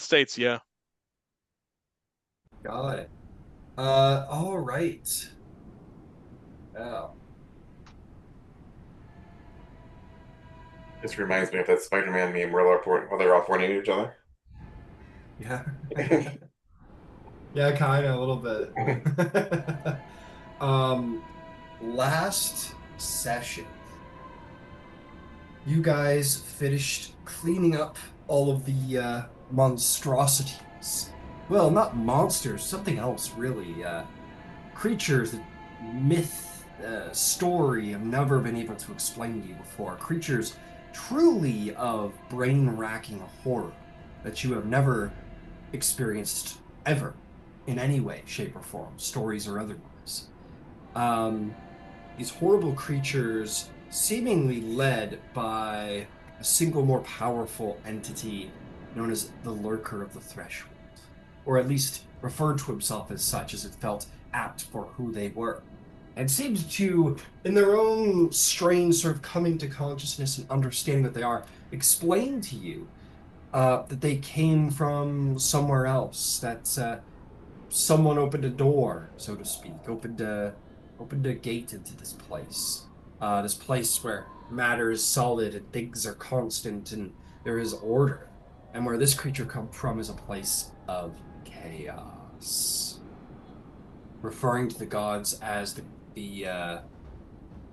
States, yeah. Got it. All right. Oh. This reminds me of that Spider-Man meme where they're all pointing at each other. Yeah. Yeah, kind of a little bit. Um, last session, you guys finished cleaning up all of the monstrosities. Well, not monsters, something else really. Creatures that myth, story have never been able to explain to you before. Creatures truly of brain-racking horror that you have never experienced ever in any way, shape, or form, stories or otherwise. Um, these horrible creatures, seemingly led by a single more powerful entity known as the Lurker of the Threshold, or at least referred to himself as such, as it felt apt for who they were, and seemed to, in their own strange sort of coming to consciousness and understanding that they are, explain to you that they came from somewhere else, that someone opened a door, so to speak, opened a gate into this place where matter is solid and things are constant and there is order, and where this creature comes from is a place of chaos, referring to the gods as the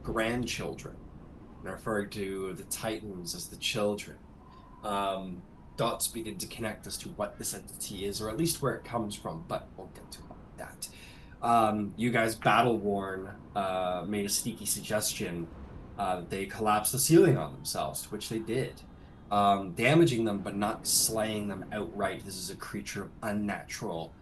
grandchildren, and referring to the titans as the children. Um, Dots begin to connect as to what this entity is, or at least where it comes from, but we'll get to all of that. You guys, battle worn, made a sneaky suggestion. They collapsed the ceiling on themselves, which they did, damaging them but not slaying them outright. This is a creature of unnatural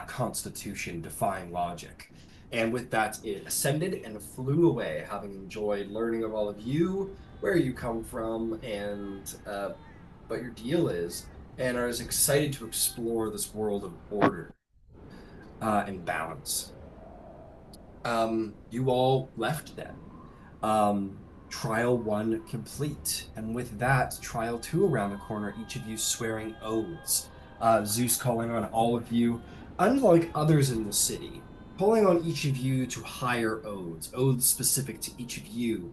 constitution, defying logic. And with that, it ascended and flew away, having enjoyed learning of all of you, where you come from, and what your deal is, and are as excited to explore this world of order and balance. You all left then. Trial one complete, and with that, trial two around the corner, each of you swearing oaths. Zeus calling on all of you, unlike others in the city, calling on each of you to higher oaths, oaths specific to each of you.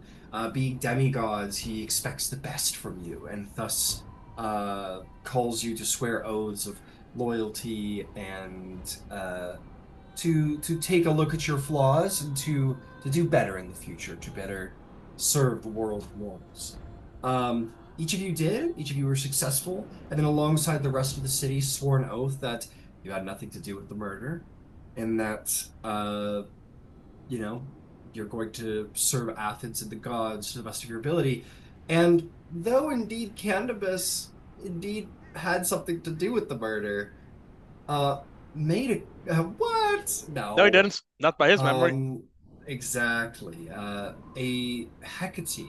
Being demigods, he expects the best from you, and thus calls you to swear oaths of loyalty and to take a look at your flaws and to do better in the future, to better serve the world of mortals. Each of you did. Each of you were successful, and then alongside the rest of the city, swore an oath that you had nothing to do with the murder, and that you know you're going to serve Athens and the gods to the best of your ability. And though indeed Candybus indeed had something to do with the murder, uh, made a what? No, he No. didn't. Not by his memory. Um, exactly. A Hecate,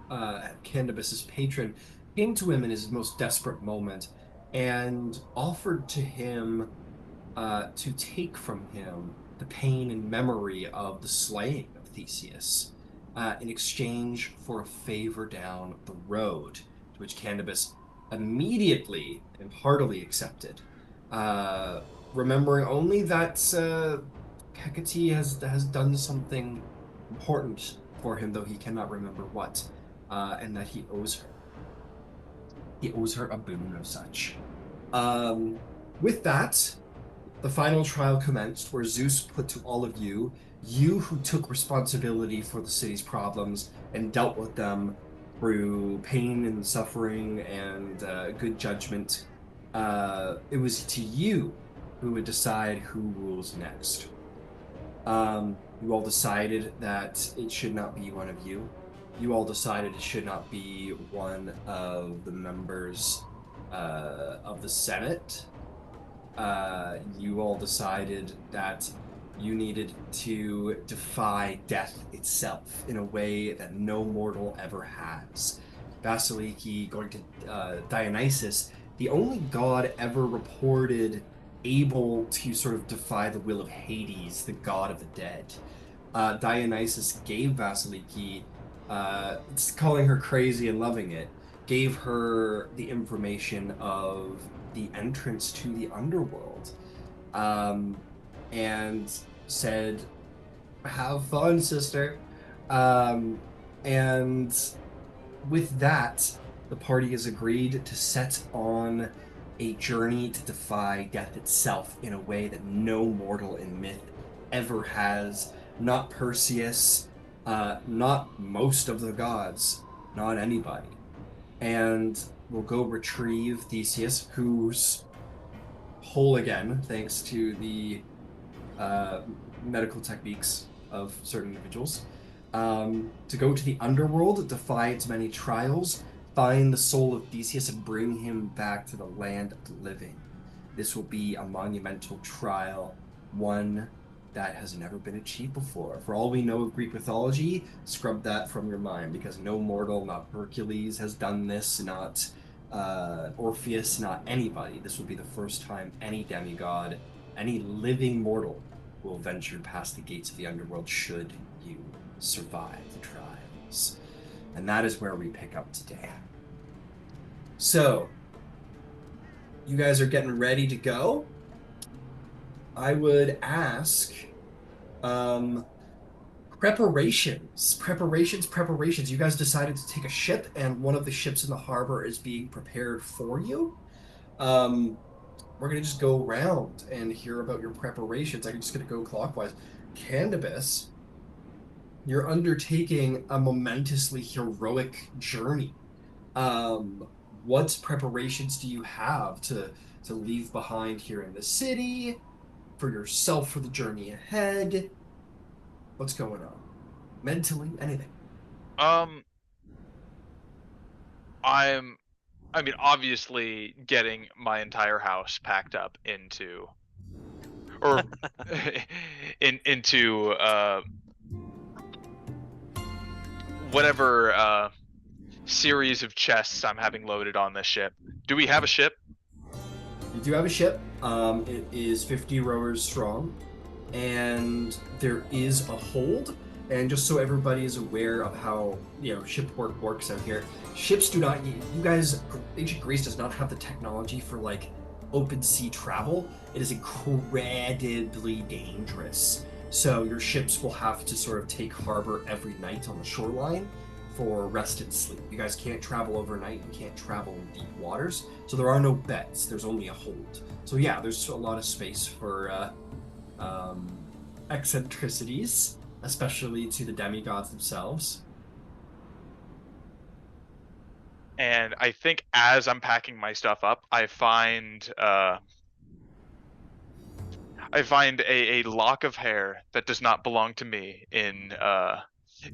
Candybus's patron, came to him in his most desperate moment and offered to him to take from him the pain and memory of the slaying of Theseus in exchange for a favor down the road, to which Candybus immediately and heartily accepted, uh, remembering only that Hecate has done something important for him, though he cannot remember what, and that he owes her. He owes her a boon of such. Um, with that, the final trial commenced, where Zeus put to all of you, you who took responsibility for the city's problems and dealt with them through pain and suffering and good judgment. It was to you who would decide who rules next. You all decided that it should not be one of you. You all decided it should not be one of the members of the Senate. You all decided that you needed to defy death itself in a way that no mortal ever has. Vasaliki going to Dionysus, the only god ever reported able to sort of defy the will of Hades, the god of the dead. Dionysus gave Vasiliki, calling her crazy and loving it, gave her the information of the entrance to the underworld, um, and said, "Have fun, sister." Um, and with that, the party has agreed to set on a journey to defy death itself in a way that no mortal in myth ever has. Not Perseus, not most of the gods, not anybody. And we'll go retrieve Theseus, who's whole again, thanks to the uh, medical techniques of certain individuals, to go to the underworld, defy its many trials, find the soul of Theseus, and bring him back to the land of the living. This will be a monumental trial, one that has never been achieved before. For all we know of Greek mythology, scrub that from your mind because no mortal, not Hercules, has done this, not Orpheus, not anybody. This will be the first time any demigod, any living mortal will venture past the gates of the underworld should you survive the trials. And that is where we pick up today. So, you guys are getting ready to go. I would ask um, preparations. You guys decided to take a ship, and one of the ships in the harbor is being prepared for you. Um, we're gonna just go around and hear about your preparations. I'm just gonna go clockwise. Candybus, you're undertaking a momentously heroic journey. Um, what preparations do you have to leave behind here in the city, for yourself for the journey ahead? What's going on? Mentally, anything. Um, I'm, I mean, obviously getting my entire house packed up into, or into whatever series of chests I'm having loaded on this ship. Do we have a ship? You do have a ship. It is 50 rowers strong, and there is a hold. And just so everybody is aware of how ship works out here, ships do not. You guys, ancient Greece does not have the technology for like open sea travel. It is incredibly dangerous. So your ships will have to sort of take harbor every night on the shoreline for rest and sleep. You guys can't travel overnight. You can't travel in deep waters. So there are no beds. There's only a hold. So yeah, there's a lot of space for um, eccentricities, especially to the demigods themselves. And I think as I'm packing my stuff up, I find a lock of hair that does not belong to me in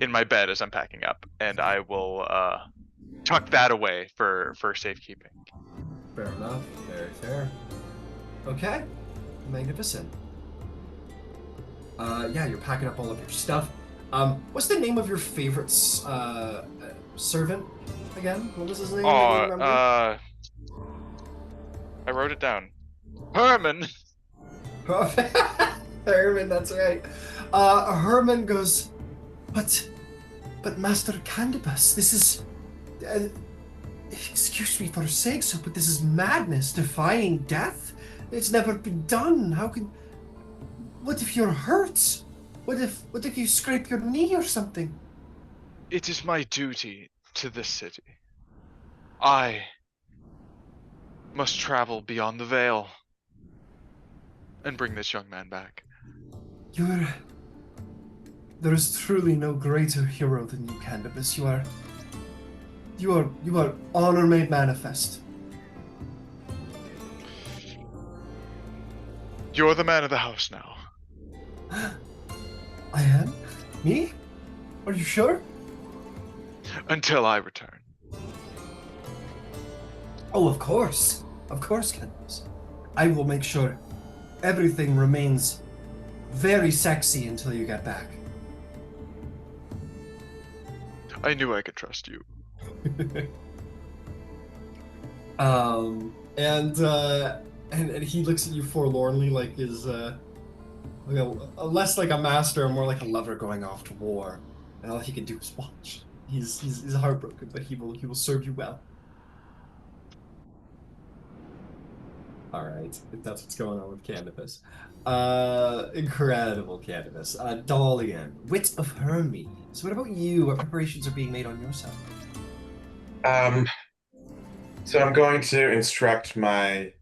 my bed as I'm packing up, and I will tuck that away for safekeeping. Fair enough. Very fair. Okay. Magnificent. Yeah, you're packing up all of your stuff. What's the name of your favorite servant again? What was his name? Anyone Oh, remember? I wrote it down. Herman. Herman, that's right. Herman goes, but, but Master Candybus, this is, uh, excuse me for saying so, but this is madness, defying death. It's never been done. How can? What if you're hurt? What if you scrape your knee or something? It is my duty to this city. I must travel beyond the veil and bring this young man back. You're. There is truly no greater hero than you, Candybus. You are honor made manifest. You're the man of the house now. I am? Me? Are you sure? Until I return. Oh, of course. Of course, Candybus. I will make sure everything remains very sexy until you get back. I knew I could trust you. And he looks at you forlornly, like is like a less like a master and more like a lover going off to war, and all he can do is watch. He's heartbroken, but he will serve you well. All right, if that's what's going on with Candybus. Incredible Candybus. Dolion, wit of Hermes. So what about you? What preparations are being made on your side? Um, so I'm going to instruct my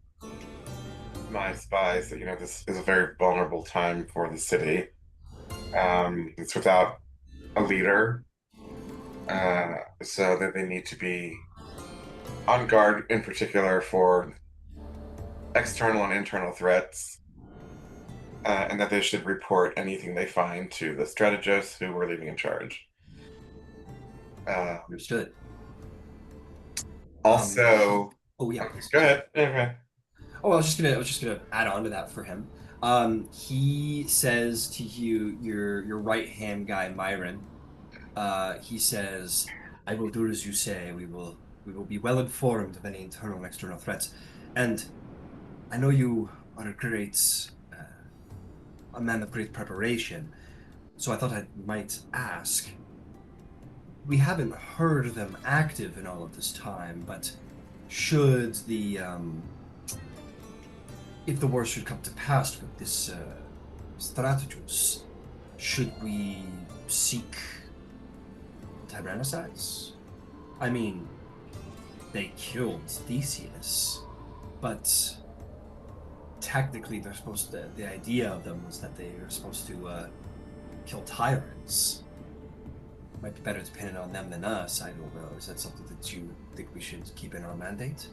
spies that this is a very vulnerable time for the city. It's without a leader, so that they need to be on guard, in particular for external and internal threats, and that they should report anything they find to the strategists who were leaving in charge. Uh, Understood. also, Oh yeah, please. go Sorry. ahead. Okay. Oh, I was just gonna add on to that for him. He says to you, your right hand guy, Myron. He says, "I will do as you say. We will be well informed of any internal and external threats. And I know you are a man of great preparation. So I thought I might ask. We haven't heard them active in all of this time, but should if the worst should come to pass with this strategos, should we seek Tyrannicides? I mean, they killed Theseus, but technically they're supposed to, the idea of them was that they were supposed to kill tyrants. Might be better to pin it on them than us. I don't know. Is that something that you think we should keep in our mandate?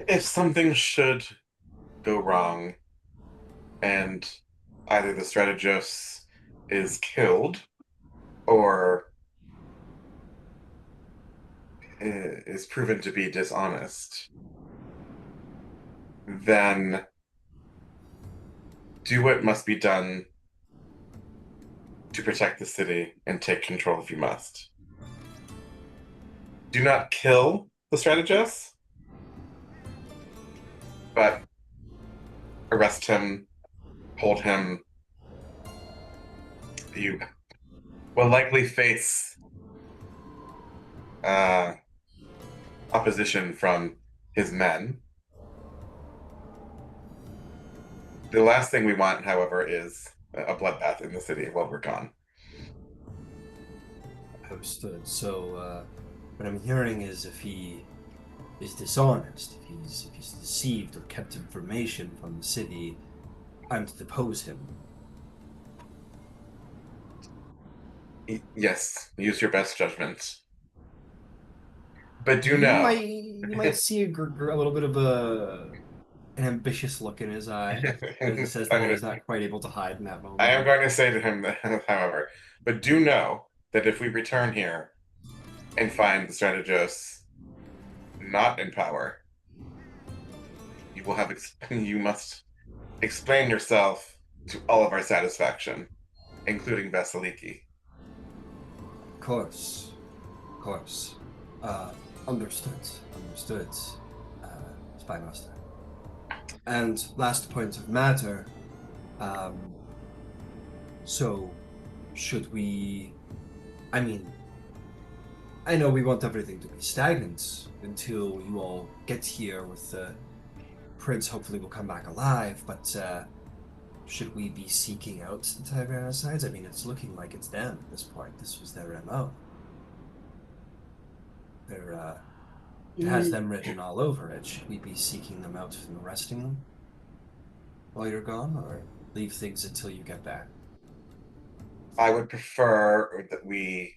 If something should go wrong and either the strategist is killed or is proven to be dishonest, then do what must be done to protect the city and take control if you must. Do not kill the strategist, but arrest him, hold him. You will likely face uh, opposition from his men. The last thing we want, however, is a bloodbath in the city while we're gone. Understood. So, what I'm hearing is if he is dishonest, if he's deceived or kept information from the city, I'm to depose him. Yes, use your best judgment. But do know. You might see a little bit of an ambitious look in his eye as he says the one he's not quite able to hide in that I am moment. going to say to him that, however, but do know that if we return here and find the strategists not in power, you will have you must explain yourself to all of our satisfaction, including Vasaliki. Of course. Uh, understood. Understood. Uh, Spy Master. And last point of matter. Um, so, should we? I mean, I know we want everything to be stagnant until you all get here with the prince. Hopefully, will come back alive. But should we be seeking out the Tyrannicides? I mean, it's looking like it's them at this point. This was their MO. It has them written all over it. Should we be seeking them out and arresting them while you're gone, or leave things until you get back? I would prefer that we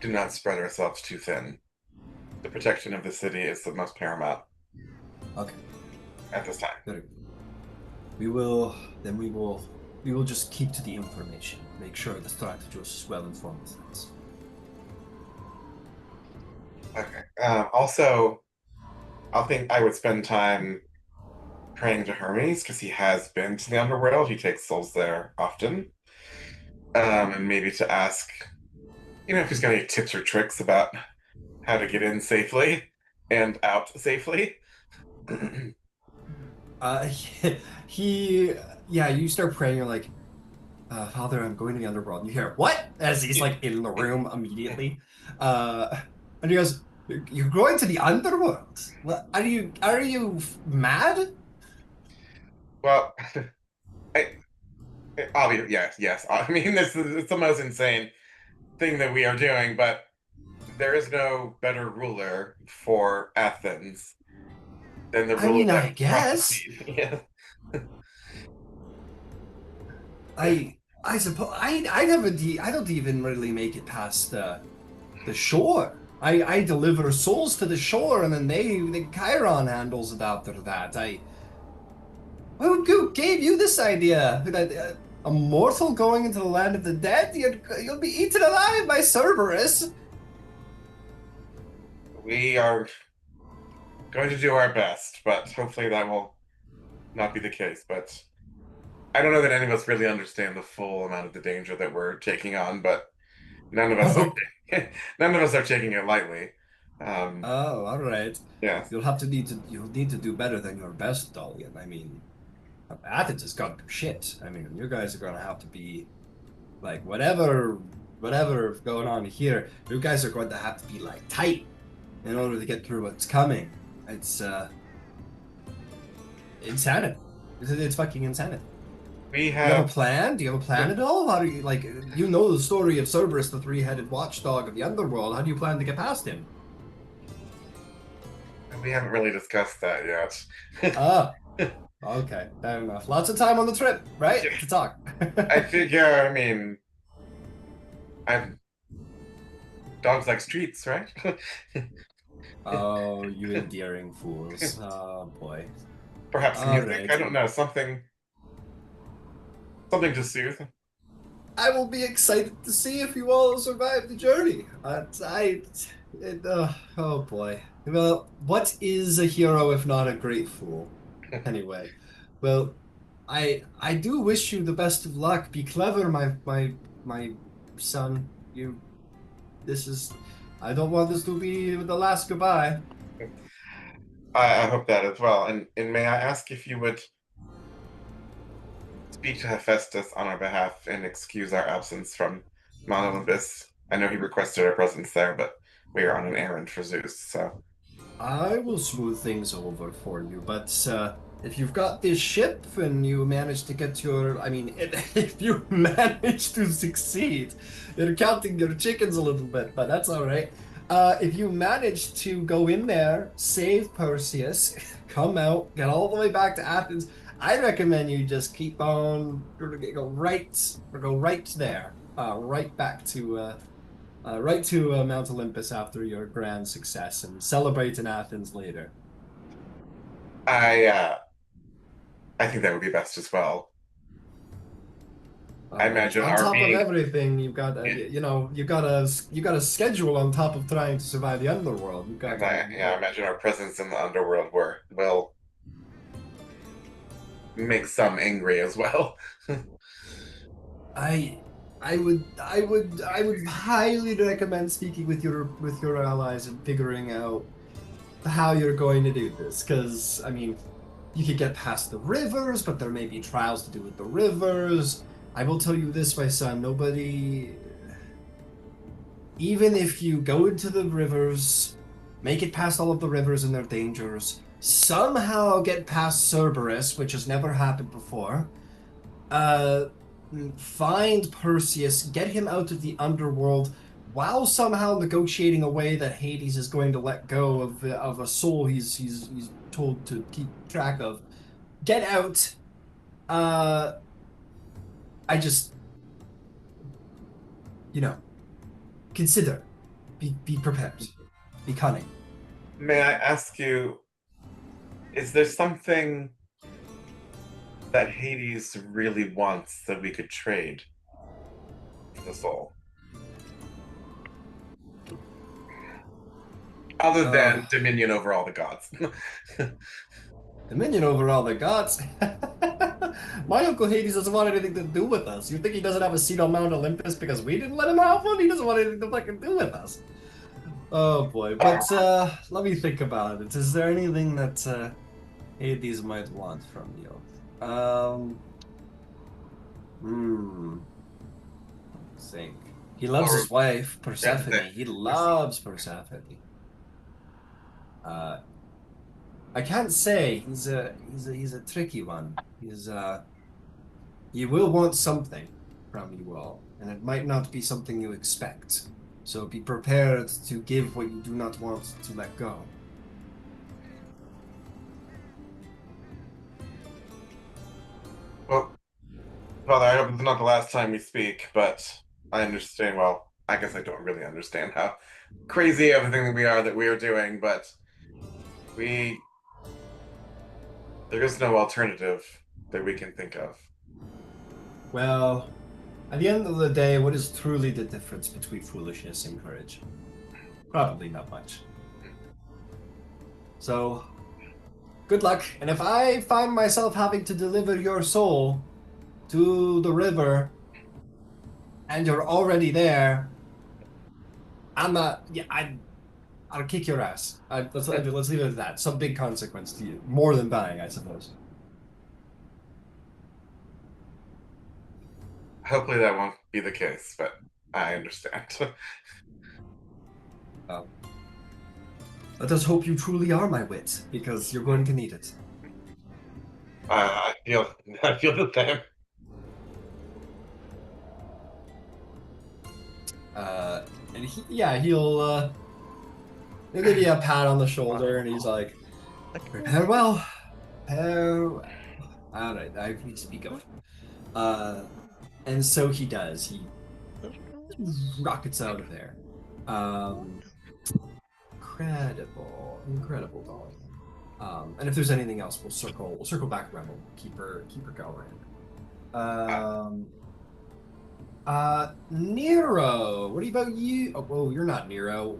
do not spread ourselves too thin. The protection of the city is the most paramount Okay, at this time. good. We will just keep to the information. Make sure the strategist is well informed of things. Okay. Also, I think I would spend time praying to Hermes because he has been to the underworld. He takes souls there often. And maybe to ask, if he's got any tips or tricks about how to get in safely and out safely. Uh, he, yeah, you start praying. You're like, Father, I'm going to the underworld. And you hear what? As he's like in the room immediately. And he goes, You're going to the underworld? What, are you mad? Well, I, obviously, yes, yes. I mean, this is it's the most insane thing that we are doing, but there is no better ruler for Athens than the I ruler mean, that I we brought to guess. feed. Yeah. I suppose I don't even really make it past the shore. I deliver souls to the shore, and then the Chiron handles it after that. Who gave you this idea? That a mortal going into the land of the dead? You'll be eaten alive by Cerberus. We are going to do our best, but hopefully that will not be the case. But I don't know that any of us really understand the full amount of the danger that we're taking on, but none of us are Oh, none of us are taking it lightly. oh, all right. Yeah, You'll need to do better than your best, Dolion. I mean, Athens has got their shit. I mean, you guys are gonna have to be like whatever going on here. You guys are going to have to be like tight in order to get through what's coming. It's insanity. It's fucking insanity. we Do you have a have plan? Do you have a plan at all? How do you like you know the story of Cerberus, the three-headed watchdog of the underworld. How do you plan to get past him? we haven't really discussed that yet. Ah, okay, fair enough. Lots of time on the trip, right? To talk. I figure, I mean, I'm dogs like streets, right? Oh, you endearing fools. Oh boy. Perhaps All music. right. I don't know, something to soothe. I will be excited to see if you all survive the journey. Oh boy. Well, what is a hero if not a great fool? Anyway, well, I do wish you the best of luck. Be clever, my son. This is. I don't want this to be the last goodbye. I hope that as well. And may I ask if you would speak to Hephaestus on our behalf and excuse our absence from Mount Olympus? I know he requested our presence there, but we are on an errand for Zeus, so I will smooth things over for you, but if you've got this ship and you manage to get I mean, if you manage to succeed, you're counting your chickens a little bit, but that's all right. If you manage to go in there, save Perseus, come out, get all the way back to Athens, I recommend you just keep on, go right there, right back to Mount Olympus after your grand success and celebrate in Athens later. I uh I think that would be best as well. I All right. imagine On our top of being everything, you've got you got a schedule on top of trying to survive the underworld. You've got I imagine our presence in the underworld will make some angry as well. I I would highly recommend speaking with your allies and figuring out how you're going to do this because I mean you could get past the rivers, but there may be trials to do with the rivers. I will tell you this, my son, nobody, even if you go into the rivers, make it past all of the rivers and their dangers, somehow get past Cerberus, which has never happened before, uh, find Perseus, get him out of the underworld, while somehow negotiating a way that Hades is going to let go of a soul he's told to keep track of. Get out. Uh, I just, you know, consider, be prepared, be cunning. May I ask you, is there something that Hades really wants that we could trade for the soul? Other Uh, than dominion over all the gods. Dominion over all the gods. My Uncle Hades doesn't want anything to do with us. You think he doesn't have a seat on Mount Olympus because we didn't let him have one? He doesn't want anything to fucking do with us. Oh boy. But let me think about it. Is there anything that Hades might want from you? Hmm. Think. He loves Or his wife, that's Persephone. it. He loves Persephone. Uh, I can't say. He's a tricky one. He will want something from you all, and it might not be something you expect. So be prepared to give what you do not want to let go. Well, Father, I hope it's not the last time we speak, but I understand. Well, I guess I don't really understand how crazy everything that we are doing, but we there is no alternative that we can think of. Well, at the end of the day, what is truly the difference between foolishness and courage? Probably not much. So, good luck. And if I find myself having to deliver your soul to the river and you're already there, I'll kick your ass. Let's leave it at that. Some big consequence to you, more than dying, I suppose. Hopefully that won't be the case, but I understand. Um, let us hope you truly are my wit, because you're going to need it. I feel I feel the same. Uh, and he'll give you a pat on the shoulder, and he's like, "Prepare well, prepare well." All right, I need to speak up. Uh, and so he does. He rockets out of there. Um, incredible, Dolion. And if there's anything else, we'll circle back around. We'll keep her going. Um, Nero, what about you? Oh, whoa, you're not Nero.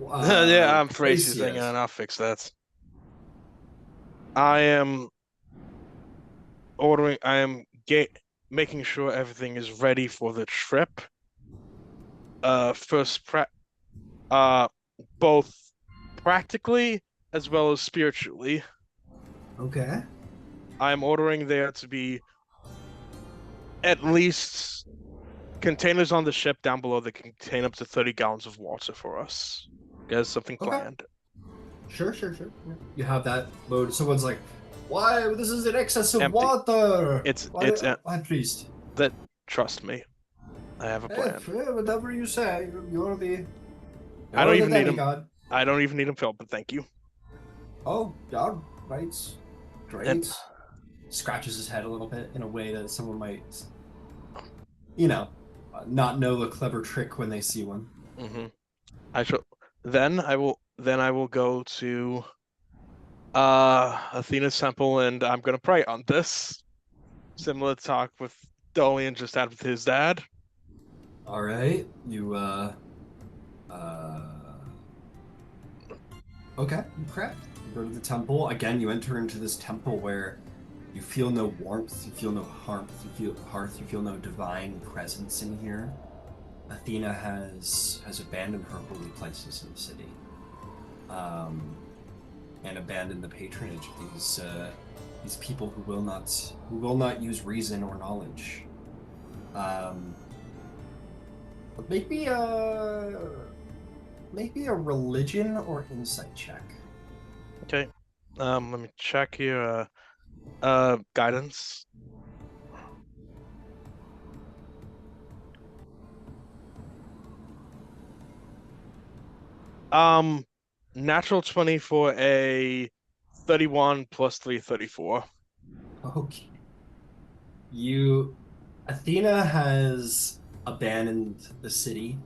Yeah, I'm Thrasius Thrasius. hanging, and I'll fix that. I am ordering. I am making sure everything is ready for the trip. First prep. Both practically as well as spiritually. Okay. I'm ordering there to be at least containers on the ship down below that can contain up to 30 gallons of water for us. There's something Okay. planned. Sure. Yeah. You have that load. Someone's like, "Why? This is an excess of Empty. water." It's High priest. that. Trust me, I have a plan. Whatever you say, you're the. I don't You're even the need them. demigod. I don't even need them filled, but thank you. Oh, yeah, right. Great. And Scratches his head a little bit in a way that someone might, not know the clever trick when they see one. I shall. Then I will go to Athena's temple, and I'm gonna pray on this. Similar talk with Dolion just had with his dad. All right, okay, correct. You go to the temple again. You enter into this temple where you feel no warmth, you feel no hearth, you feel no divine presence in here. Athena has abandoned her holy places in the city, and abandoned the patronage of these people who will not use reason or knowledge. But maybe a religion or insight check. Okay. Let me check here. Guidance. Natural 20 for a 31 plus 3, 34. Okay. Athena has abandoned the city,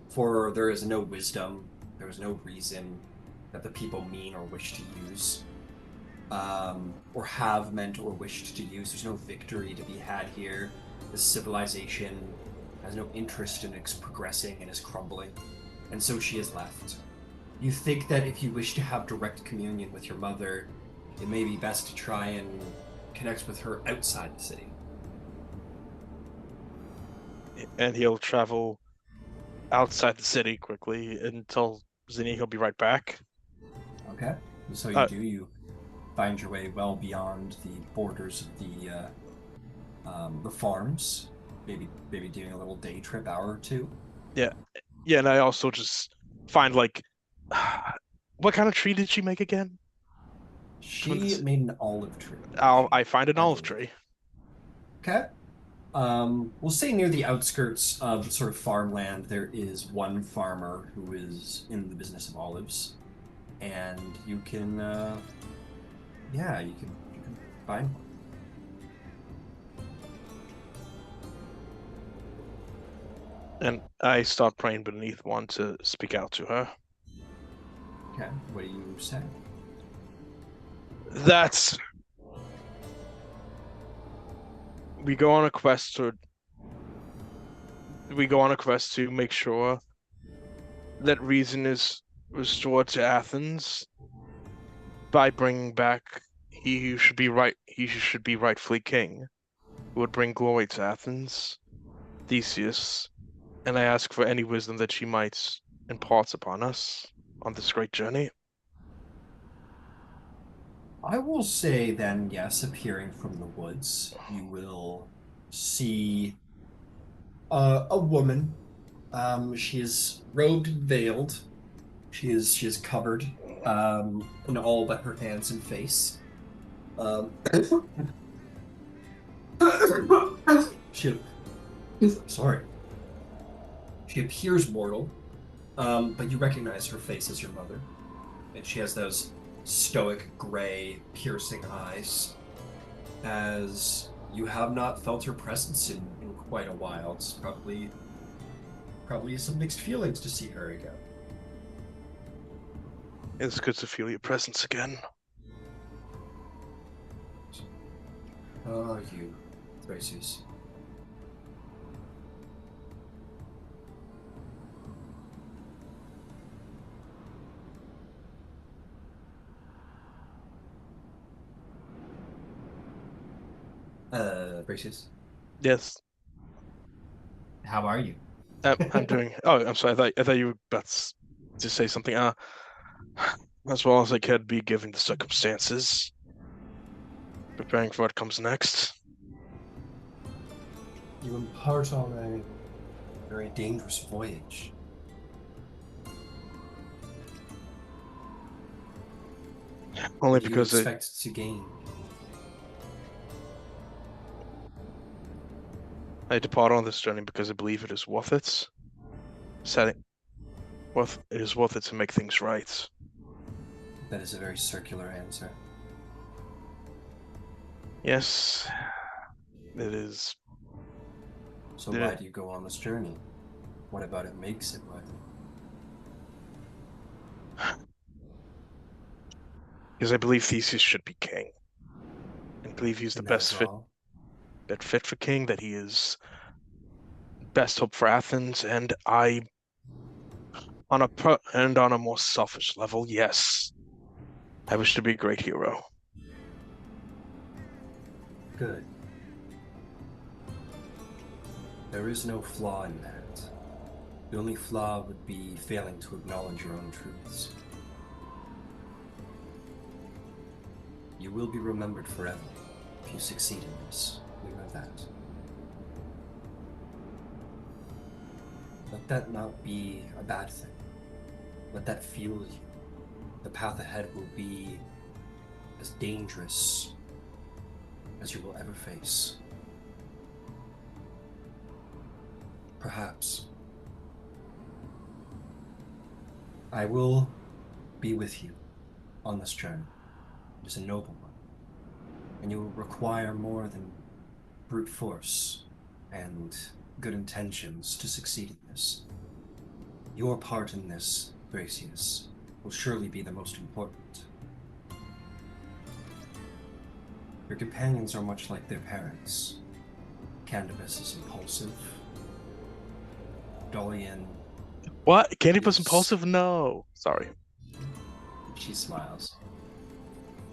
for there is no wisdom, there is no reason that the people mean or wish to use, or have meant or wished to use. There's no victory to be had here. This civilization has no interest in its progressing and is crumbling, and so she has left. You think that if you wish to have direct communion with your mother, it may be best to try and connect with her outside the city. And he'll travel outside the city quickly until Zinni. He'll be right back. Okay. So you find your way well beyond the borders of the farms. Maybe doing a little day trip, hour or two. Yeah, and I also just find what kind of tree did she make again? She made an olive tree. I find an I olive believe. tree. Okay. We'll say near the outskirts of sort of farmland, there is one farmer who is in the business of olives, and you can, yeah, you can find one. And I start praying beneath one to speak out to her. Okay. What do you say? That's we go on a quest to make sure that reason is restored to Athens by bringing back he who should be rightfully king, who would bring glory to Athens, Theseus, and I ask for any wisdom that she might impart upon us on this great journey. I will say then, yes, appearing from the woods, you will see a woman. She is robed and veiled. She is covered in all but her hands and face. Um, she, sorry, she appears mortal, but you recognize her face as your mother, and she has those stoic, gray, piercing eyes. As you have not felt her presence in quite a while, it's probably some mixed feelings to see her again. It's good to feel your presence again. Oh, you, Thrasius. Thrasius, Yes, how are you? I'm doing. Oh, I'm sorry. I thought you were about to say something. As well as I could be given the circumstances, preparing for what comes next. You embarked on a very dangerous voyage. Only What do you because it expect to gain? I depart on this journey because I believe it is worth it. It is worth it to make things right. That is a very circular answer. Yes, it is. So why do you go on this journey? What about it makes it worth it? Because I believe Theseus should be king, and believe he's the And that is best all. fit for king. That he is best hope for Athens, and on a more selfish level, yes, I wish to be a great hero. Good. There is no flaw in that. The only flaw would be failing to acknowledge your own truths. You will be remembered forever if you succeed in this. We know that. Let that not be a bad thing. Let that fuel you. The path ahead will be as dangerous as you will ever face. Perhaps. I will be with you on this journey. It is a noble one, and you will require more than brute force and good intentions to succeed in this. Your part in this, Thrasius, will surely be the most important. Your companions are much like their parents. Candybus is impulsive. Dolion What? Candybus is... impulsive? No. Sorry. She smiles.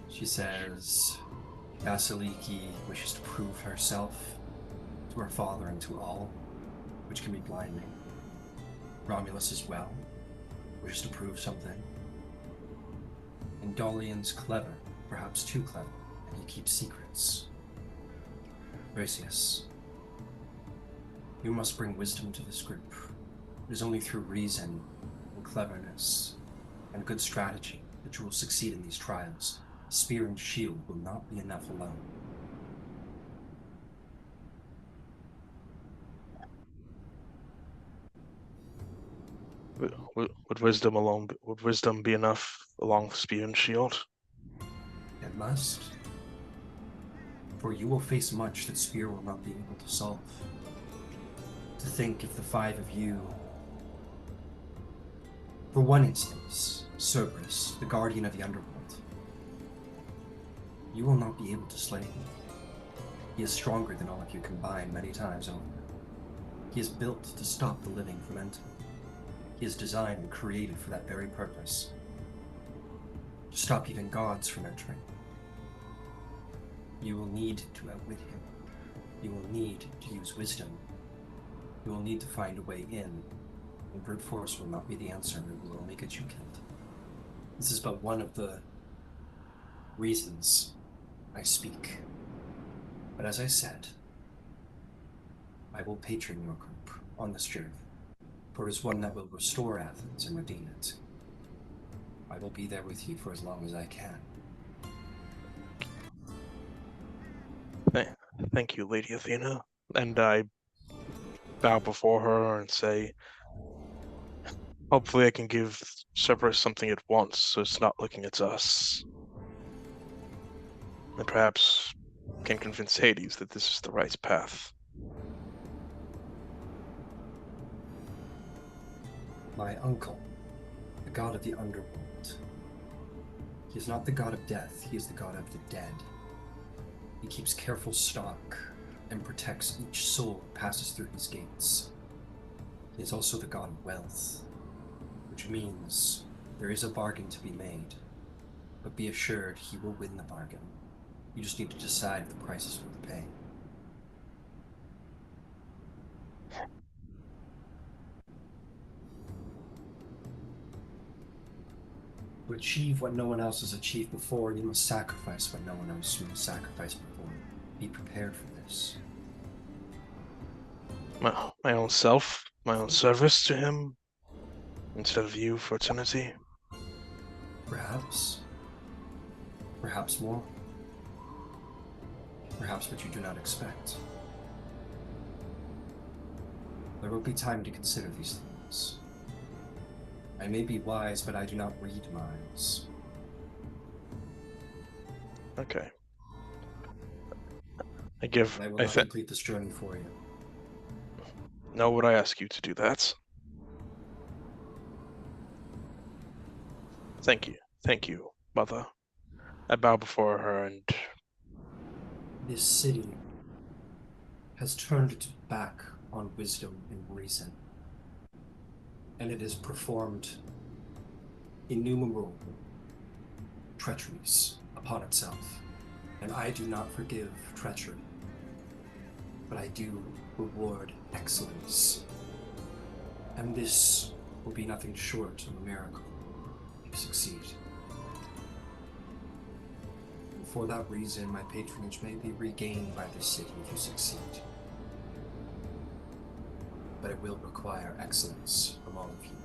She says, Vasaliki wishes to prove herself to her father and to all, which can be blinding. Romulus as well wishes to prove something. And Dolion's clever, perhaps too clever, and he keeps secrets. Thrasius, you must bring wisdom to this group. It is only through reason and cleverness and good strategy that you will succeed in these trials. Spear and shield will not be enough alone. Would wisdom alone? Would wisdom be enough along with spear and shield? It must. For you will face much that spear will not be able to solve. To think if the 5 of you... For one instance, Cerberus, the guardian of the underworld. You will not be able to slay him. He is stronger than all of you combined many times over. He is built to stop the living from entering. He is designed and created for that very purpose. To stop even gods from entering. You will need to outwit him. You will need to use wisdom. You will need to find a way in. And brute force will not be the answer. It will only get you killed. This is but one of the reasons I speak. But as I said, I will patron your group on this journey. For it is one that will restore Athens and redeem it. I will be there with you for as long as I can. Thank you, Lady Athena. And I bow before her and say, hopefully I can give Cerberus something it wants, so it's not looking at us. And perhaps can convince Hades that this is the right path. My uncle, the god of the underworld. He is not the god of death, he is the god of the dead. He keeps careful stock and protects each soul that passes through his gates. He is also the god of wealth, which means there is a bargain to be made, but be assured he will win the bargain. You just need to decide if the price is worth paying. To achieve what no one else has achieved before, you must sacrifice what no one else must sacrifice before. Be prepared for this. My own self, my own service to him, instead of you for eternity. Perhaps. Perhaps more. Perhaps what you do not expect. There will be time to consider these things. I may be wise, but I do not read minds. Okay. I will not complete this journey for you. Nor would I ask you to do that. Thank you, Mother. I bow before her and... This city has turned its back on wisdom and reason, and it has performed innumerable treacheries upon itself. And I do not forgive treachery, but I do reward excellence. And this will be nothing short of a miracle if you succeed. And for that reason, my patronage may be regained by this city if you succeed. But it will require excellence from all of you.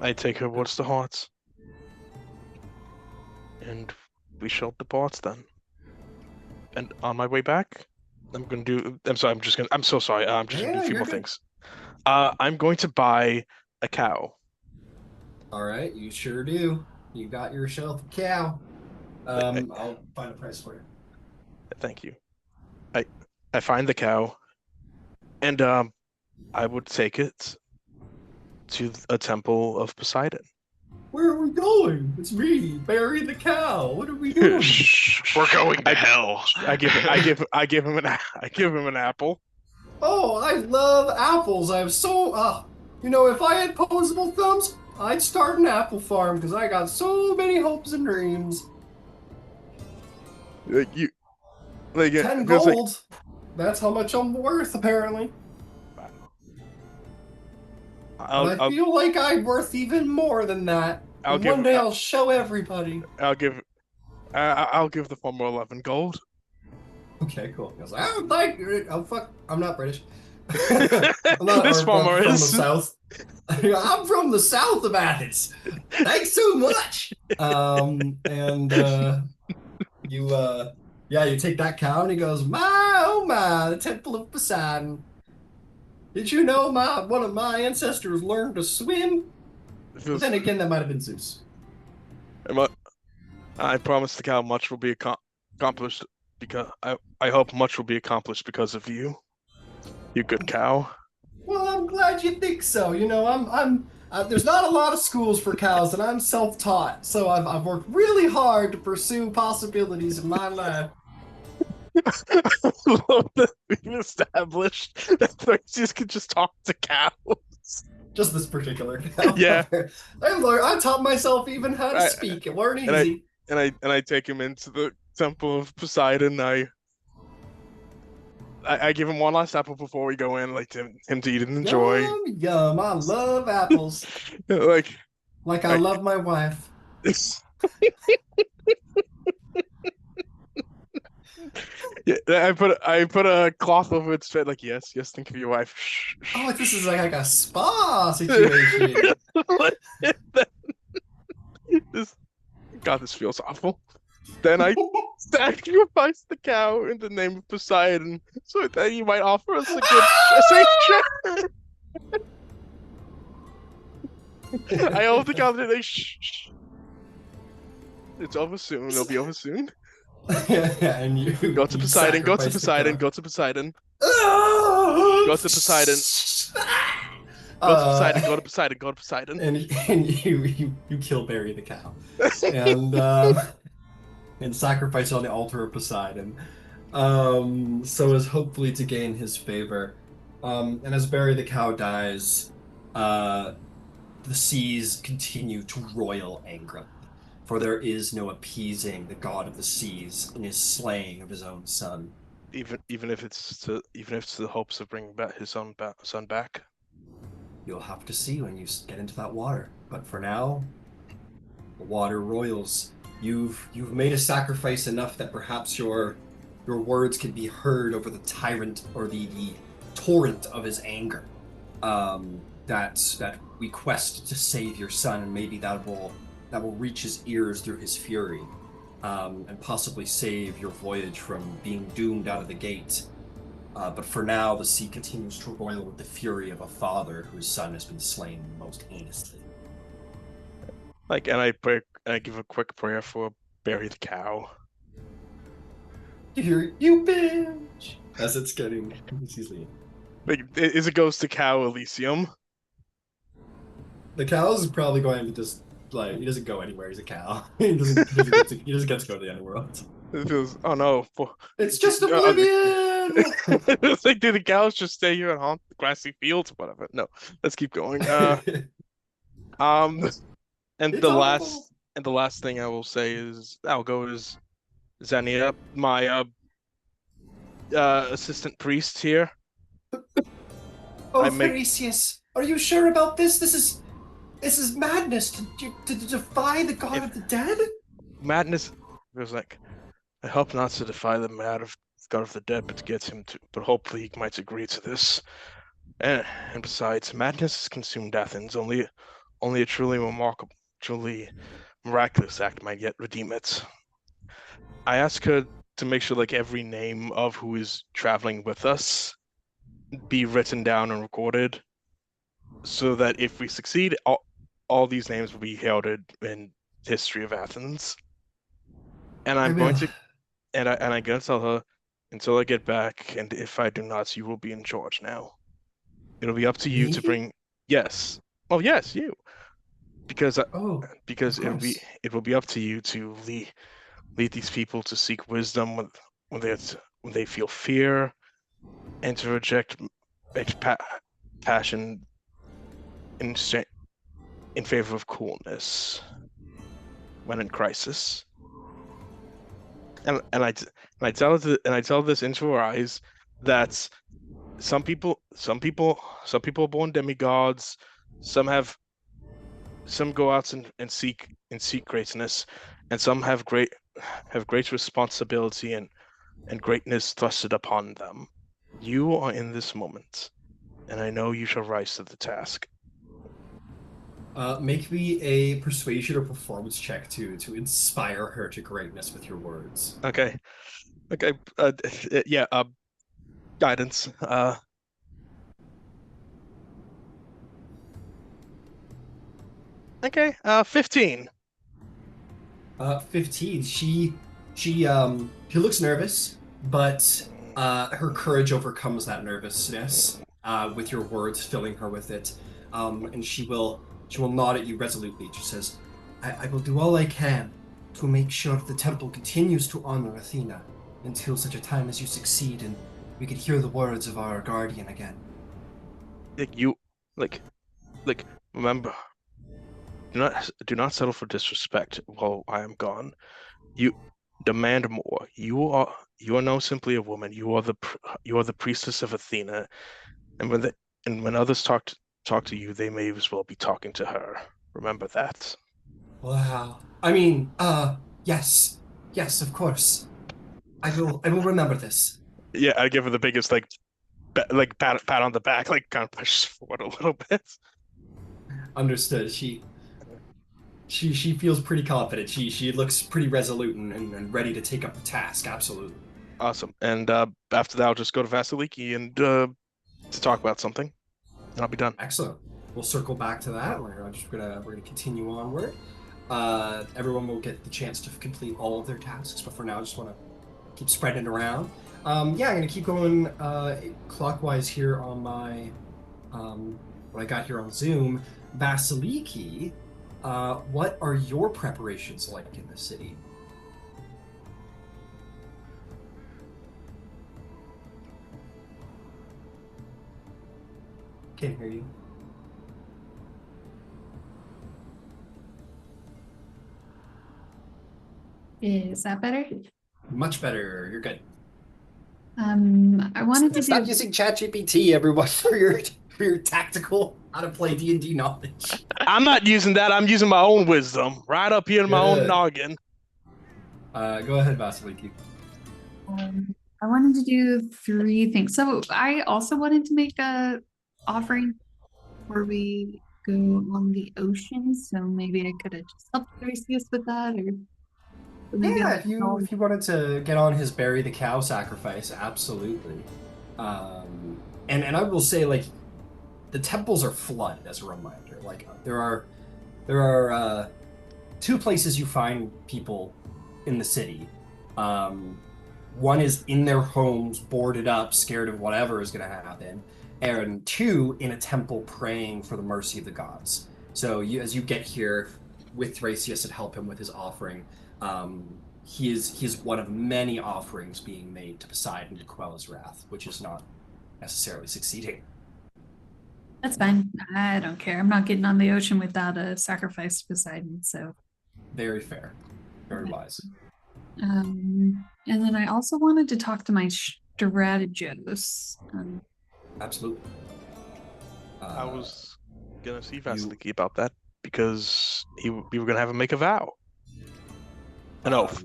I take her words to heart. And we shall depart then. And on my way back, I'm so sorry, I'm just gonna do a few more things. I'm going to buy a cow. Alright, you sure do. You got yourself a cow. I'll find a price for you. Thank you. I find the cow, and I would take it to a temple of Poseidon. Where are we going? It's me, Barry the cow. What are we doing? We're going to hell. I give him an apple. Oh, I love apples. I'm so if I had posable thumbs, I'd start an apple farm because I got so many hopes and dreams. 10 gold. That's how much I'm worth, apparently. I feel like I'm worth even more than that. One day I'll show everybody. I'll give the former 11 gold. Okay, cool. I was like, oh fuck, I'm not British. I'm not This or farmer from the is. south. I'm from the south of Athens. Thanks so much. And you yeah, you take that cow and he goes, my oh my, the Temple of Poseidon. Did you know my one of my ancestors learned to swim? But then again, that might have been Zeus. I promise the cow much will be accomplished because I hope much will be accomplished because of you. You good cow. Well, I'm glad you think so. You know, there's not a lot of schools for cows, and I'm self-taught, so I've worked really hard to pursue possibilities in my life. I love that we've established that Thrasius can just talk to cows. Just this particular cow. Yeah. I taught myself even how to I- speak. It weren't and I easy. and I take him into the Temple of Poseidon. I give him one last apple before we go in, like him to eat and enjoy. Yum, yum. I love apples. Like Like I love my wife. Yeah, I put a cloth over its face, like yes, think of your wife. Shh, shh. Oh, this is like a spa situation. This, God, this feels awful. Then I sacrifice the cow in the name of Poseidon, so that he might offer us a safe trip. I hold the cow like shh, shh. It's over soon. It'll be over soon. And you Go to Poseidon. Go to Poseidon. Go to Poseidon. Go to Poseidon. Go to Poseidon. Go to Poseidon. Go to Poseidon. And you kill Barry the cow, and sacrifice on the altar of Poseidon, so as hopefully to gain his favor. And as Barry the cow dies, the seas continue to roil angrily, for there is no appeasing the god of the seas in his slaying of his own son. Even if it's to the hopes of bringing back his son back. You'll have to see when you get into that water. But for now, the water roils. You've made a sacrifice enough that perhaps your words can be heard over the tyrant or the torrent of his anger. That request to save your son, and maybe that will reach his ears through his fury, and possibly save your voyage from being doomed out of the gate. But for now, the sea continues to roil with the fury of a father whose son has been slain most heinously. And I give a quick prayer for Barry the cow. You bitch! As it's getting easily. Like, as it goes to Cow Elysium. The cow's probably going to just he doesn't go anywhere. He's a cow. he doesn't get to go to the underworld. It feels, oh no. It's just oblivion! It's like, do the cows just stay here and haunt the grassy fields? Whatever. No, let's keep going. And It's the awful. last thing I will say is I'll go as Xenia, my assistant priest here. Oh, I make- Thrasius, are you sure about this? This is madness to defy the god of the dead? Madness was like, I hope not to defy the god of the dead, but to get him to. But hopefully he might agree to this. And besides, madness has consumed Athens. Only a truly miraculous act might yet redeem it. I ask her to make sure, like, every name of who is traveling with us be written down and recorded, so that if we succeed, all these names will be heralded in history of Athens. And I'm going to, and I'm going to tell her until I get back, and if I do not, you will be in charge now. It'll be up to you to bring. Yes. Oh yes, you. Because it will be up to you to lead these people to seek wisdom when they feel fear, and to reject passion in favor of coolness when in crisis. And I tell this into her eyes that some people are born demigods, some go out and seek greatness, and some have great responsibility and greatness thrusted upon them. You are in this moment. and I know you shall rise to the task. Make me a persuasion or performance check to inspire her to greatness with your words. Okay. Okay. Yeah. Guidance. Okay. 15. 15. She looks nervous, but her courage overcomes that nervousness with your words filling her with it. And she will nod at you resolutely. She says, I will do all I can to make sure the temple continues to honor Athena until such a time as you succeed and we could hear the words of our guardian again. Like you, like, remember, do not settle for disrespect while I am gone. You demand more. You are now simply a woman. You are the priestess of Athena, and when others talk to you, they may as well be talking to her. Remember that. Wow. I mean, yes. Yes, of course. I will remember this. Yeah, I give her the biggest pat on the back, like kind of pushes forward a little bit. Understood. She feels pretty confident. She looks pretty resolute and ready to take up the task. Absolutely. Awesome. And after that, I'll just go to Vasaliki and to talk about something, and I'll be done. Excellent. We'll circle back to that. We're gonna continue onward. Everyone will get the chance to complete all of their tasks, but for now, I just want to keep spreading it around. Yeah, I'm gonna keep going clockwise here on my what I got here on Zoom. Vasiliki, what are your preparations like in the city? Can't hear you. Is that better? Much better. You're good. I wanted to Stop do. using ChatGPT, everyone, for your tactical how to play D&D knowledge. I'm not using that. I'm using my own wisdom right up here in my own Good. noggin. Go ahead, Vasiliki. I wanted to do 3 things. So I also wanted to make a offering where we go on the ocean. So maybe I could have just helped Thrasius with that, or maybe Yeah, if you wanted to get on his bury the cow sacrifice, absolutely. And I will say, like, the temples are flooded as a reminder. Like, there are 2 places you find people in the city. One is in their homes, boarded up, scared of whatever is going to happen, and 2 in a temple praying for the mercy of the gods. So as you get here with Thrasius and help him with his offering, he is one of many offerings being made to Poseidon to quell his wrath, which is not necessarily succeeding. That's fine. I don't care. I'm not getting on the ocean without a sacrifice to Poseidon. So Very fair, very wise. and then I also wanted to talk to my strategos. Absolutely. I was gonna see Vasiliki about that because we were gonna have him make a vow, an oath.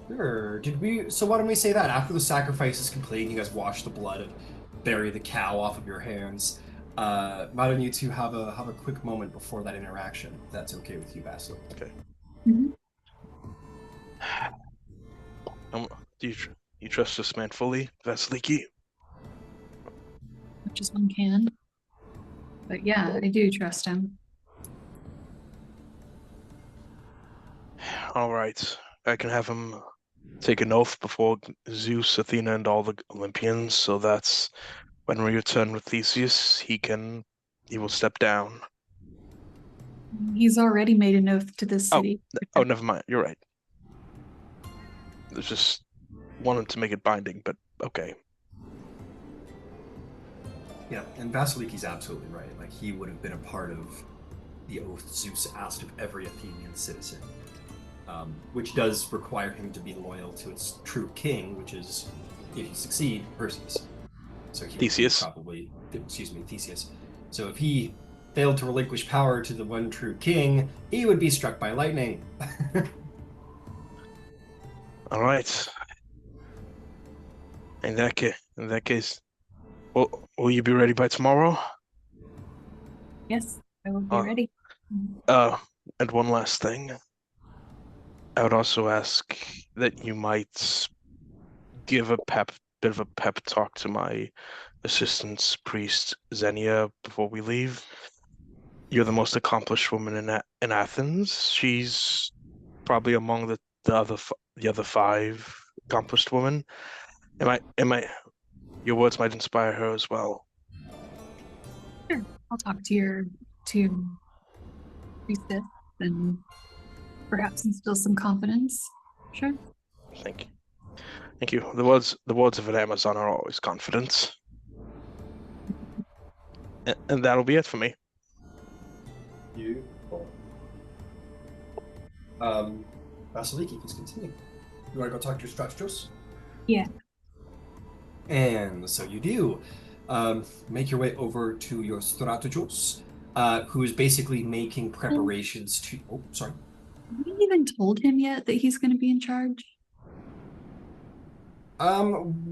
Sure. So why don't we say that after the sacrifice is complete, you guys wash the blood and bury the cow off of your hands. Why don't you two have a quick moment before that interaction? If that's okay with you, Vasil. Okay. Mhm. Do you trust this man fully, Vasiliki? Much as one can. But yeah, I do trust him. All right. I can have him take an oath before Zeus, Athena, and all the Olympians, so that's when we return with Theseus, he will step down. He's already made an oath to this city. Oh, never mind. You're right. There's just wanted to make it binding, but okay. Yeah, and Vasiliki's absolutely right. Like, he would have been a part of the oath Zeus asked of every Athenian citizen, which does require him to be loyal to its true king, which is, if you succeed, Perseus. So Theseus. Theseus. So if he failed to relinquish power to the one true king, he would be struck by lightning. All right. In that case, Will you be ready by tomorrow? Yes, I will be Uh, ready. And one last thing. I would also ask that you might give a bit of a pep talk to my assistant's priest, Xenia, before we leave. You're the most accomplished woman in Athens. She's probably among the other five accomplished women. Your words might inspire her as well. Sure, I'll talk to your priestess and perhaps instill some confidence. Sure. Thank you. Thank you. The words of an Amazon are always confident. And that'll be it for me. Beautiful. Vasaliki, please continue. You want to go talk to your Strategos? Yeah. And so you do. Make your way over to your Strategos, who is basically making preparations to... Oh, sorry. Have we even told him yet that he's going to be in charge?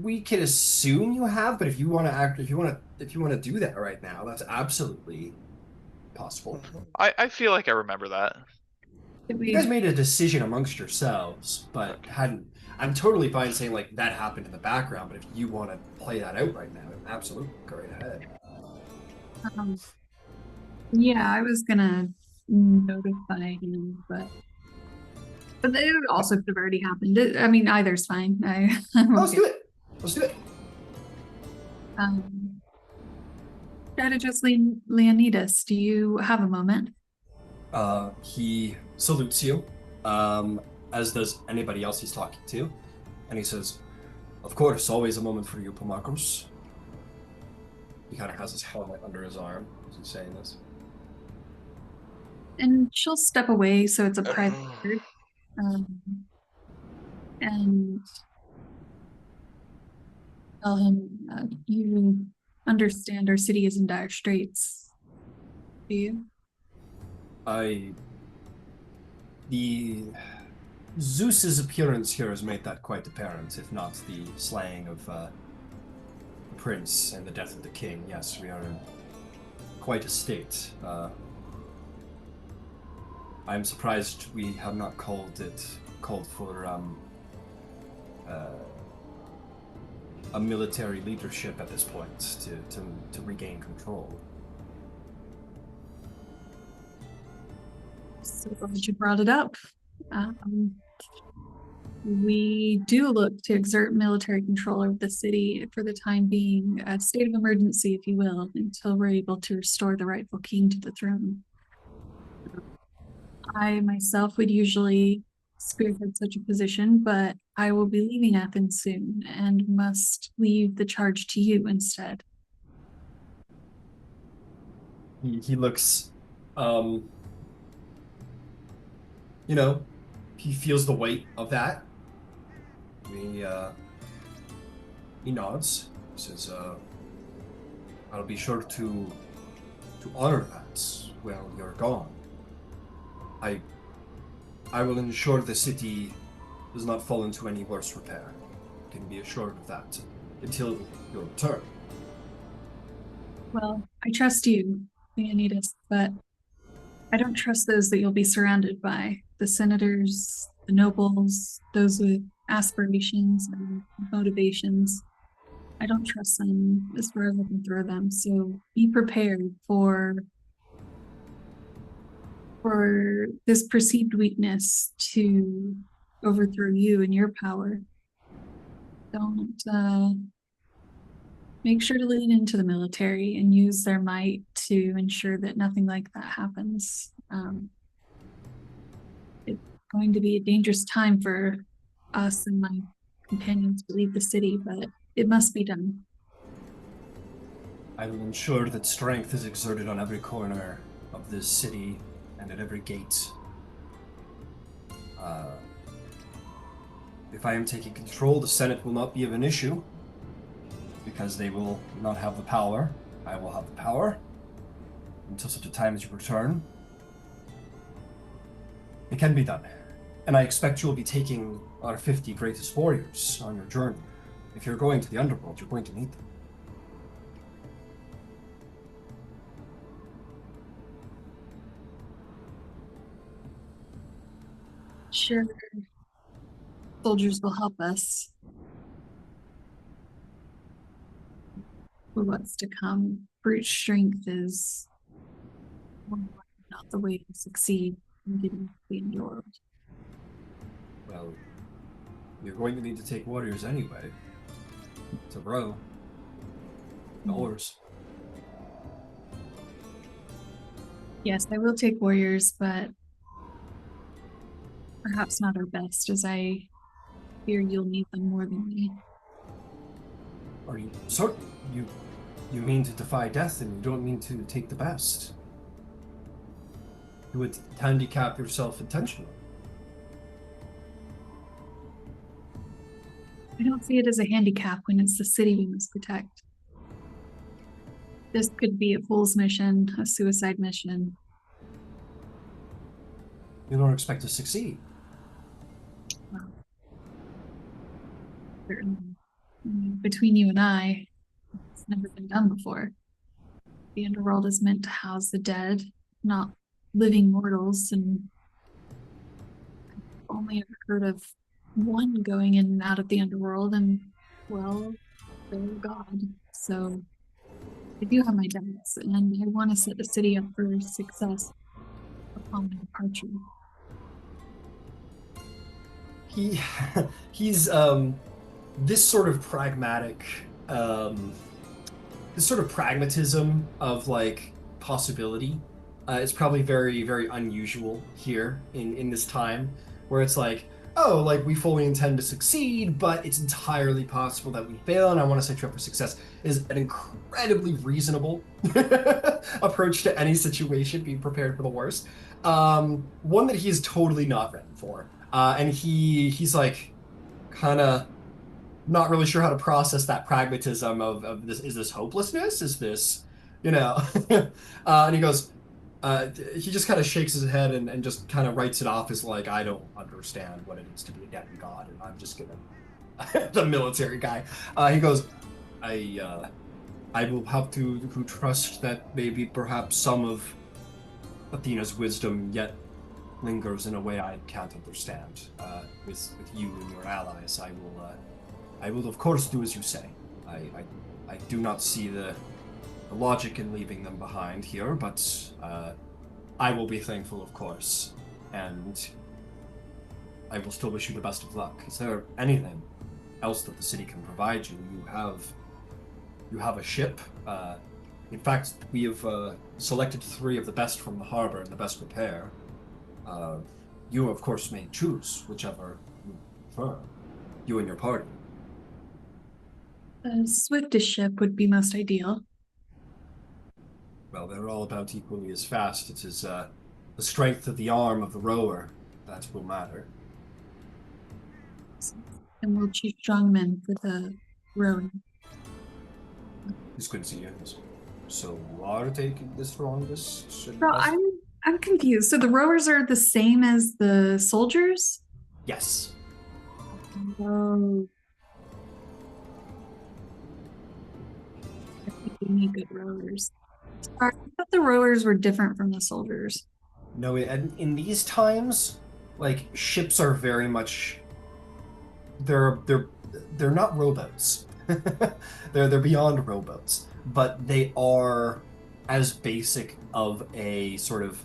We can assume you have, but if you want to do that right now, that's absolutely possible. I feel like I remember that. You guys made a decision amongst yourselves, but Okay. hadn't. I'm totally fine saying like that happened in the background, but if you want to play that out right now, absolutely go right ahead. Yeah, I was gonna notify him, but it also could have already happened. I mean, either's fine. I'm Let's okay. do it. Let's do it. Strategist Leonidas, do you have a moment? He salutes you, as does anybody else he's talking to, and he says, "Of course, always a moment for you, Pomakos." He kind of has his helmet under his arm as he's saying this. And she'll step away so it's a private word. And tell him, you understand our city is in dire straits. Do you? The Zeus's appearance here has made that quite apparent, if not the slaying of the prince and the death of the king. Yes, we are in quite a state. I'm surprised we have not called for a military leadership at this point to regain control. So glad you brought it up. We do look to exert military control over the city for the time being, a state of emergency, if you will, until we're able to restore the rightful king to the throne. I myself would usually spearhead such a position, but I will be leaving Athens soon and must leave the charge to you instead. He looks, he feels the weight of that. He nods. He says, "I'll be sure to honor that while you're gone. I will ensure the city does not fall into any worse repair. You can be assured of that until your return." Well, I trust you, Leonidas, but I don't trust those that you'll be surrounded by. The senators, the nobles, those with aspirations and motivations. I don't trust them as far as I can throw them. So be prepared for this perceived weakness to overthrow you and your power. Don't make sure to lean into the military and use their might to ensure that nothing like that happens. It's going to be a dangerous time for us and my companions to leave the city, but it must be done. I will ensure that strength is exerted on every corner of this city and at every gate. If I am taking control, the Senate will not be of an issue, because they will not have the power. I will have the power until such a time as you return. It can be done. And I expect you will be taking our 50 greatest warriors on your journey. If you're going to the underworld, you're going to need them. sure soldiers will help us for what's to come. Brute strength is not the way to succeed in getting to the underworld. Well, you're going to need to take warriors anyway. To row. The oars. Yes, I will take warriors, but perhaps not our best, as I fear you'll need them more than me. Are you certain? You mean to defy death and you don't mean to take the best? You would handicap yourself intentionally. I don't see it as a handicap when it's the city we must protect. This could be a fool's mission, a suicide mission. You don't expect to succeed. Well, certainly. Between you and I, it's never been done before. The underworld is meant to house the dead, not living mortals, and I've only ever heard of one going in and out of the underworld, and, well, they're God. So I do have my doubts, and I want to set the city up for success upon my departure. He's this sort of pragmatic this sort of pragmatism of like possibility is probably very, very unusual here in this time, where it's like, oh, like we fully intend to succeed, but it's entirely possible that we fail, and I want to set you up for success, is an incredibly reasonable approach to any situation, being prepared for the worst. One that he is totally not ready for. And he's like kind of not really sure how to process that pragmatism of this. Is this hopelessness? Is this, and he goes, he just kind of shakes his head and just kind of writes it off as like, I don't understand what it is to be a demigod, and I'm just gonna, the military guy. He goes, I will have to trust that maybe perhaps some of Athena's wisdom yet lingers in a way I can't understand. With you and your allies, I will of course do as you say. I do not see the logic in leaving them behind here, but I will be thankful, of course, and I will still wish you the best of luck. Is there anything else that the city can provide you? You have a ship. In fact, we have selected 3 of the best from the harbor and the best repair. You, of course, may choose whichever you prefer, you and your party. The swiftest ship would be most ideal. Well, they're all about equally as fast. It is the strength of the arm of the rower that will matter. And we'll choose strong men for the rowing. It's good to see you. So you are taking the strongest? Well, I'm confused. So the rowers are the same as the soldiers? Yes. Oh. I think we need good rowers. I thought the rowers were different from the soldiers. No, in these times, like ships are very much they're not rowboats. they're beyond rowboats, but they are as basic of a sort of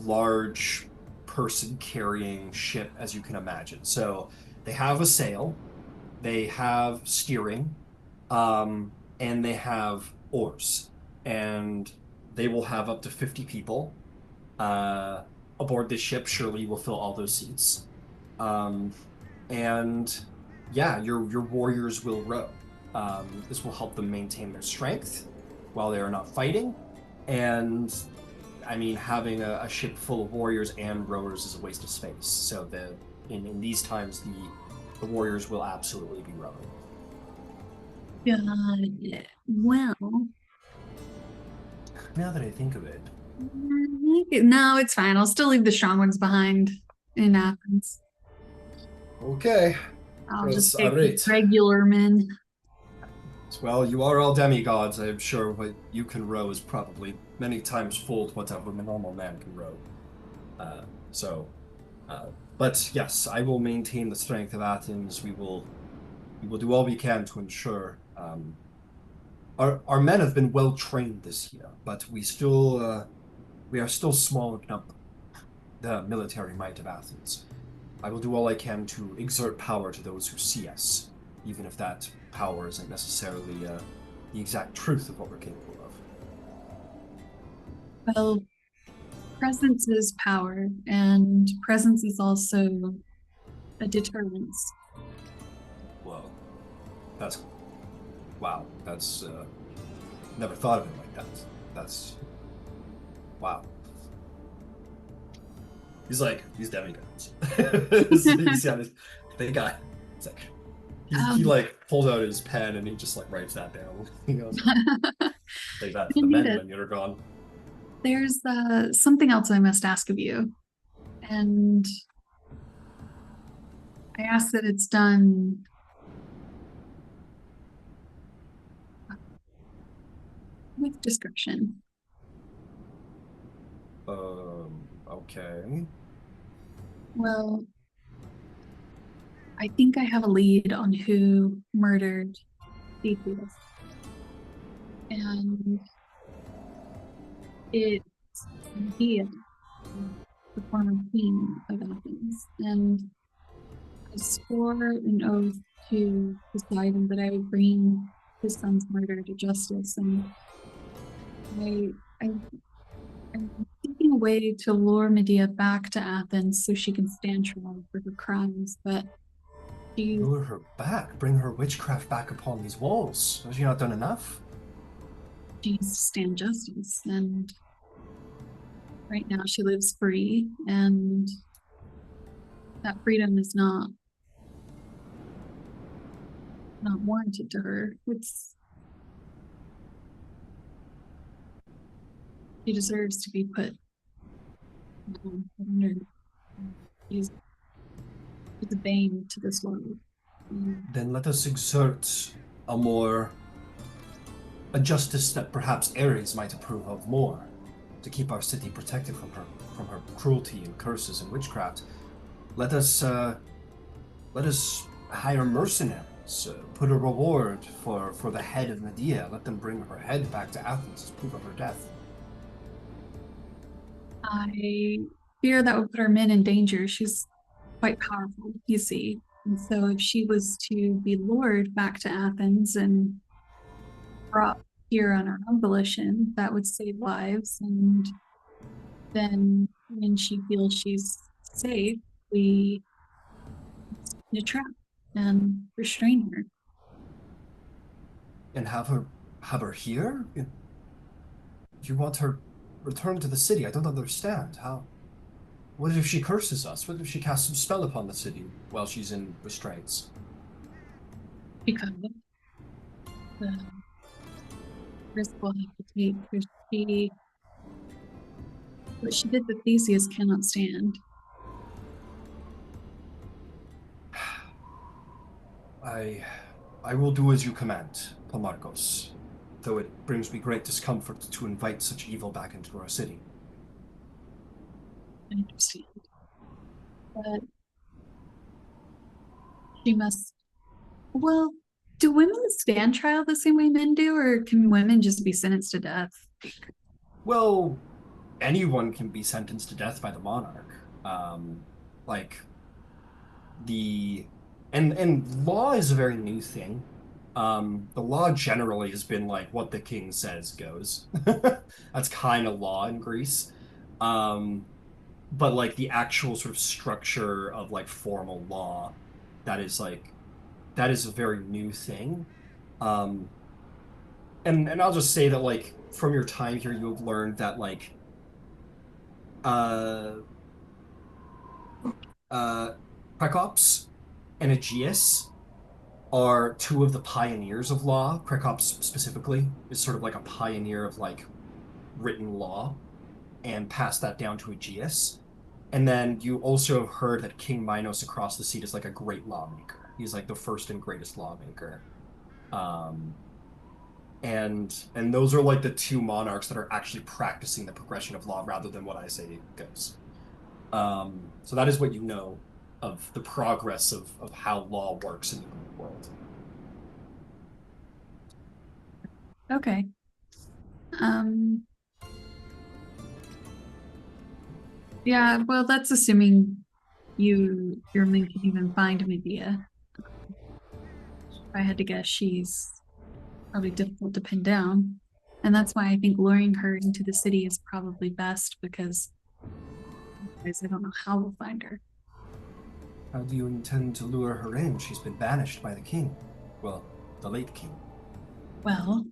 large person carrying ship as you can imagine. So they have a sail, they have steering, and they have oars, and they will have up to 50 people aboard this ship. Surely you will fill all those seats. And yeah, your warriors will row. This will help them maintain their strength while they are not fighting. And I mean, having a ship full of warriors and rowers is a waste of space. So in these times, the warriors will absolutely be rowing. Well, now that I think of it, no, it's fine. I'll still leave the strong ones behind in Athens. okay. I'll Well, just all take right. regular men. Well, you are all demigods. I'm sure what you can row is probably many times fold whatever a normal man can row. But But yes, I will maintain the strength of Athens. We will do all we can to ensure. Our men have been well trained this year, but we are still small in number. The military might of Athens. I will do all I can to exert power to those who see us, even if that power isn't necessarily the exact truth of what we're capable of. Well, presence is power, and presence is also a deterrence. Well, that's wow. That's never thought of it like that. That's wow. He's like these demigods. They got. It's like he like pulls out his pen and he just like writes that down. He goes, "Say that to the men when you're gone." There's something else I must ask of you, and I ask that it's done with discretion. Okay. Well, I think I have a lead on who murdered Theseus. And it's Medea, the former queen of Athens. And I swore an oath to Poseidon that I would bring his son's murder to justice. And I'm thinking a way to lure Medea back to Athens so she can stand trial for her crimes, but lure her back, bring her witchcraft back upon these walls. Has she not done enough? She needs to stand justice, and right now she lives free, and that freedom is not warranted to her. She deserves to be put under. She's a bane to this world. Then let us exert a justice that perhaps Ares might approve of more, to keep our city protected from her cruelty and curses and witchcraft. Let us hire mercenaries, put a reward for the head of Medea. Let them bring her head back to Athens as proof of her death. I fear that would put our men in danger. She's quite powerful, you see. And so if she was to be lured back to Athens and brought here on her own volition, that would save lives. And then when she feels she's safe, we trap and restrain her. And have her here? You want her returned to the city? I don't understand. How? What if she curses us? What if she casts some spell upon the city while she's in restraints? Because the risk we'll have to take, because what she did to Theseus cannot stand. I will do as you command, Pomarkos, though it brings me great discomfort to invite such evil back into our city. I understand. But she must. Well, do women stand trial the same way men do, or can women just be sentenced to death? Well, anyone can be sentenced to death by the monarch. And law is a very new thing. The law generally has been like what the king says goes. That's kind of law in Greece. But like the actual sort of structure of like formal law, that is a very new thing. And I'll just say that like from your time here, you have learned that like Precops and Aegeus are two of the pioneers of law. Precops specifically is sort of like a pioneer of like written law and passed that down to Aegeus. And then you also have heard that King Minos across the sea is like a great lawmaker. He's like the first and greatest lawmaker. And those are like the two monarchs that are actually practicing the progression of law rather than what I say goes. So that is what you know. of the progress of how law works in the Greek world. Okay. Yeah, well, that's assuming your men can even find Medea. If I had to guess, she's probably difficult to pin down. And that's why I think luring her into the city is probably best, because otherwise I don't know how we'll find her. How do you intend to lure her in? She's been banished by the king. Well, the late king. Well,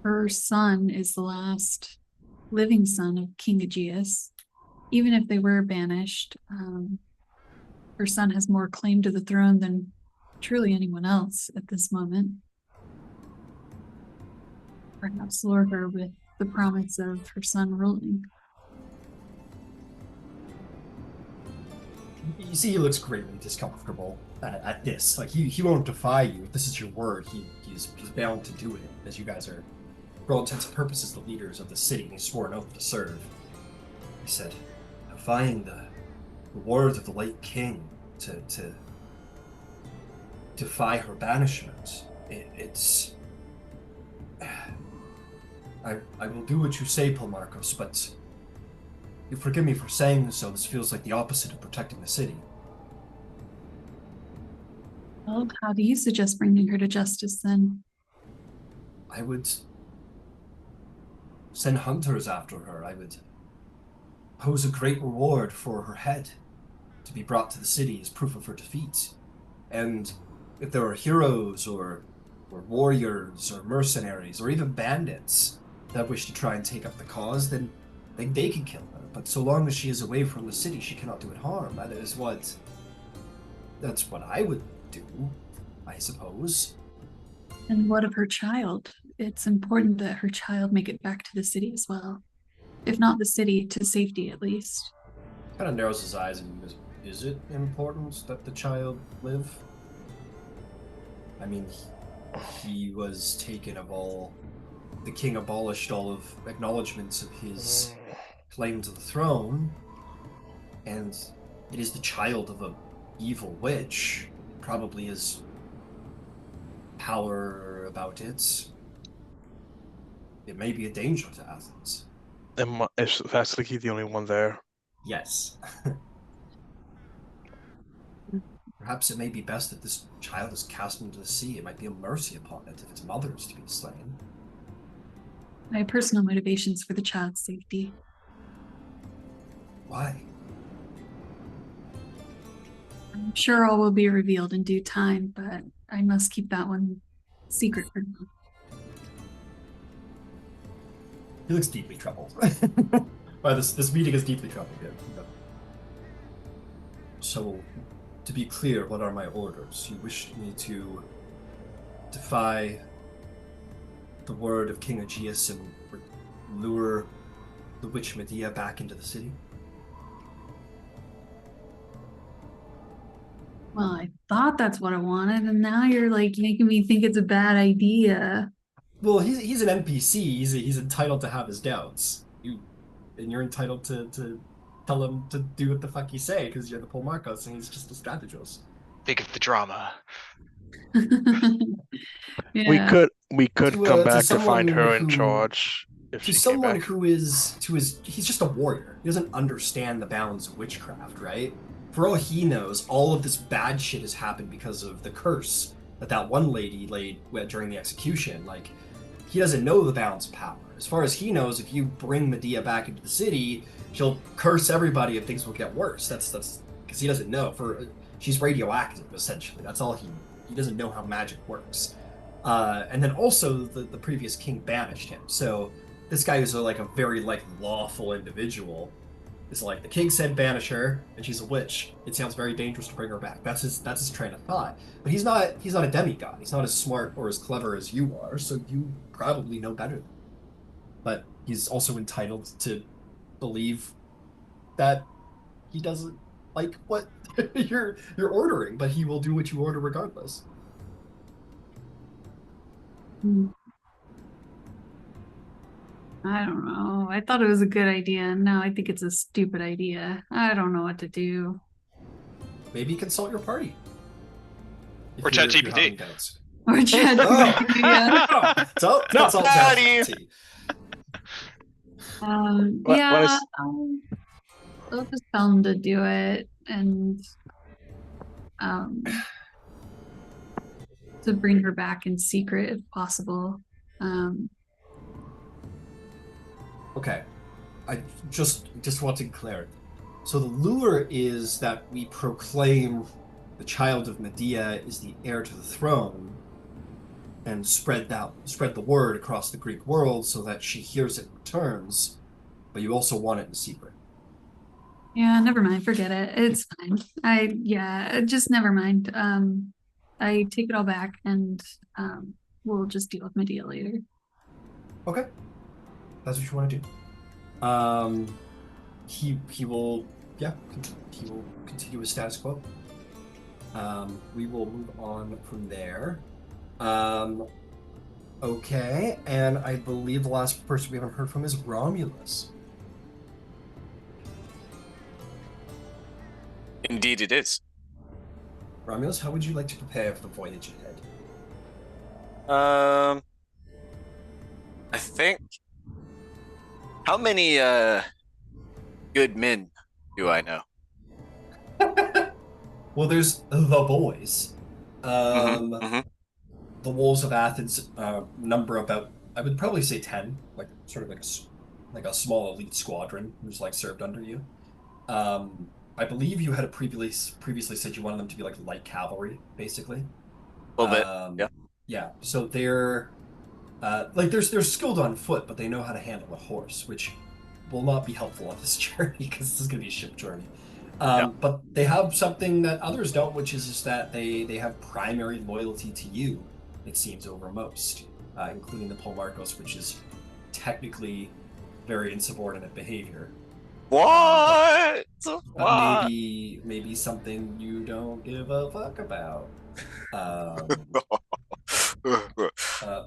her son is the last living son of King Aegeus. Even if they were banished, her son has more claim to the throne than truly anyone else at this moment. Perhaps lure her with the promise of her son ruling. You see, he looks greatly discomfortable at this. Like, he won't defy you. If this is your word, he's bound to do it, as you guys are, for all intents and purposes, the leaders of the city, and he swore an oath to serve. He said, defying the word of the late king to defy her banishment. It's... I will do what you say, Polmarcos, but you forgive me for saying so. This feels like the opposite of protecting the city. Well, how do you suggest bringing her to justice then? I would send hunters after her. I would pose a great reward for her head to be brought to the city as proof of her defeat. And if there are heroes or warriors or mercenaries or even bandits that wish to try and take up the cause, then they can kill her. But so long as she is away from the city, she cannot do it harm. That's what I would do, I suppose. And what of her child? It's important that her child make it back to the city as well. If not the city, to safety at least. Kind of narrows his eyes and goes, is it important that the child live? I mean, he was taken of all... The king abolished all of acknowledgements of his claim to the throne, and it is the child of a evil witch. Probably has power about it. It may be a danger to Athens. Is Vasaliki the only one there? Yes. Perhaps it may be best that this child is cast into the sea. It might be a mercy upon it if its mother is to be slain. My personal motivations for the child's safety. Why? I'm sure all will be revealed in due time, but I must keep that one secret for now. He looks deeply troubled. Well, this meeting is deeply troubled. Yeah. So, to be clear, what are my orders? You wish me to defy the word of King Aegeus and lure the witch Medea back into the city? Well, I thought that's what I wanted, and now you're like making me think it's a bad idea. Well, he's an NPC. He's entitled to have his doubts. You're entitled to tell him to do what the fuck you say because you're the Polmarcos and he's just a strategist. Think of the drama. Yeah. We could come back to find her in who- charge if To she came someone back. who is he's just a warrior. He doesn't understand the bounds of witchcraft, right? For all he knows, all of this bad shit has happened because of the curse that one lady laid during the execution. Like, he doesn't know the bounds of power. As far as he knows, if you bring Medea back into the city, she'll curse everybody and things will get worse. That's because he doesn't know. She's radioactive, essentially. That's all he doesn't know how magic works. And then also the previous king banished him. So this guy who's a very lawful individual is like, the king said banish her, and she's a witch. It sounds very dangerous to bring her back. That's his train of thought. But he's not a demigod. He's not as smart or as clever as you are, so you probably know better. But he's also entitled to believe that he doesn't like what you're ordering, but he will do what you order regardless. I don't know. I thought it was a good idea, and now I think it's a stupid idea. I don't know what to do. Maybe consult your party. Or If you're having ChatGPT. doubts. Or chat Oh. yeah. Consult No, ChatGPT. What Yeah, is I'll just tell him to do it and um to bring her back in secret if possible. Um, Okay. I just wanted clarity. So the lure is that we proclaim the child of Medea is the heir to the throne and spread the word across the Greek world so that she hears it and returns, but you also want it in secret. yeah, never mind. Forget it. It's fine. Just never mind. I take it all back and we'll just deal with Medea later. Okay. That's what you want to do. He will he will continue his status quo. We will move on from there. Okay, and I believe the last person we haven't heard from is Romulus. Indeed, it is. Romulus, how would you like to prepare for the voyage ahead? I think. How many good men do I know? Well, there's the boys. Mm-hmm. The Wolves of Athens number about, I would probably say 10, like sort of like a small elite squadron who's like served under you. I believe you had previously said you wanted them to be like light cavalry, basically. A little bit. Yeah. Yeah. So they're they're skilled on foot, but they know how to handle a horse, which will not be helpful on this journey because this is going to be a ship journey. Yeah. But they have something that others don't, which is that they have primary loyalty to you. It seems over most, including the Polmarcos, which is technically very insubordinate behavior. What? But What? maybe something you don't give a fuck about.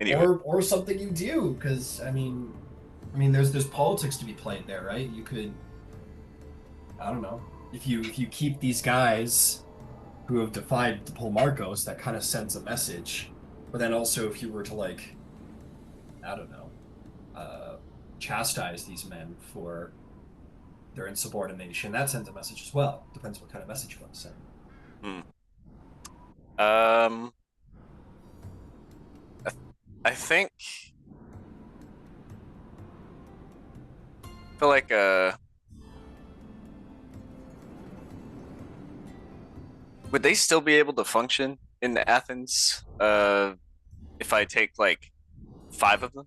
Anyway. Or something you do, because I mean there's politics to be played there, right? You could, I don't know, if you keep these guys who have defied the Polmarcos, that kind of sends a message. But then also if you were to like, I don't know, chastise these men for their insubordination, that sends a message as well. Depends what kind of message you want to send. I think. I feel like would they still be able to function in Athens if I take like 5 of them?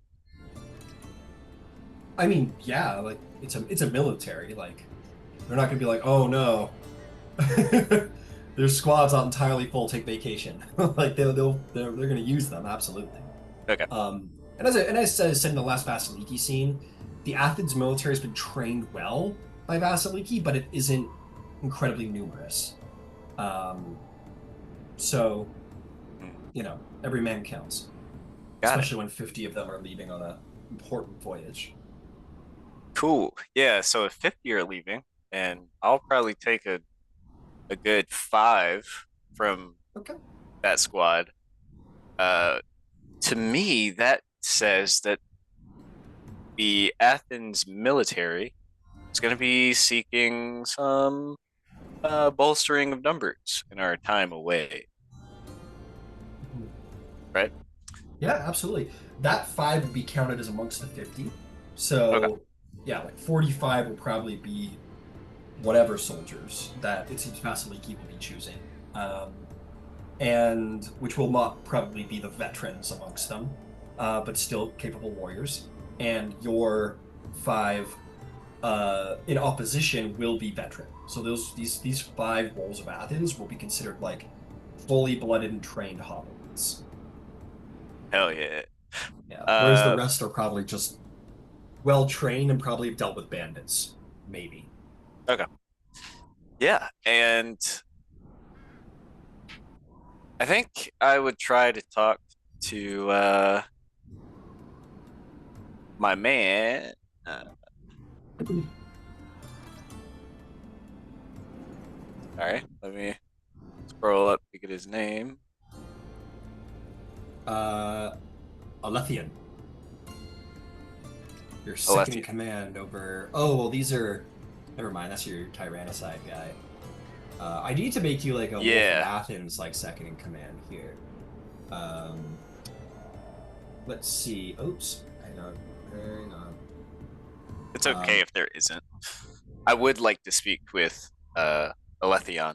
I mean, yeah, like it's a military. Like they're not gonna be like, oh no, their squad's not entirely full. Take vacation. Like they're gonna use them absolutely. Okay. And as I said in the last Vasaliki scene, the Athens military has been trained well by Vasaliki, but it isn't incredibly numerous. So, you know, every man counts, especially when 50 of them are leaving on an important voyage. Cool. Yeah, so if 50 are leaving, and I'll probably take a good 5 from that squad. To me, that says that the Athens military is going to be seeking some bolstering of numbers in our time away. Right? Yeah, absolutely. That 5 would be counted as amongst the 50. So, yeah, like 45 will probably be whatever soldiers that it seems Vasiliki will be choosing. And which will not probably be the veterans amongst them, but still capable warriors. And your 5 in opposition will be veteran. So these 5 Wolves of Athens will be considered like fully blooded and trained hoplites. Hell yeah. Yeah. Whereas the rest are probably just well trained and probably have dealt with bandits, maybe. Okay. Yeah, and I think I would try to talk to my man. Alright, let me scroll up to get his name. Alethian. Your second in Olympia. command over. Oh well, these are. Never mind. That's your Tyrannicide guy. I need to make you like a Wolf of Yeah. Athens like second in command here. Let's see. Oops. Hang on. It's okay if there isn't. I would like to speak with Alethion.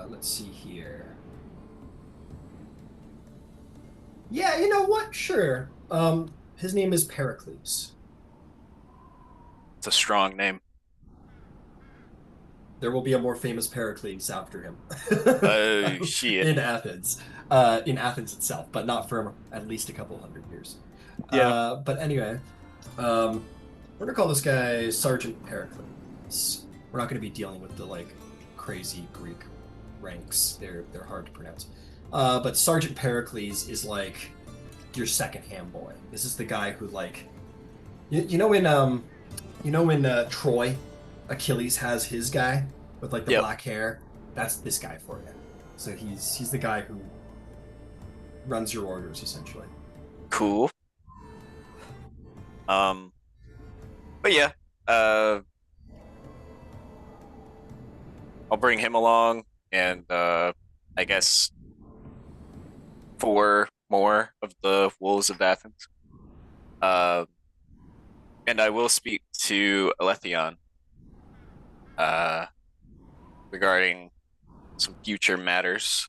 Let's see here. Yeah, you know what? Sure. His name is Pericles. It's a strong name. There will be a more famous Pericles after him. Shit. In Athens. In Athens itself, but not for at least a couple hundred years. Yeah. But anyway, we're gonna call this guy Sergeant Pericles. We're not gonna be dealing with the like crazy Greek ranks. They're hard to pronounce. But Sergeant Pericles is like your second hand boy. This is the guy who like you know when Troy, Achilles has his guy with like the black hair. That's this guy for you. So he's the guy who runs your orders essentially. Cool. But yeah, I'll bring him along, and I guess 4 more of the Wolves of Athens. And I will speak to Alethion regarding some future matters.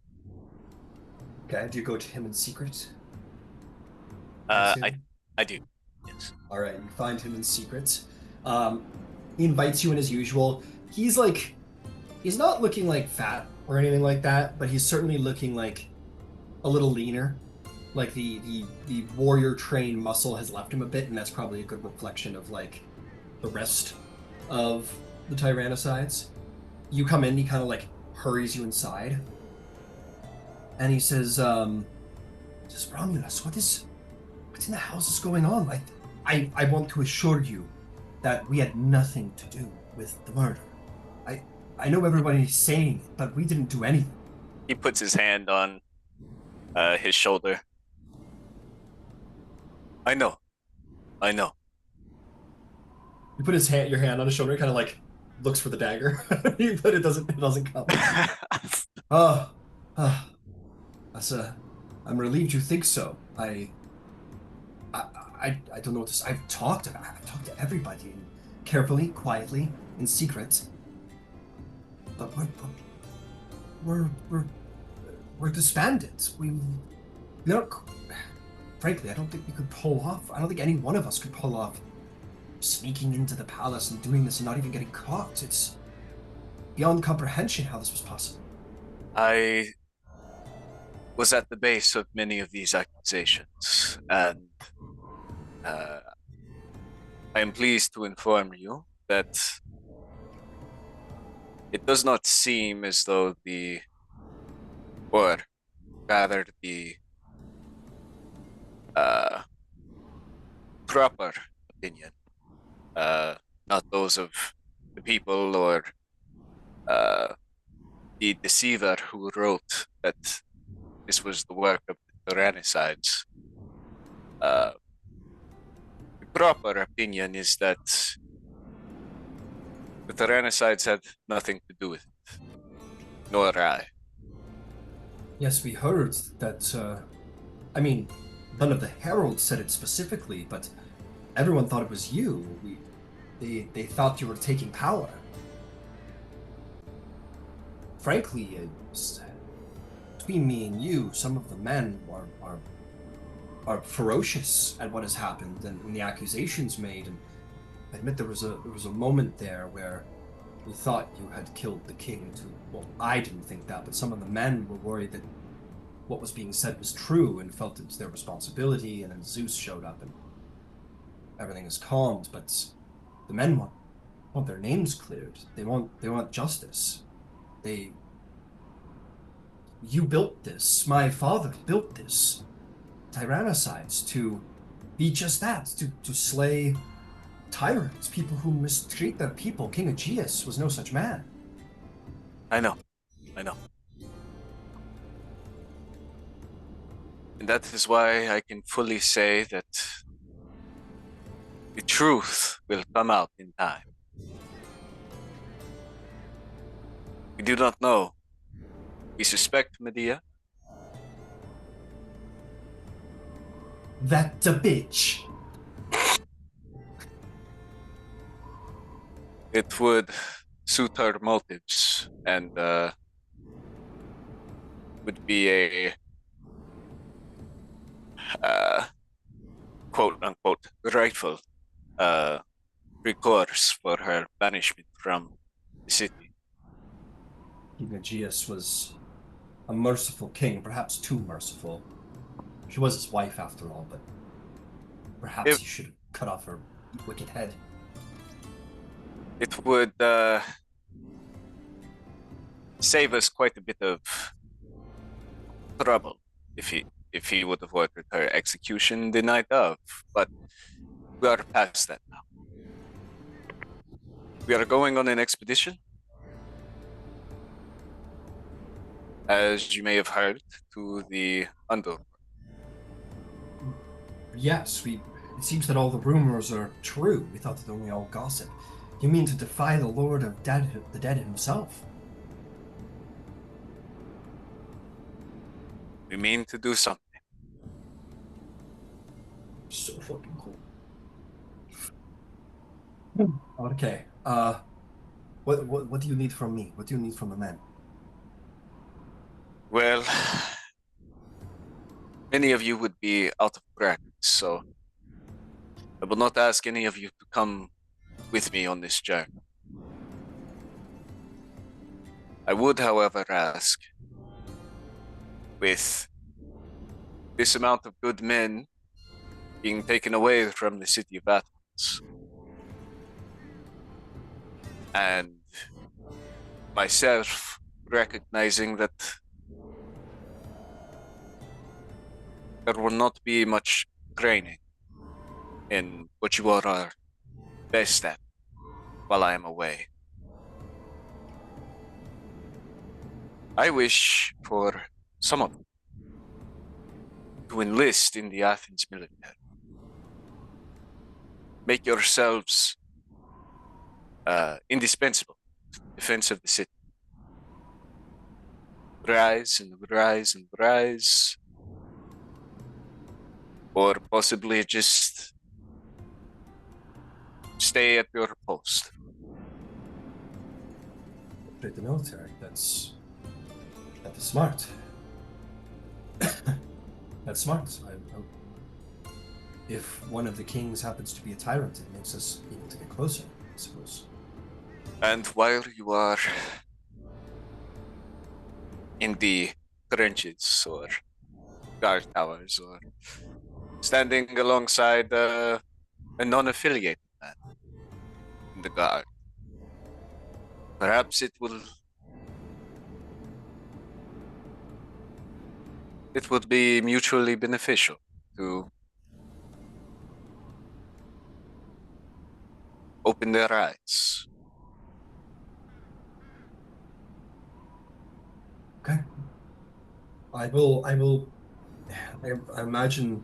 Okay, do you go to him in secret? I do. Yes. All right, you find him in secret. He invites you in as usual. He's not looking like fat or anything like that, but he's certainly looking like a little leaner. Like the warrior trained muscle has left him a bit, and that's probably a good reflection of like the rest of the Tyrannicides. You come in, he kind of like hurries you inside, and he says, Romulus, what's in the house is going on? I want to assure you that we had nothing to do with the murder. I know everybody's saying it, but we didn't do anything. He puts his hand on his shoulder. I know. You put your hand on his shoulder, kind of like looks for the dagger, but it doesn't come. I'm relieved you think so. I don't know what to say. I've talked to everybody, carefully, quietly, in secret. But we're disbanded. Frankly, I don't think we could pull off. I don't think any one of us could pull off sneaking into the palace and doing this and not even getting caught. It's beyond comprehension how this was possible. I was at the base of many of these accusations, and I am pleased to inform you that it does not seem as though the proper opinion, not those of the people or the deceiver who wrote that this was the work of the Tyrannicides. The proper opinion is that the Tyrannicides had nothing to do with it, nor I. Yes, we heard that, none of the heralds said it specifically, but everyone thought it was you. They thought you were taking power. Frankly, between me and you, some of the men are ferocious at what has happened and the accusations made. And I admit there was a moment there where we thought you had killed the king. Well, I didn't think that, but some of the men were worried that what was being said was true and felt it was their responsibility. And then Zeus showed up and everything is calmed. But the men want their names cleared. They want justice. You built this. My father built this. tyrannicides to be just that, to slay tyrants, people who mistreat their people. King Aegeus was no such man. I know. And that is why I can fully say that the truth will come out in time. We do not know. We suspect Medea. That a bitch. It would suit her motives and would be a quote unquote rightful recourse for her banishment from the city. King Aegeus was a merciful king, perhaps too merciful. She was his wife after all, but perhaps he should have cut off her wicked head. It would save us quite a bit of trouble if he would have ordered her execution the night of, but we are past that now. We are going on an expedition, as you may have heard, to the underworld. Yes, it seems that all the rumors are true. We thought that only all gossip. You mean to defy the Lord of the Dead himself? We mean to do something. So fucking cool. Okay. What do you need from me? What do you need from the men? Well, many of you would be out of practice, so I will not ask any of you to come with me on this journey. I would, however, ask, with this amount of good men being taken away from the city of Athens, and myself recognizing that there will not be much training in what you all are best at while I am away. I wish for some of you to enlist in the Athens military. Make yourselves indispensable to the defense of the city. Rise and rise and rise. Or possibly just stay at your post. The military. That's smart. That's smart. If one of the kings happens to be a tyrant, it makes us able to get closer, I suppose. And while you are in the trenches or guard towers or standing alongside a non-affiliated man in the guard, perhaps it would be mutually beneficial to open their eyes. Okay. I imagine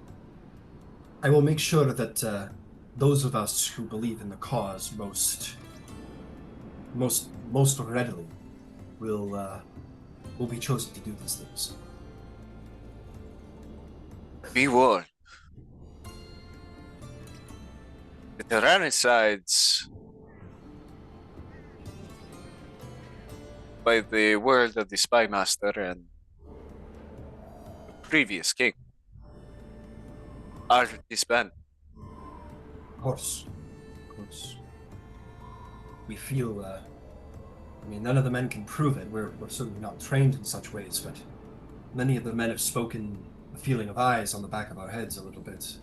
I will make sure that those of us who believe in the cause most readily will be chosen to do these things. Be warned. The tyrannicides, by the word of the spy master and the previous king, are disbanded. Of course. We feel, none of the men can prove it. We're certainly not trained in such ways, but many of the men have spoken a feeling of eyes on the back of our heads a little bit.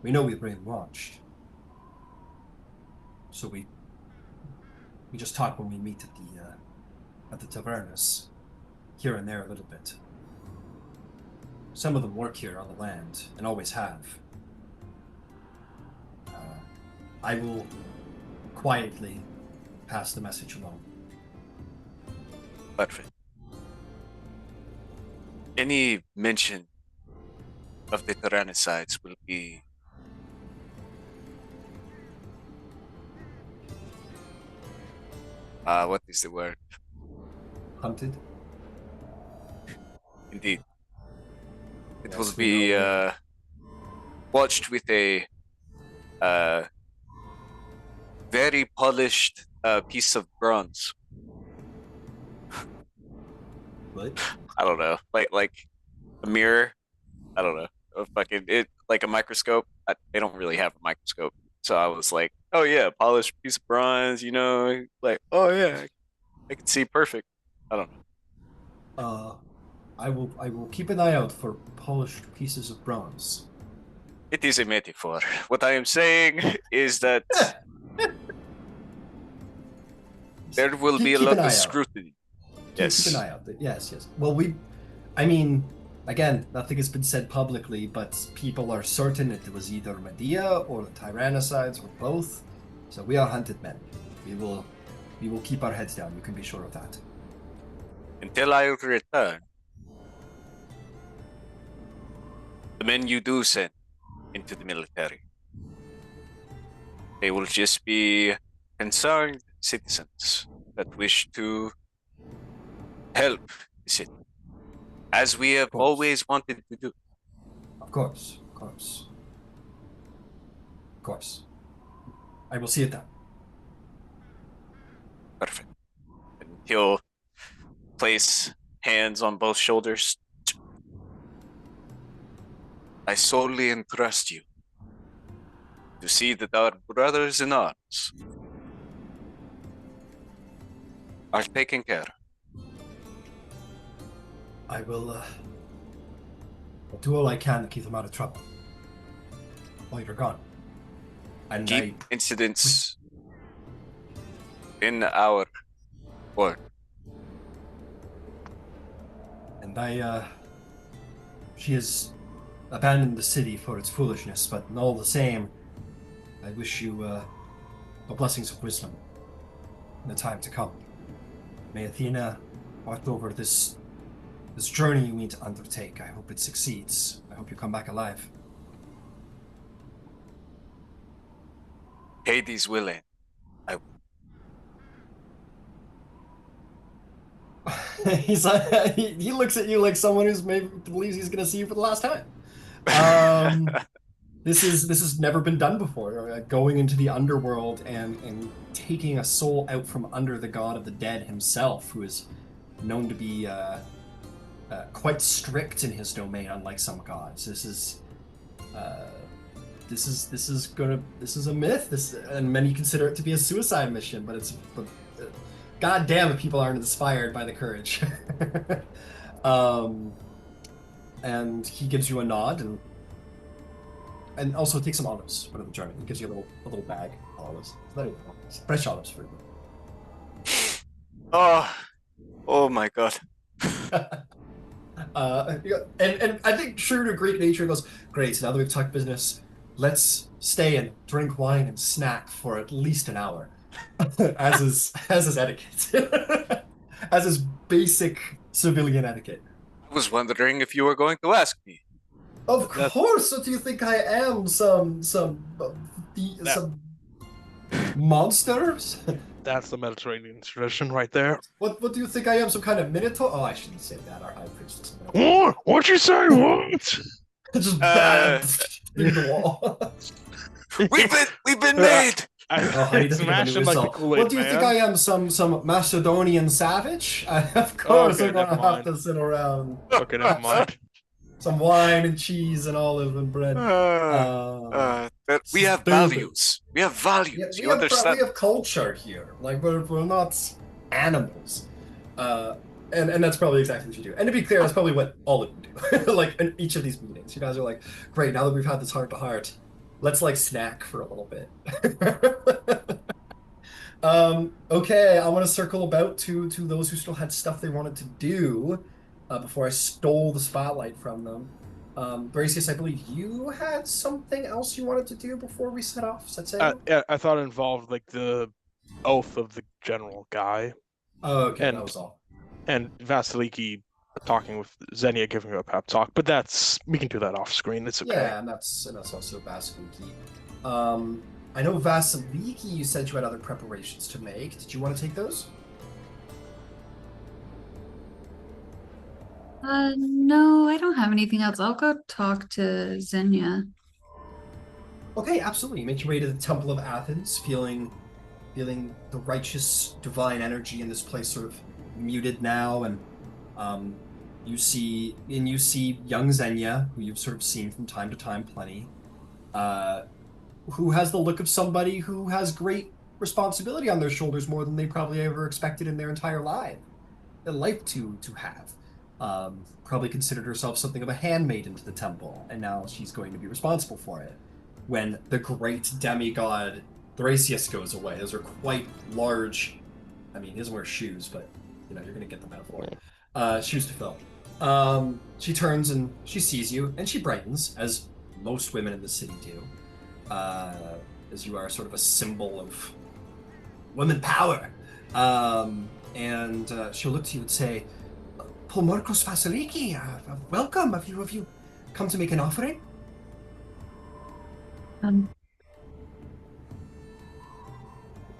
We know we're being watched. So we just talk when we meet at the tavernas, here and there a little bit. some of them work here on the land and always have. I will quietly pass the message along. Perfect. Any mention of the Tyrannicides will be what is the word? Hunted? Indeed. It Yes, will we be know. watched with a very polished piece of bronze. What? I don't know, like a mirror. I don't know. Fucking it, like a microscope. They don't really have a microscope, so I was like, oh yeah, polished piece of bronze. You know, like oh yeah, I can see perfect. I don't know. I will keep an eye out for polished pieces of bronze. It is a metaphor. What I am saying is that there will be a Keep lot an eye of out. scrutiny. Yes. Keep an eye out. Yes. Well, I mean, again, nothing has been said publicly, but people are certain it was either Medea or the Tyrannicides or both. So we are hunted men. We will keep our heads down. You can be sure of that. Until I return, the men you do send into the military, they will just be concerned citizens that wish to help the city, as we have course. always wanted to do. Of course. I will see it done. Perfect. And he'll place hands on both shoulders. I solely entrust you to see that our brothers in arms are taken care of. I will I'll do all I can to keep them out of trouble while you're gone. And Keep incidents in our ward. And she has abandoned the city for its foolishness, but in all the same, I wish you the blessings of wisdom in the time to come. May Athena watch over this journey you need to undertake. I hope it succeeds. I hope you come back alive. Hades willing. He's like, he looks at you like someone who's maybe believes he's going to see you for the last time. This has never been done before. Going into the underworld and taking a soul out from under the god of the dead himself, who is known to be quite strict in his domain, unlike some gods. This is a myth. And many consider it to be a suicide mission, but God damn if people aren't inspired by the courage. And he gives you a nod and also take some olives for the journey. He gives you a little bag of olives. Fresh olives for you. Oh my god. And I think true to Greek nature goes, great, so now that we've talked business, let's stay and drink wine and snack for at least an hour. as is etiquette. As is basic civilian etiquette. I was wondering if you were going to ask me. Of course. What do you think I am? Some monsters? That's the Mediterranean tradition right there. What do you think I am? Some kind of minotaur? Oh, I shouldn't say that. Our high priest is a minotaur. What? What'd you say? What? Just bad in the wall. We've been made. I need to think of a new insult. What do you think I am? Some Macedonian savage? Of course, Okay, I'm gonna never have mind. to sit around. Okay, never mind. Some wine and cheese and olive and bread. But we have stupid. values. We have values. You understand? We have culture here. Like we're not animals. And that's probably exactly what you do. And to be clear, that's probably what all of you do. Like in each of these meetings, you guys are like, great. Now that we've had this heart to heart, let's like snack for a little bit. Okay, I want to circle about to those who still had stuff they wanted to do before I stole the spotlight from them. Thrasius, I believe you had something else you wanted to do before we set off. Set sail? Yeah, I thought it involved like the oath of the general guy Oh, okay, that and was all. Vasiliki talking with Xenia, giving her a pep talk. But we can do that off screen. It's okay. Yeah, and that's also Vasaliki. I know Vasaliki, you said you had other preparations to make. Did you want to take those? No, I don't have anything else. I'll go talk to Xenia. Okay, absolutely. You make your way to the Temple of Athens, feeling the righteous divine energy in this place sort of muted now, and you see young Xenia, who you've sort of seen from time to time plenty, who has the look of somebody who has great responsibility on their shoulders, more than they probably ever expected in their entire life to have. Probably considered herself something of a handmaiden to the temple, and now she's going to be responsible for it. When the great demigod Thrasius goes away, those are quite large. I mean, he doesn't wear shoes, but you're going to get the metaphor. Shoes to fill. She turns and she sees you, and she brightens, as most women in the city do, as you are sort of a symbol of women power. And she'll look to you and say, Polmarkos Vasaliki, welcome. Have you come to make an offering?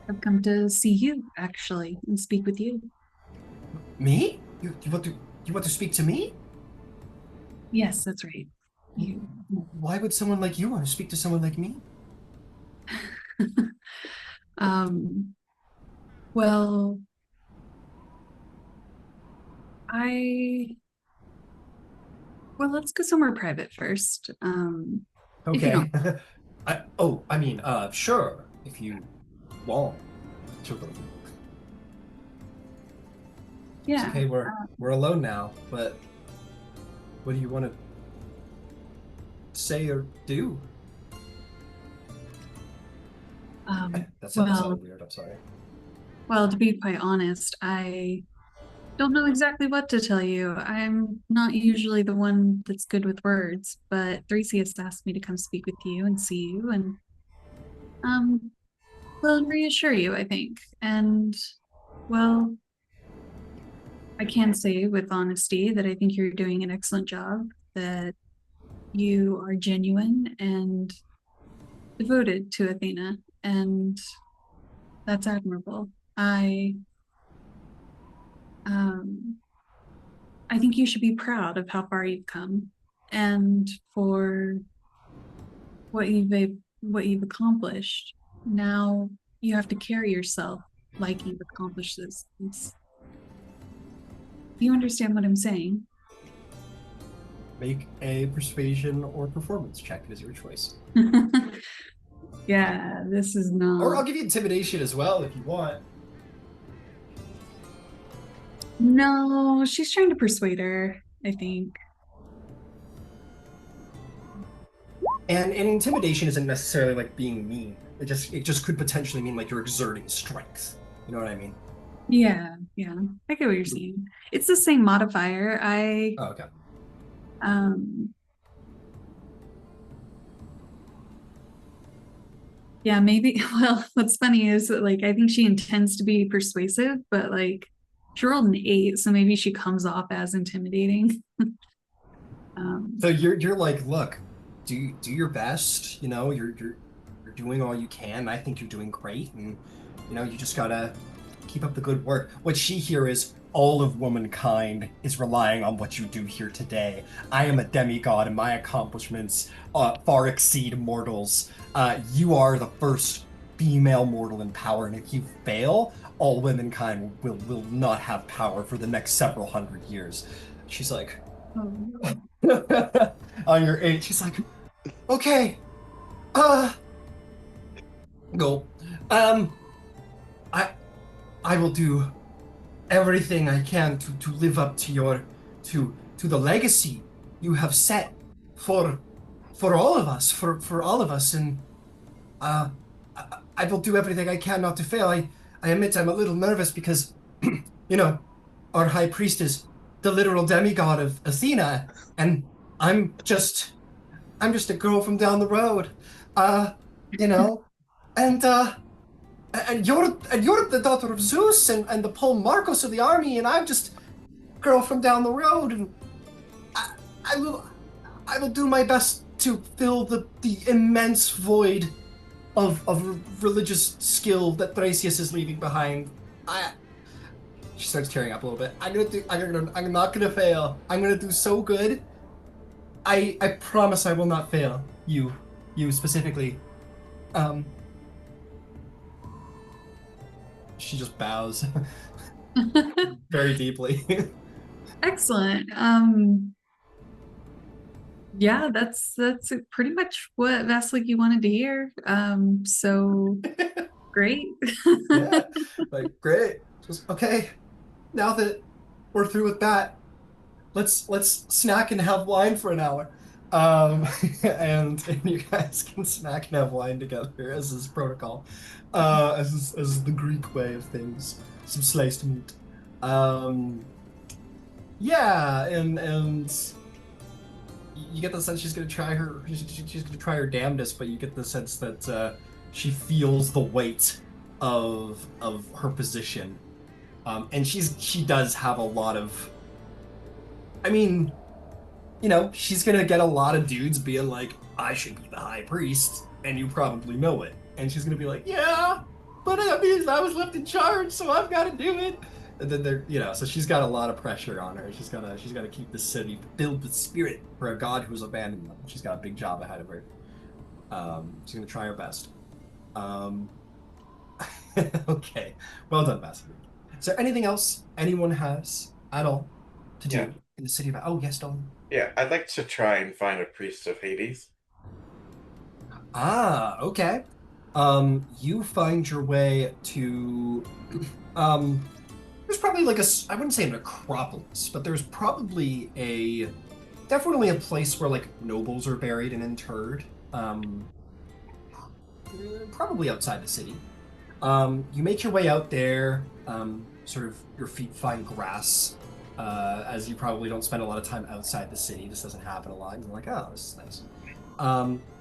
I've come to see you, actually, and speak with you. Me? You want to speak to me? Yes, that's right. You. Why would someone like you want to speak to someone like me? Well, let's go somewhere private first. If you Okay. don't. Sure, if you want to. Yeah. It's okay, we're alone now, but what do you want to say or do? That sounded weird, I'm sorry. Well, to be quite honest, I don't know exactly what to tell you. I'm not usually the one that's good with words, but Thrasius asked me to come speak with you and see you and reassure you, I think. And well, I can say with honesty that I think you're doing an excellent job, that you are genuine and devoted to Athena, and that's admirable. I think you should be proud of how far you've come and for what you've accomplished. Now you have to carry yourself like you've accomplished this. You understand what I'm saying? Make a persuasion or performance check. It is your choice. Yeah, this is not. Or I'll give you intimidation as well if you want. No, she's trying to persuade her, I think. And intimidation isn't necessarily like being mean. It just could potentially mean like you're exerting strength. You know what I mean? Yeah. I get what you're saying. It's the same modifier. Oh, okay. Yeah, maybe. Well, what's funny is that, like, I think she intends to be persuasive, but like she rolled an 8, so maybe she comes off as intimidating. So you're like, look, do your best. You're doing all you can. I think you're doing great, and you just gotta keep up the good work. What she here is, all of womankind is relying on what you do here today. I am a demigod, and my accomplishments far exceed mortals. You are the first female mortal in power, and if you fail, all womankind will not have power for the next several hundred years. She's like, on your 8, she's like, okay, go. I will do everything I can to live up to the legacy you have set for all of us, for all of us, and I will do everything I can not to fail. I admit I'm a little nervous because our high priest is the literal demigod of Athena, and I'm just a girl from down the road. Uh, you know, and you're the daughter of Zeus and the Paul Marcos of the army, and I'm just a girl from down the road, and I, I will I will do my best to fill the immense void of religious skill that Thrasius is leaving behind. I She starts tearing up a little bit. I'm not gonna fail. I'm gonna do so good. I promise I will not fail. You specifically. Um, she just bows very deeply. Excellent. Yeah, that's pretty much what Vasaliki wanted to hear. So great. Yeah, like great. Just okay. Now that we're through with that, let's snack and have wine for an hour. And you guys can snack and have wine together as is protocol, as the Greek way of things. Some sliced meat. Um, yeah, and you get the sense she's gonna try her damnedest, but you get the sense that she feels the weight of her position, and she does have a lot of. I mean, she's gonna get a lot of dudes being like, I should be the high priest, and you probably know it. And she's gonna be like, yeah, but that means I was left in charge, so I've got to do it. And then so she's got a lot of pressure on her. She's gotta keep the city filled with spirit for a god who's abandoned them. She's got a big job ahead of her. She's gonna try her best. Um, okay, well done, Vasiliki. Is there anything else anyone has at all to do Yeah. in the city of? Oh, yes, Dolion. Yeah, I'd like to try and find a priest of Hades. Ah, okay. You find your way to, there's probably like I wouldn't say an acropolis, but there's probably definitely a place where like nobles are buried and interred. Probably outside the city. You make your way out there, sort of your feet find grass, as you probably don't spend a lot of time outside the city. This doesn't happen a lot. And you're like, oh, this is nice.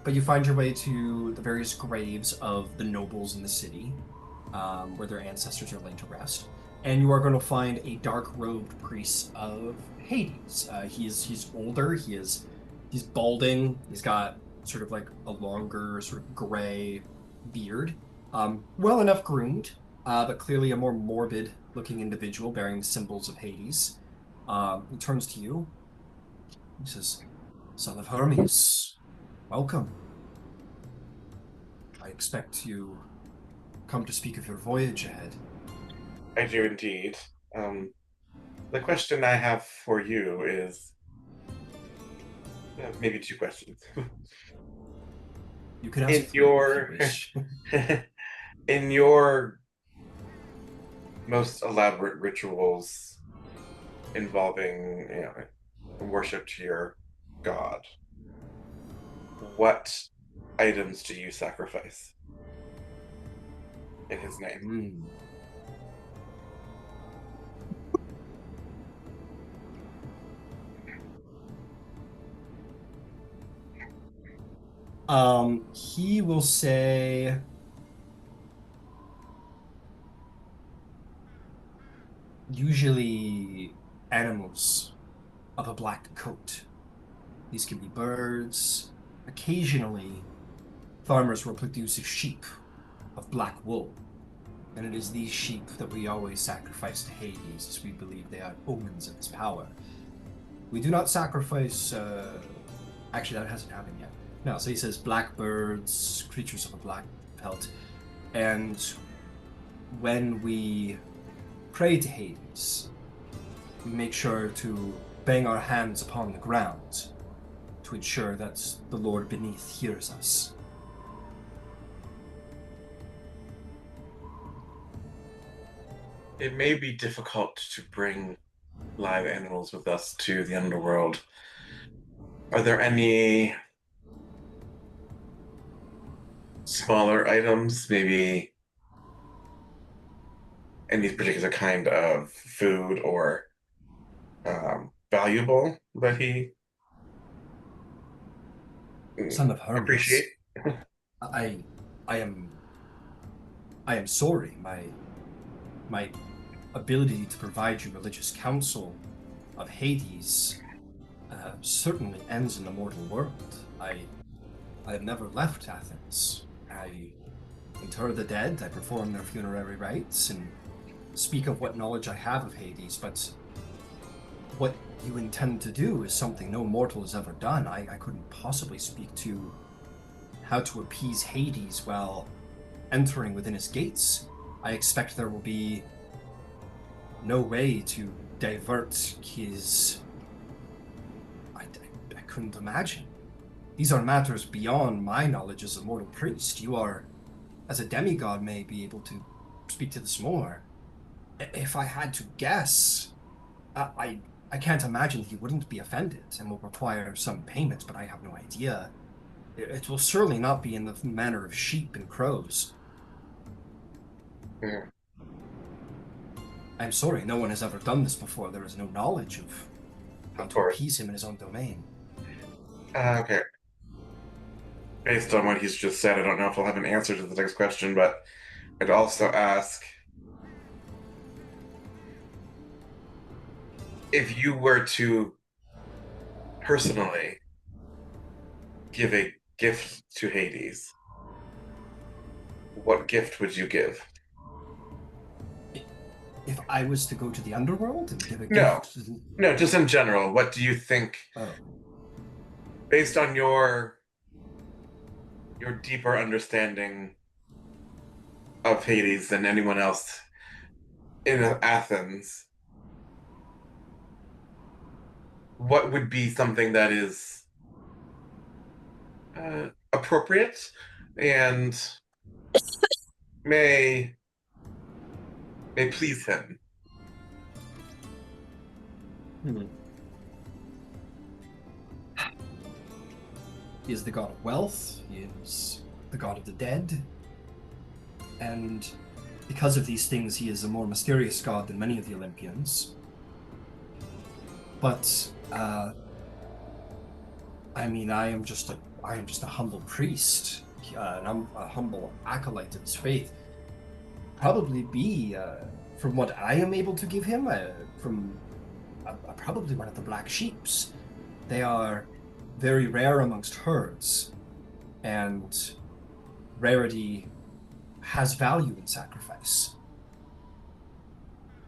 But you find your way to the various graves of the nobles in the city, where their ancestors are laid to rest. And you are going to find a dark-robed priest of Hades. He's older. He's balding. He's got sort of like a longer, sort of gray beard. Well enough groomed, but clearly a more morbid-looking individual bearing the symbols of Hades. He turns to you. He says, "Son of Hermes, welcome. I expect you come to speak of your voyage ahead." I do indeed. The question I have for you is maybe two questions. You can ask In three your if you wish. in your most elaborate rituals involving, worship to your god, what items do you sacrifice in his name? Hmm. He will say, usually animals of a black coat. These can be birds. Occasionally, farmers will produce a sheep of black wool. And it is these sheep that we always sacrifice to Hades, as we believe they are omens of his power. We do not sacrifice, actually that hasn't happened yet. No, so he says blackbirds, creatures of a black pelt. And when we pray to Hades, we make sure to bang our hands upon the ground to ensure that the Lord beneath hears us. It may be difficult to bring live animals with us to the underworld. Are there any smaller items, maybe any particular kind of food or valuable that he Son of Hermes. Appreciate. I am sorry. My ability to provide you religious counsel of Hades certainly ends in the mortal world. I have never left Athens. I inter the dead, I perform their funerary rites, and speak of what knowledge I have of Hades, but what you intend to do is something no mortal has ever done. I couldn't possibly speak to how to appease Hades while entering within his gates. I expect there will be no way to divert his... I couldn't imagine. These are matters beyond my knowledge as a mortal priest. You are, as a demigod, may be able to speak to this more. If I had to guess, I can't imagine he wouldn't be offended and will require some payment, but I have no idea. It will certainly not be in the manner of sheep and crows. Mm. I'm sorry, no one has ever done this before. There is no knowledge of how Of to course. appease him in his own domain. Okay. Based on what he's just said, I don't know if I'll have an answer to the next question, but I'd also ask if you were to personally give a gift to Hades, what gift would you give? If I was to go to the underworld and give a No. gift... No, just in general, what do you think, Oh. based on your deeper understanding of Hades than anyone else in Athens, what would be something that is appropriate and may please him? He is the god of wealth, he is the god of the dead, and because of these things he is a more mysterious god than many of the Olympians. But, I mean, I am just a humble priest, and I'm a humble acolyte of his faith. Probably be, from what I am able to give him, probably one of the black sheeps. They are very rare amongst herds, and rarity has value in sacrifice.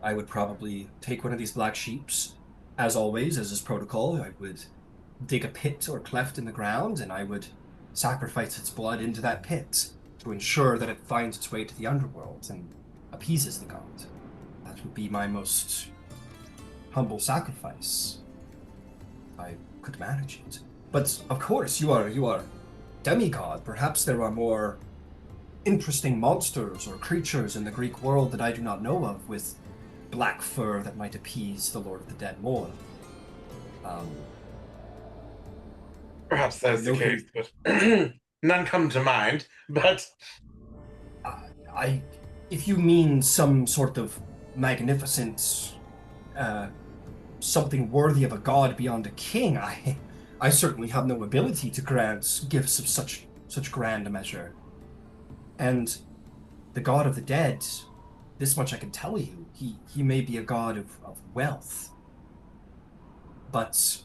I would probably take one of these black sheeps. As always, as is protocol, I would dig a pit or cleft in the ground, and I would sacrifice its blood into that pit to ensure that it finds its way to the underworld and appeases the god. That would be my most humble sacrifice. I could manage it. But of course, you are demigod. Perhaps there are more interesting monsters or creatures in the Greek world that I do not know of with black fur that might appease the Lord of the Dead more. Perhaps that is the No case, but none come to mind. But if you mean some sort of magnificent, something worthy of a god beyond a king, I certainly have no ability to grant gifts of such grand measure. And the god of the dead, this much I can tell you, he may be a god of wealth, but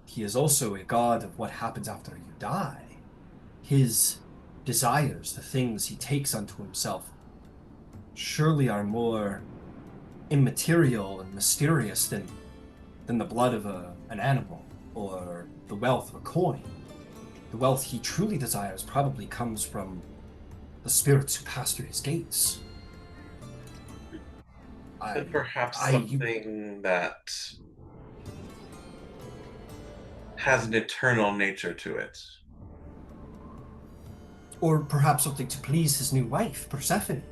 he is also a god of what happens after you die. His desires, the things he takes unto himself, surely are more immaterial and mysterious than the blood of an animal or the wealth of a coin. The wealth he truly desires probably comes from the spirits who pass through his gates. and perhaps something that has an eternal nature to it. Or perhaps something to please his new wife, Persephone.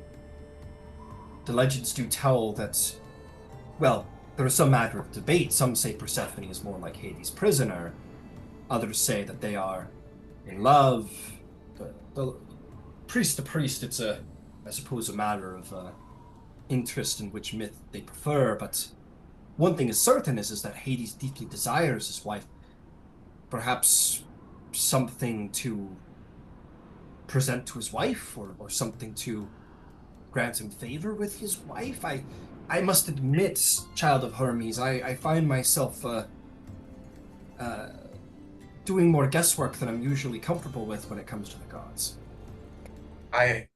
The legends do tell that, well, there is some matter of debate. Some say Persephone is more like Hades' prisoner. Others say that they are in love. The priest to priest, it's I suppose, a matter of interest in which myth they prefer. But one thing is certain is that Hades deeply desires his wife. Perhaps something to present to his wife, or something to grant him favor with his wife? I must admit, child of Hermes, I find myself doing more guesswork than I'm usually comfortable with when it comes to the gods. I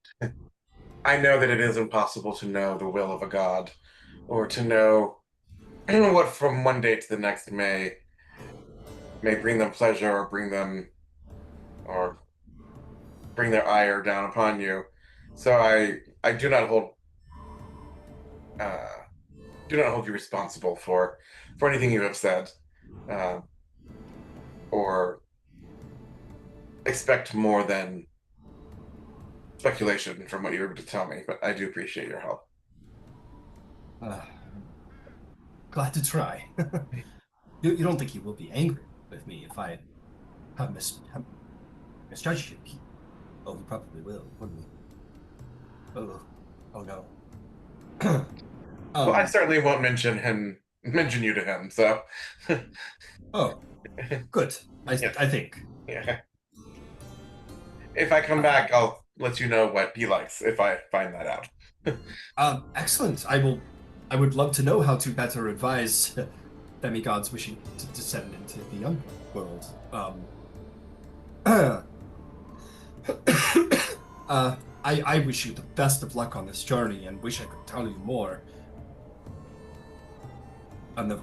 I know that it is impossible to know the will of a god, or to know what from one day to the next may bring them pleasure, or bring their ire down upon you. So I uh, do not hold you responsible for anything you have said, uh, or expect more than speculation from what you were able to tell me. But I do appreciate your help. Uh, Glad to try. You don't think he will be angry with me if I have misjudged you? Oh, he probably will, wouldn't he? Oh no. Well, I certainly won't mention you to him. So, Oh, good. Yeah. I think. yeah. If I come back, I'll let you know what he likes if I find that out. Excellent. I would love to know how to better advise demigods wishing to descend into the underworld. I wish you the best of luck on this journey, and wish I could tell you more. I'm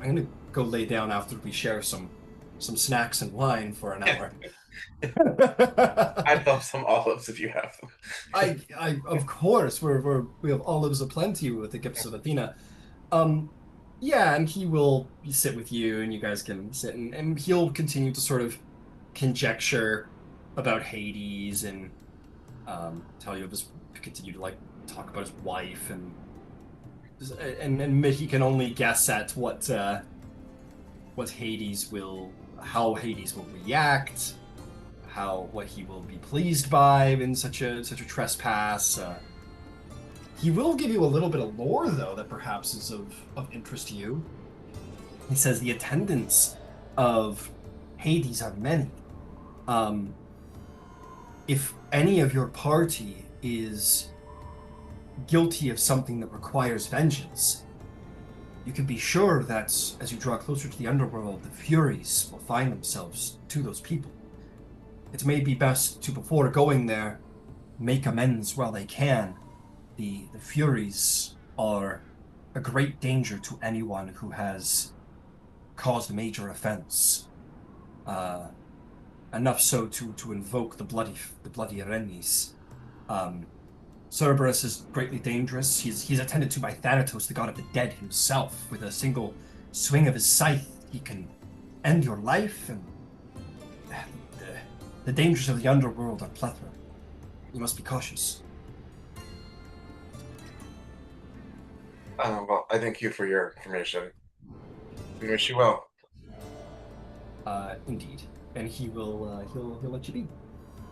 gonna go lay down after we share some snacks and wine for an hour. I'd love some olives if you have them. I of course we have olives aplenty with the gifts of Athena. Yeah, and he will sit with you, and you guys can sit, and he'll continue to sort of conjecture about Hades, and tell you of his continue to like talk about his wife, and admit he can only guess at what Hades will, how Hades will react, what he will be pleased by in such a trespass. He will give you a little bit of lore, though, that perhaps is of interest to you. He says the attendants of Hades are many. If any of your party is guilty of something that requires vengeance, you can be sure that as you draw closer to the underworld, the Furies will find themselves to those people. It may be best to, before going there, make amends while they can. The Furies are a great danger to anyone who has caused a major offense. Enough so to invoke the bloody Erenis. Cerberus is greatly dangerous. He's attended to by Thanatos, the god of the dead himself. With a single swing of his scythe, he can end your life, and the dangers of the underworld are plethora. You must be cautious. Well, I thank you for your information. I wish you well. Indeed. And he will, he'll let you be.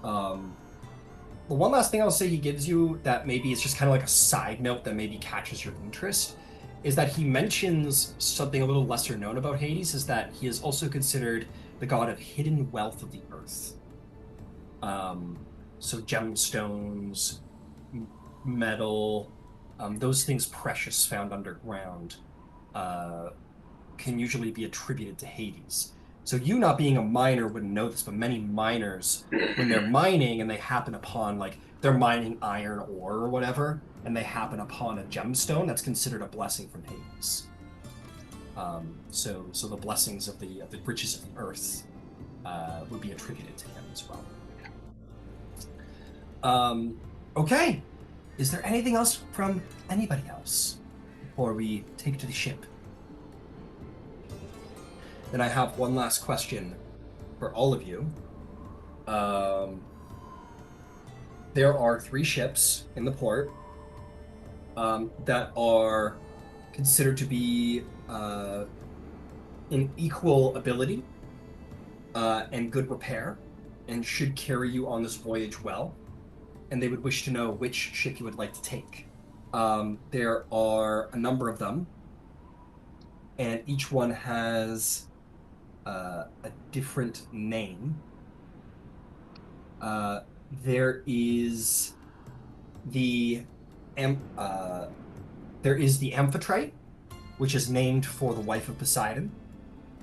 The one last thing I'll say he gives you that maybe is just kind of like a side note that maybe catches your interest is that he mentions something a little lesser known about Hades, is that he is also considered the god of hidden wealth of the earth. So gemstones, metal, those things precious found underground can usually be attributed to Hades. So you not being a miner wouldn't know this, but many miners, when they're mining and they happen upon, like, they're mining iron ore or whatever, and they happen upon a gemstone, that's considered a blessing from Hades. So the blessings of the riches of the earth would be attributed to him as well. Okay. Is there anything else from anybody else before we take to the ship? Then I have one last question for all of you. There are 3 ships in the port that are considered to be in equal ability and good repair, and should carry you on this voyage well. And they would wish to know which ship you would like to take. There are a number of them, and each one has a different name. There is the there is the Amphitrite, which is named for the wife of Poseidon.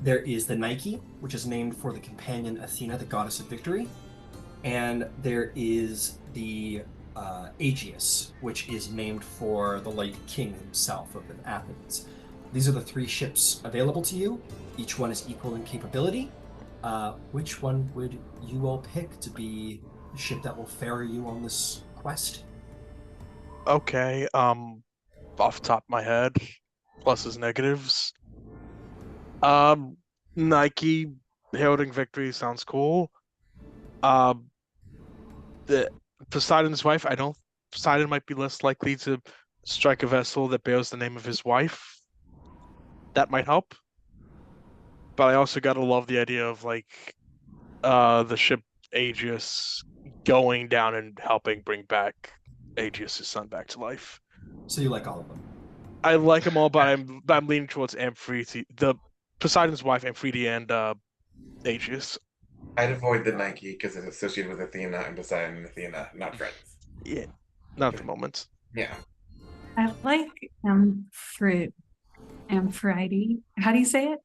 There is the Nike, which is named for the companion Athena, the goddess of victory. And there is the Aegeus, which is named for the late king himself of Athens. These are the 3 ships available to you. Each one is equal in capability. Which one would you all pick to be the ship that will ferry you on this quest? Okay, off the top of my head, pluses, negatives. Nike heralding victory sounds cool. The Poseidon's wife, I don't. Poseidon might be less likely to strike a vessel that bears the name of his wife. That might help. But I also gotta love the idea of like the ship Aegeus going down and helping bring back Aegeus' son back to life. So you like all of them? I like them all, but I'm leaning towards Amphitrite, the Poseidon's wife, Amphitrite, and Aegeus. I'd avoid the Nike because it's associated with Athena and Poseidon and Athena, not friends. Yeah, not at the moment. Yeah. I like Amphitrite. How do you say it?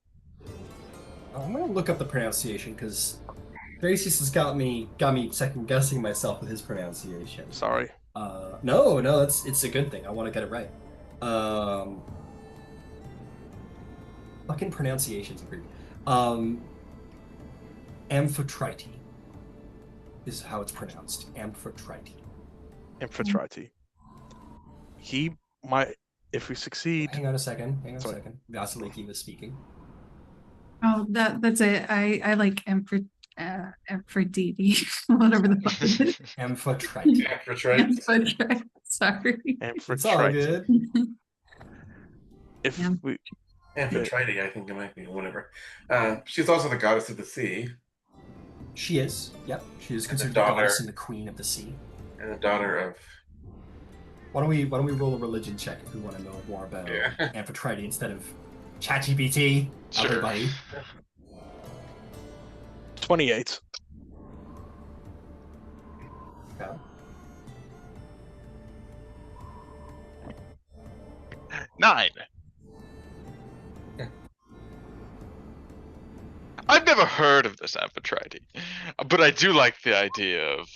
I'm gonna look up the pronunciation because Thrasius has got me second guessing myself with his pronunciation. Sorry. No, it's a good thing. I want to get it right. Fucking pronunciations are Greek. Amphitrite is how it's pronounced. Amphitrite. Amphitrite. He might, if we succeed. Hang on a second. Sorry. Vasaliki was speaking. Oh, that's it. I like Amphitrite, whatever the fuck it is. Amphitrite. Amphitrite. Sorry. It's all good. If Yeah. we Amphitrite, I think it might be, whatever. She's also the goddess of the sea. She is. Yep. She is considered the daughter. goddess and the queen of the sea. And the daughter of. Why don't we roll a religion check if we want to know more about Amphitrite instead of ChatGPT? Sure. Everybody. 28. Okay. Nine. I've never heard of this Amphitrite, but I do like the idea of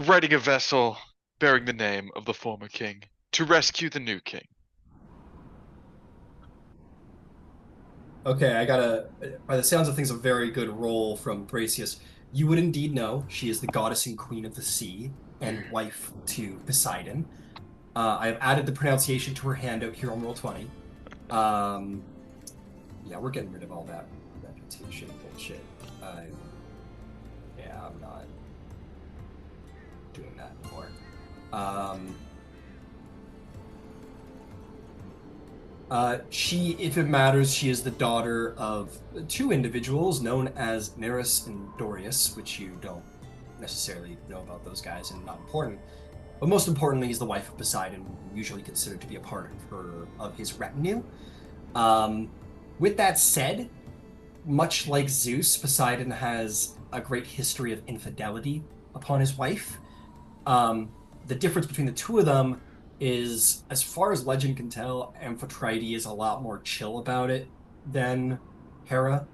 writing a vessel bearing the name of the former king to rescue the new king. Okay, I got by the sounds of things, a very good roll from Thrasius. You would indeed know she is the goddess and queen of the sea and wife to Poseidon. I have added the pronunciation to her handout here on Roll20. Yeah, we're getting rid of all that reputation bullshit. Yeah, I'm not doing that anymore. She, if it matters, she is the daughter of 2 individuals known as Nereus and Dorius, which you don't necessarily know about those guys and not important. But most importantly, he's the wife of Poseidon, usually considered to be a part of his retinue. With that said, much like Zeus, Poseidon has a great history of infidelity upon his wife. The difference between the 2 of them is, as far as legend can tell, Amphitrite is a lot more chill about it than Hera,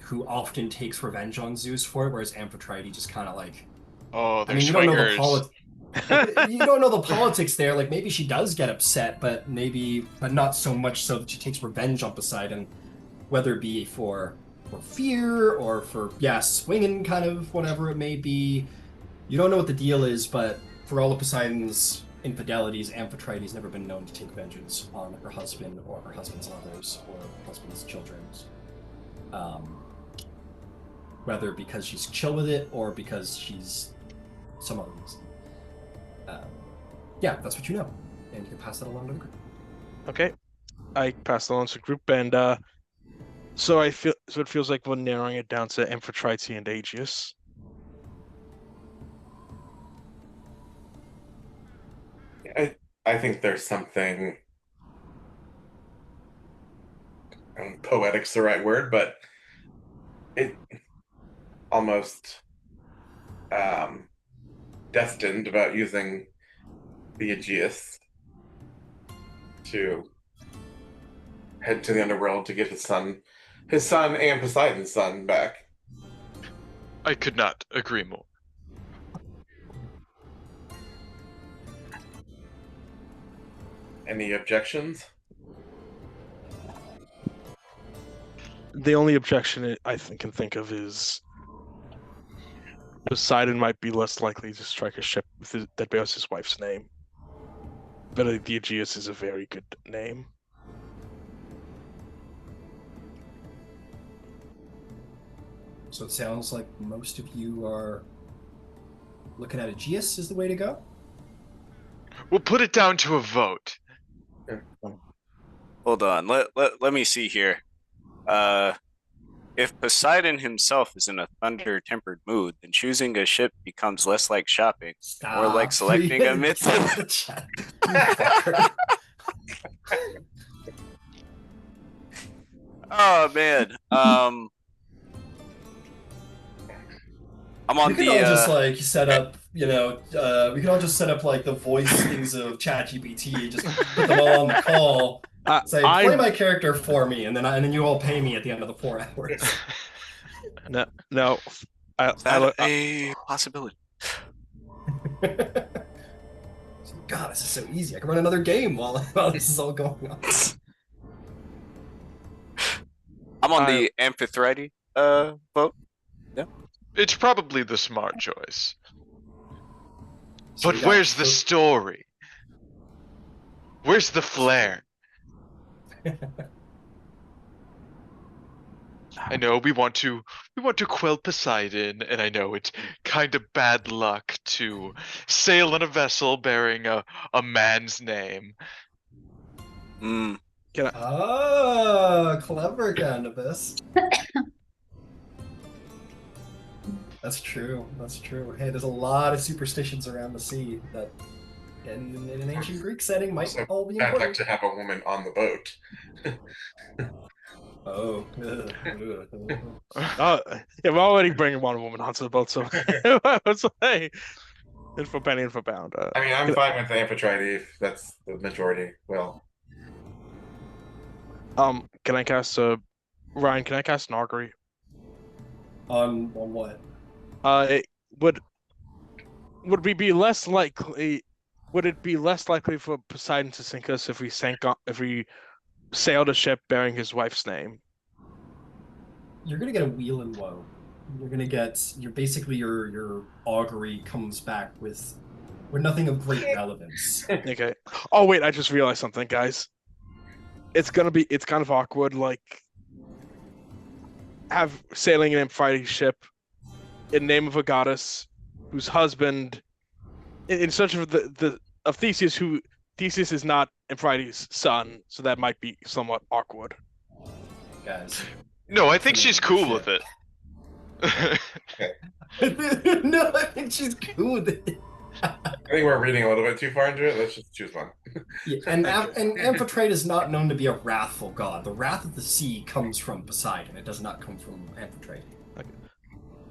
who often takes revenge on Zeus for it, whereas Amphitrite just kind of like... Oh, they're you don't know the swingers. you don't know the politics there. Like, maybe she does get upset, but not so much so that she takes revenge on Poseidon, whether it be for fear or for swinging, kind of whatever it may be. You don't know what the deal is, but for all of Poseidon's infidelities, Amphitrite's never been known to take vengeance on her husband or her husband's lovers or her husband's children. Whether because she's chill with it or because she's some other reason. Yeah, that's what you know, and you can pass that along to the group. Okay, I pass it along to the group, and so it feels like we're narrowing it down to Amphitrite and Aegeus. I think there's something poetic's the right word, but it almost destined about using the Aegeus to head to the underworld to get his son and Poseidon's son back. I could not agree more. Any objections? The only objection I can think of is Poseidon might be less likely to strike a ship that bears his wife's name. But the Aegeus is a very good name. So it sounds like most of you are looking at Aegeus is the way to go. We'll put it down to a vote. Hold on. Let me see here. If Poseidon himself is in a thunder-tempered mood, then choosing a ship becomes less like shopping, more like selecting a myth. Oh man. I'm on we could all just like set up, we could all just set up like the voice things of ChatGPT, just put them all on the call. Say, play my character for me, and then you all pay me at the end of the 4 hours. No. Is that a possibility? God, this is so easy. I can run another game while this is all going on. I'm on the Amphitrite vote. Yeah. It's probably the smart choice. So But where's the story? Where's the flair? I know we want to quell Poseidon, and I know it's kind of bad luck to sail on a vessel bearing a man's name. Oh, clever, Candybus. That's true. That's true. Hey, there's a lot of superstitions around the sea that, in an ancient Greek setting, might So all be I'd important. like to have a woman on the boat. Oh. Yeah, we're already bringing one woman onto the boat, so it's like, and for penny and for pound. I mean, I'm fine with the Amphitrite if that's the majority. Well, can I cast Ryan? Can I cast an augury? On what? Would we be less likely? Would it be less likely for Poseidon to sink us if we sailed a ship bearing his wife's name? You're gonna get a wheel and woe. You're gonna get your augury comes back with nothing of great relevance. Okay. Oh wait, I just realized something, guys. It's kind of awkward, like have sailing an Amphitrite ship in name of a goddess whose husband, in search of of Theseus, who Theseus is not Amphitrite's son, so that might be somewhat awkward. Guys. No, I think she's cool with it. No, I think she's cool with it. I think we're reading a little bit too far into it. Let's just choose one. Yeah, and Amphitrite is not known to be a wrathful god. The wrath of the sea comes from Poseidon. It does not come from Amphitrite.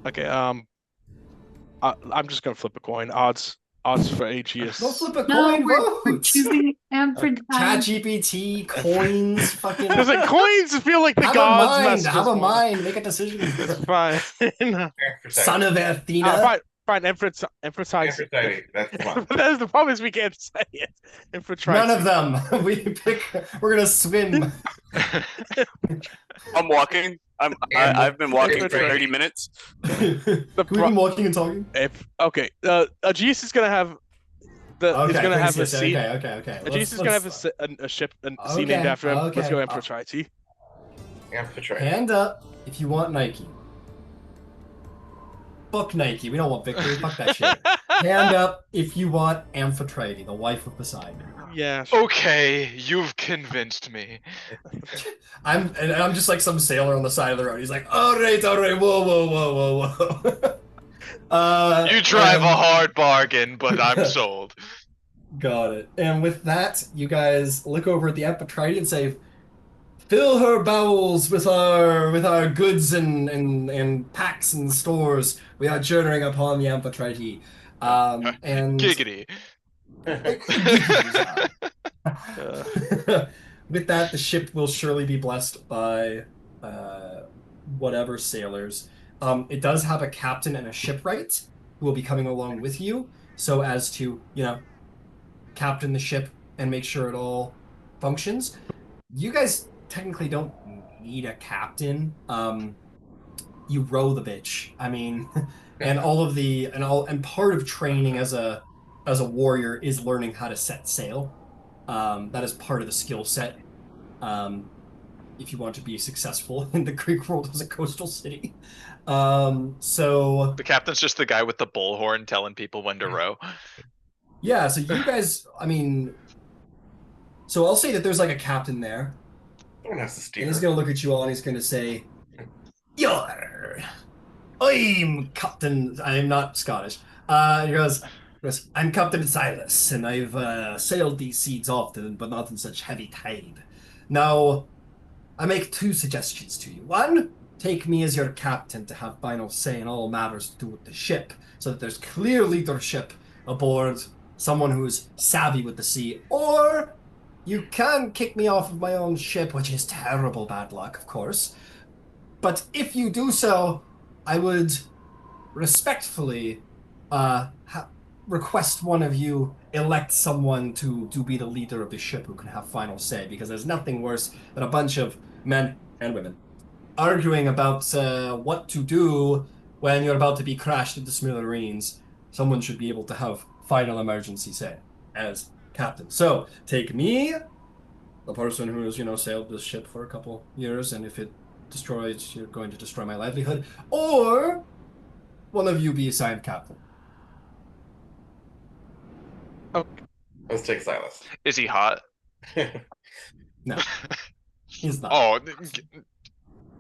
Okay. I'm just gonna flip a coin. Odds for Aegeus. Don't flip a No, coin. we're choosing Amphitrite. ChatGPT, coins, fucking. There's like coins feel like the gods. Have a mind. Make a decision. It's fine. Son of Athena. Fine. Amphitrite. That's one. That's the problem is we can't say it. Amphitrite. None of them. We're gonna swim. I'm walking. I've been walking for 30 minutes. We've been walking and talking. Okay. Aegeus is gonna have is gonna have a sea. Okay. Aegeus is gonna have a ship, a sea named after him. Let's go Amphitrite. Amphitrite. Hand up if you want Nike. Fuck Nike. We don't want victory. Fuck that shit. Hand up if you want Amphitrite, the wife of Poseidon. Yeah. Sure. Okay, you've convinced me. I'm just like some sailor on the side of the road. He's like, all right, whoa. You drive a hard bargain, but I'm sold. Got it. And with that, you guys look over at the Amphitrite and say, fill her bowels with our goods and packs and stores. We are journeying upon the Amphitrite. And Giggity. with that, the ship will surely be blessed by whatever sailors. It does have a captain and a shipwright who will be coming along with you, so as to, captain the ship and make sure it all functions. You guys technically don't need a captain. You row the bitch. I mean, and part of training as a warrior is learning how to set sail. That is part of the skill set. If you want to be successful in the Greek world as a coastal city. So The captain's just the guy with the bullhorn telling people when to row. yeah, so you guys, I mean, so I'll say that there's like a captain there, Someone has to steer. and he's gonna look at you all and he's gonna say, I'm Captain. I'm not Scottish. He goes, I'm Captain Silas, and I've sailed these seas often, but not in such heavy tide. Now, I make two suggestions to you. One, take me as your captain to have final say in all matters to do with the ship, so that there's clear leadership aboard, someone who's savvy with the sea. Or you can kick me off of my own ship, which is terrible bad luck, of course. But if you do so, I would respectfully request one of you elect someone to be the leader of the ship who can have final say, because there's nothing worse than a bunch of men and women arguing about what to do when you're about to be crashed into smithereens. Someone should be able to have final emergency say as captain. So take me, the person who has, sailed this ship for a couple years, and if it destroys, you're going to destroy my livelihood, or one of you be assigned captain. Okay. Let's take Silas. Is he hot? No, he's not. Oh,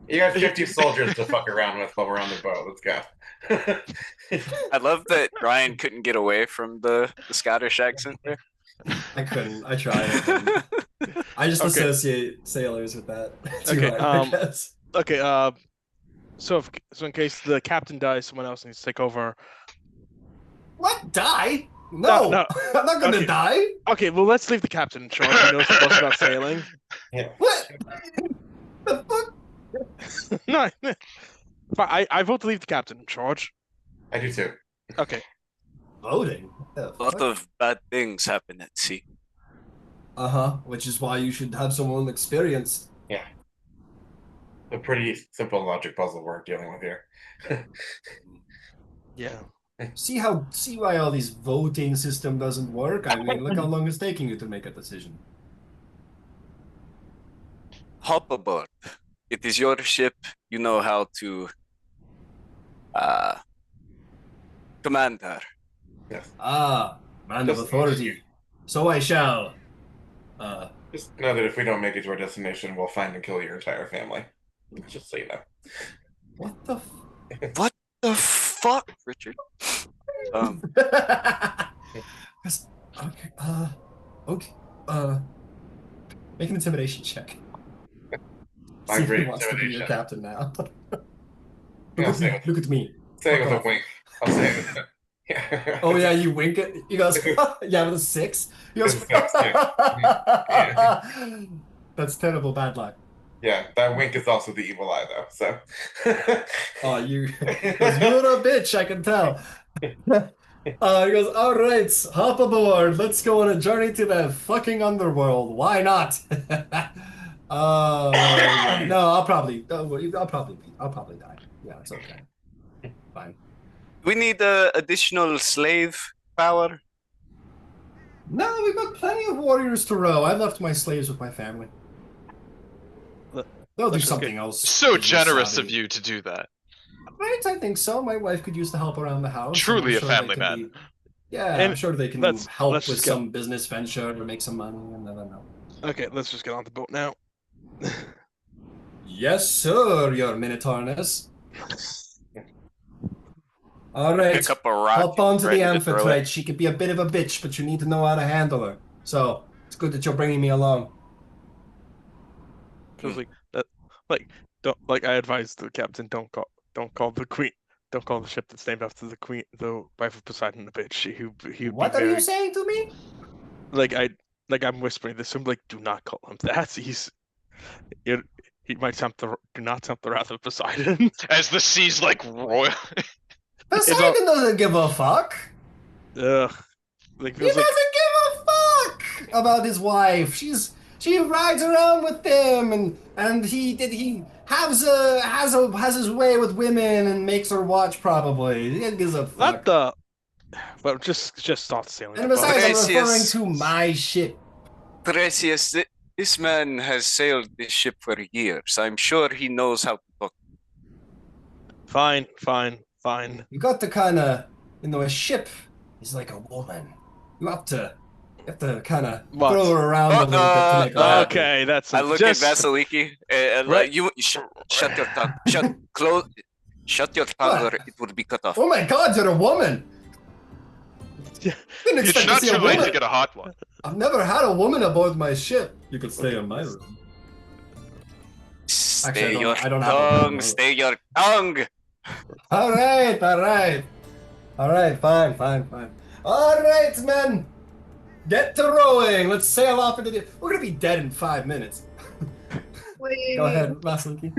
You got 50 soldiers to fuck around with while we're on the boat. Let's go. I love that Ryan couldn't get away from the Scottish accent there. I couldn't. I tried. I just Okay. associate sailors with that. Okay, I guess. Okay, so in case the captain dies, someone else needs to take over. What? Die? No, No. I'm not gonna Okay. die. Okay, well, let's leave the captain in charge. He knows the most about sailing. What? The fuck? No, fine, I vote to leave the captain in charge. I do too. Okay. Voting? A lot of bad things happen at sea. Which is why you should have someone experienced. Yeah. A pretty simple logic puzzle we're dealing with here. Yeah. See why all these voting system doesn't work? I mean, look how long it's taking you to make a decision. Hop aboard. It is your ship. You know how to command her. Yes. Man of Just- authority. So I shall. Just know that if we don't make it to our destination, we'll find and kill your entire family. Just so you know. What the What the fuck, Richard? Yes, okay, okay, make an intimidation check. My See if he great wants to be your intimidation. captain now. Yeah, say it. Look at me. Say it Fuck with a off. wink. I'll say it with a yeah. Oh yeah, you wink it. He goes, yeah, with a 6. He goes, With a 6, yeah. That's terrible bad luck. Yeah, that wink is also the evil eye, though. So. Oh, you're a bitch, I can tell. He goes, all right, hop aboard. Let's go on a journey to the fucking underworld. Why not? No, I'll probably die. Yeah, it's okay. Fine. We need additional slave power. No, we've got plenty of warriors to row. I left my slaves with my family. They'll do Let's just something else. so business generous savvy. of you to do that. Right, I think so. My wife could use the help around the house. Truly I'm a sure they family can man. be- Yeah, And I'm sure they can let's help with just get- some business venture or make some money, and I don't know. Okay, let's just get on the boat now. Yes, sir, your Minotaurness. All right, Pick up a rock. hop onto the ready to throw it. Amphitrite. She could be a bit of a bitch, but you need to know how to handle her. So, it's good that you're bringing me along. was like that, don't I advised the captain, don't call the queen, don't call the ship that's named after the queen, the wife of Poseidon, a bitch. He would What be are you very saying to me? like I'm whispering this to him, like, do not call him that. It, he might do not tempt the wrath of Poseidon. As the seas like roil. It's all Poseidon doesn't give a fuck. ugh. Like He feels like doesn't give a fuck about his wife. She rides around with him, and he has his way with women and makes her watch. Probably he gives a not fuck. the but just start sailing And the boat. besides, I'm Thrasius. referring to my ship. Thrasius, this man has sailed this ship for years. I'm sure he knows how to talk. Fine. You got to kind of, a ship is like a woman. You have to kind of What? throw her around a little bit to make her happy. Okay, that's I look just at Vasaliki and Right. like, you shut your tongue. Shut your tongue or it will be cut off. Oh my God, you're a woman. Yeah. Didn't It's expect not to see too a late woman. to get a hot one. I've never had a woman aboard my ship. You could stay in my room. Stay your I don't have a tongue. room. Stay your tongue. All right, fine. All right, men, get to rowing. Let's sail off into the. We're gonna be dead in 5 minutes. Wait, Go ahead, Vasiliki.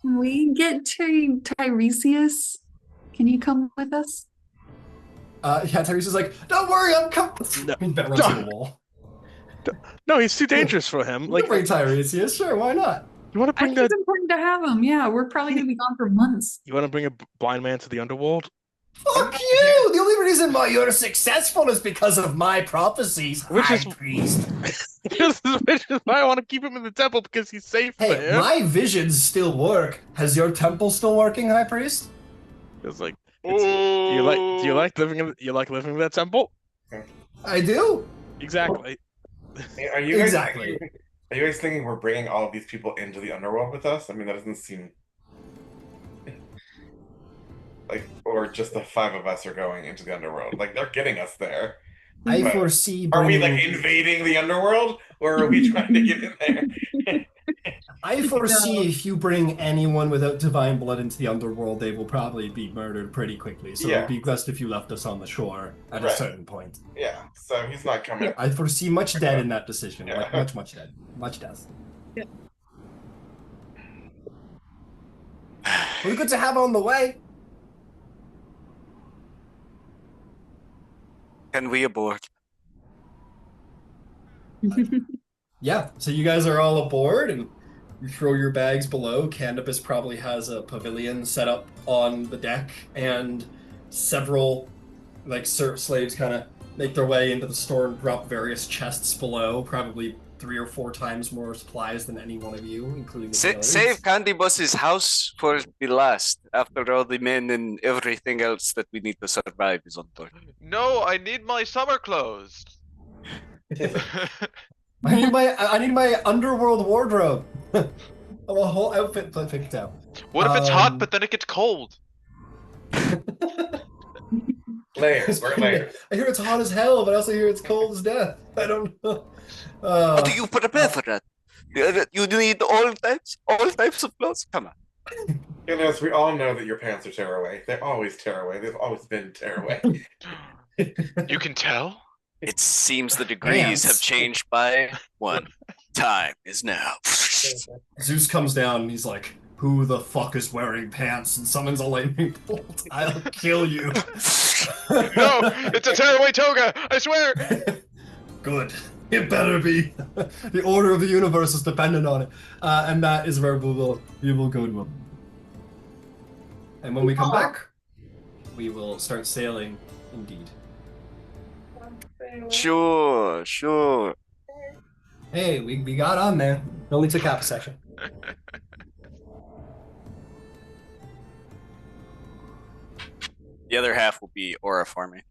can we get to Tiresias? Can you come with us? Yeah, Tyrese is like, don't worry, I'm coming. No. He bet runs through the wall. no, he's too dangerous for him. You Like, can bring Tiresias, sure, why not? you want to I bring think it's important to have him. Yeah, we're probably gonna be gone for months. you want to bring a blind man to the underworld? Fuck you! The only reason why you're successful is because of my prophecies, Which is- High Priest. Which is why I want to keep him in the temple because he's safe Hey, there. my visions still work. Has your temple still working, High Priest? It's like, do you like living in that temple? I do. Exactly. Are you guys Exactly. Are you guys thinking we're bringing all of these people into the underworld with us? I mean, that doesn't seem like, or just the 5 of us are going into the underworld. Like they're getting us there. I But foresee Are we bringing. like invading the underworld, or are we trying to get in there? I foresee No. if you bring anyone without divine blood into the underworld, they will probably be murdered pretty quickly. So Yeah. it'd be best if you left us on the shore at a Right. certain point. Yeah, so he's not coming. I foresee much dead in that decision. Yeah. Like much dead. Much death. Yeah. We're good to have on the way. Can we abort? Yeah, so you guys are all aboard and you throw your bags below. Candybus probably has a pavilion set up on the deck, and several slaves kind of make their way into the store and drop various chests below, probably 3 or 4 times more supplies than any one of you, including the sailors. Save Candybus's house for the last. After all the men and everything else that we need to survive is on board. No, I need my summer clothes. I need my underworld wardrobe. A whole outfit picked out. What if it's hot, Um, but then it gets cold? Layers, we're layers. I hear it's hot as hell, but I also hear it's cold as death. I don't know. How do you prepare for that? You need all types of clothes? Come on. You know, we all know that your pants are tearaway. They're always tearaway. They've always been tearaway. You can tell? It seems the degrees have Pants. changed by 1. Time is now. Zeus comes down and he's like, "Who the fuck is wearing pants?" and summons a lightning bolt. I'll kill you. No, it's a tearaway toga, I swear! Good. It better be. The order of the universe is dependent on it. And that is where we will go to him. And when we come back, we will start sailing indeed. Sure. Hey, we got on there. It only took half a section. The other half will be aura farming.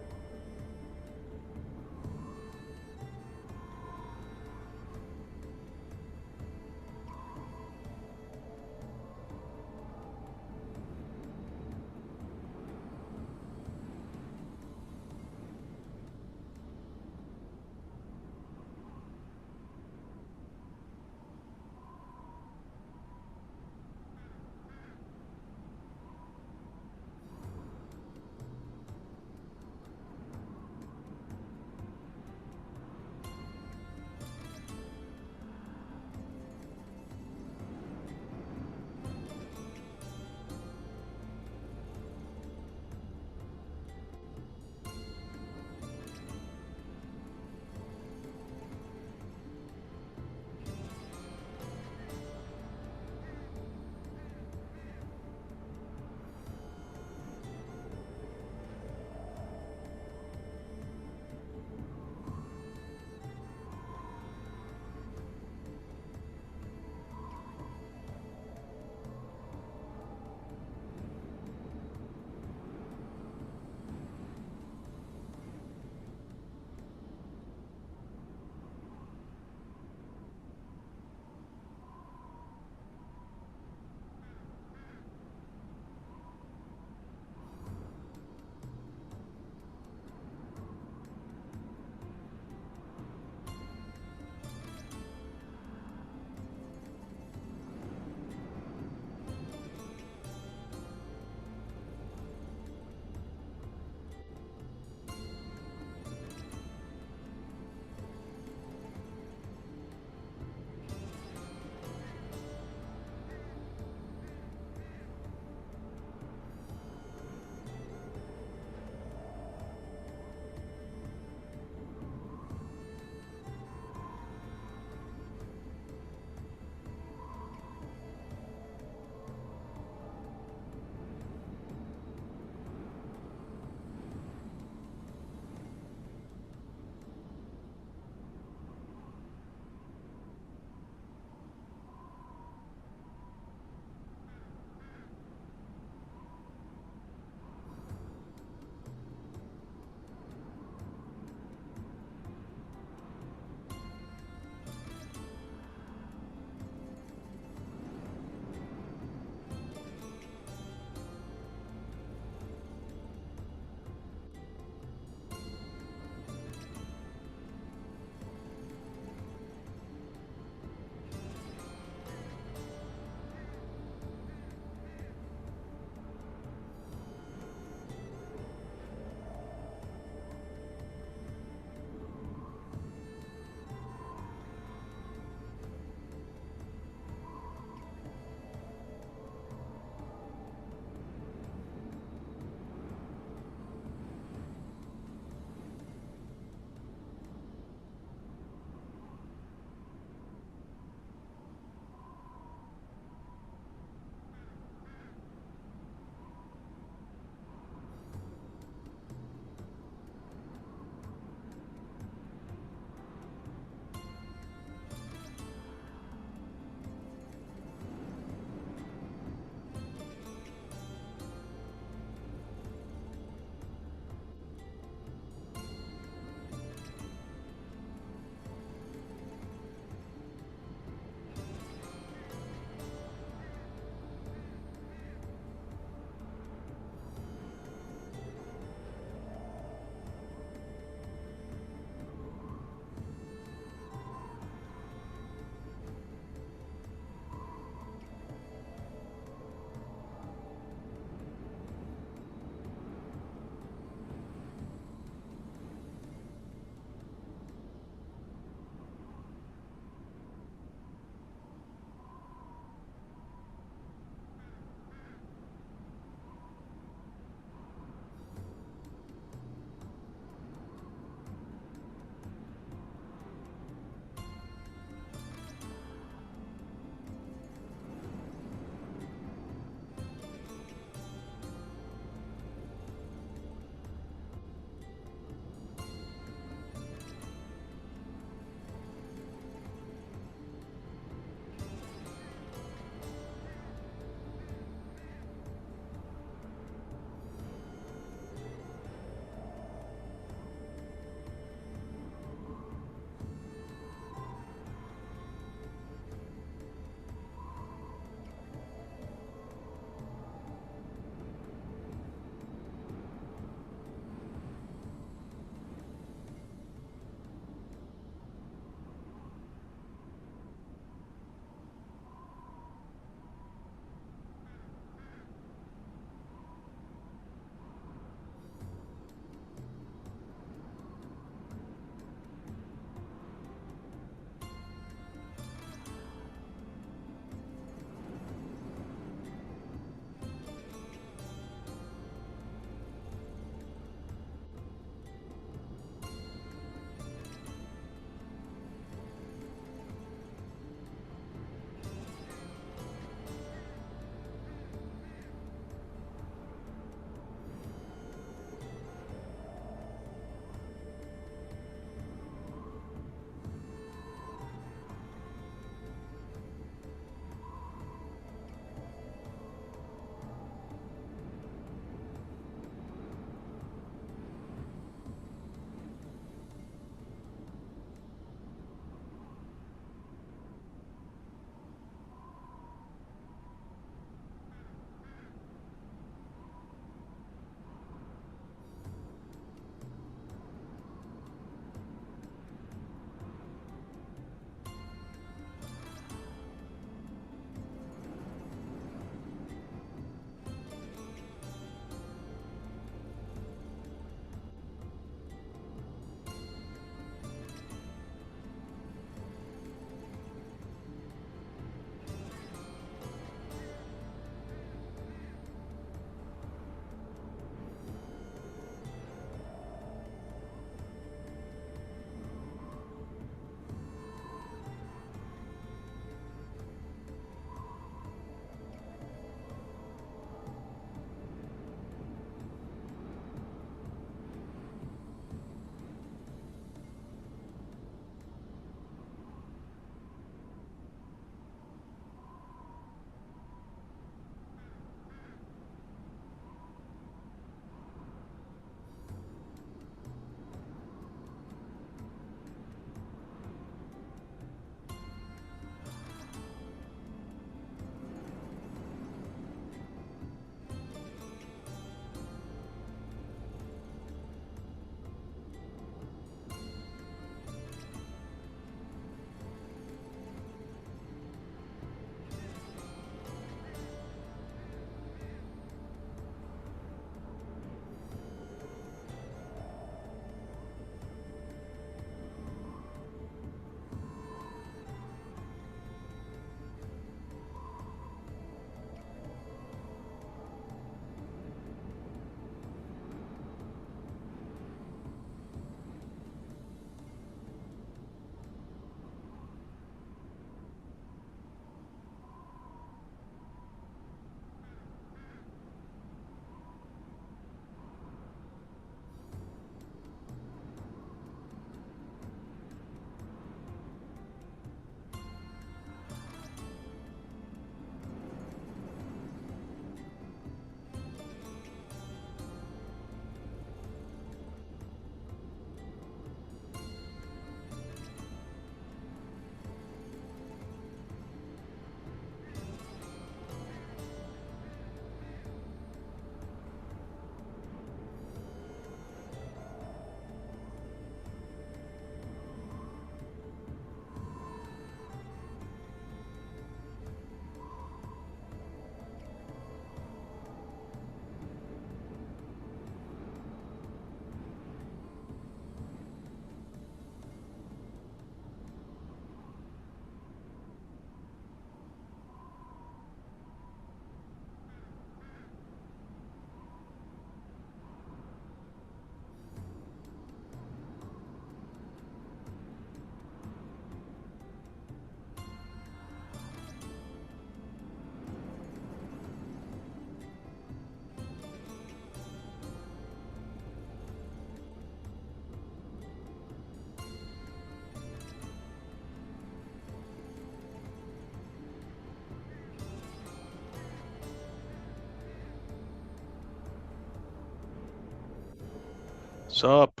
Sup?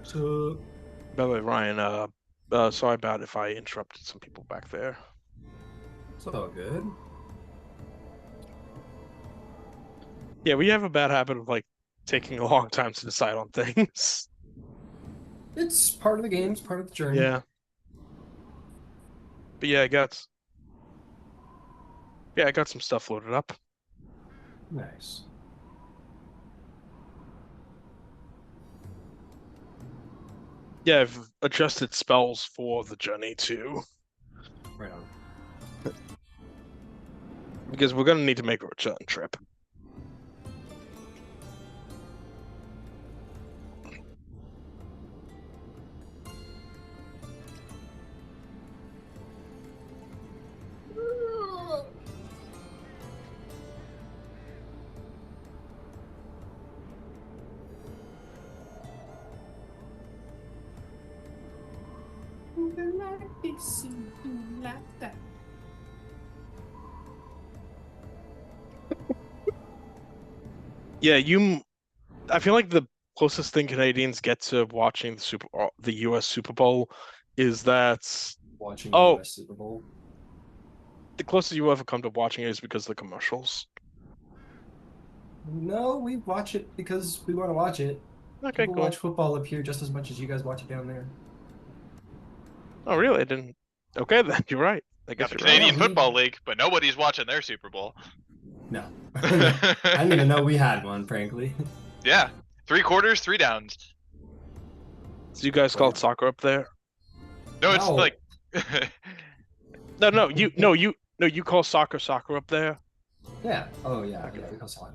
So, By the way, Ryan, sorry about if I interrupted some people back there. it's all good. Yeah, we have a bad habit of like taking a long time to decide on things. It's part of the game. It's part of the journey. Yeah. But yeah, I got some stuff loaded up. Nice. Yeah, I've adjusted spells for the journey too. Right on. Because we're gonna need to make a return trip. Yeah, I feel like the closest thing Canadians get to watching the U.S. Super Bowl is that Watching the Oh. US Super Bowl. the closest you ever come to watching it is because of the commercials. No, we watch it because we want to watch it. Okay, People cool. watch football up here just as much as you guys watch it down there. Oh, really? I didn't. Okay, then you're right. I guess Got the you're right. Canadian Yeah, Football League, but nobody's watching their Super Bowl. No. I didn't even know we had one, frankly. Yeah, 3 quarters, 3 downs. So you guys call it soccer up there? No, it's No. like No, you call soccer up there? Yeah. Oh, yeah. Yeah, we call soccer.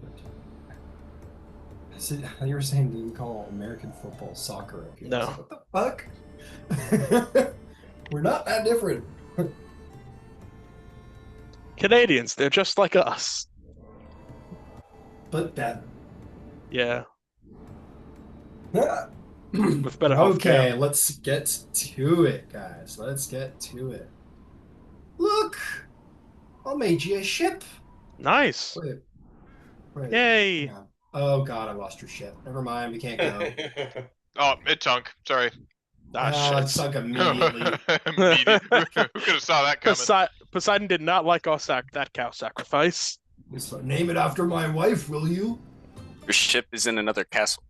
So, you were saying you call American football soccer up here. No. What the fuck? We're not that different. Canadians, they're just like us. But that. Yeah, with better Okay, healthcare. let's get to it, guys. Let's get to it. Look! I made you a ship. Nice. Wait. Yay. Hang on. Oh god, I lost your ship. Never mind, we can't go. oh, it sunk. Sorry. Ah, it shit. sunk immediately. Who could have saw that coming? Poseidon did not like that cow sacrifice. So name it after my wife, will you? Your ship is in another castle.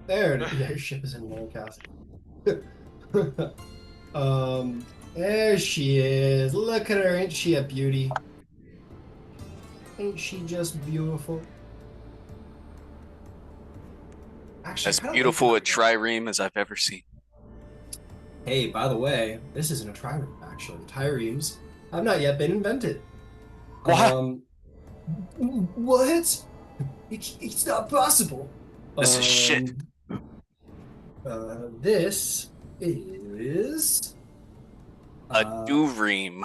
There it is. Yeah, your ship is in another castle. There she is. Look at her. Ain't she a beauty? Ain't she just beautiful? Actually, As I kinda beautiful a like that. trireme as I've ever seen. Hey, by the way, this isn't a trireme, actually. Triremes have not yet been invented. What? What? It's not possible. This is shit. This is A duvreme.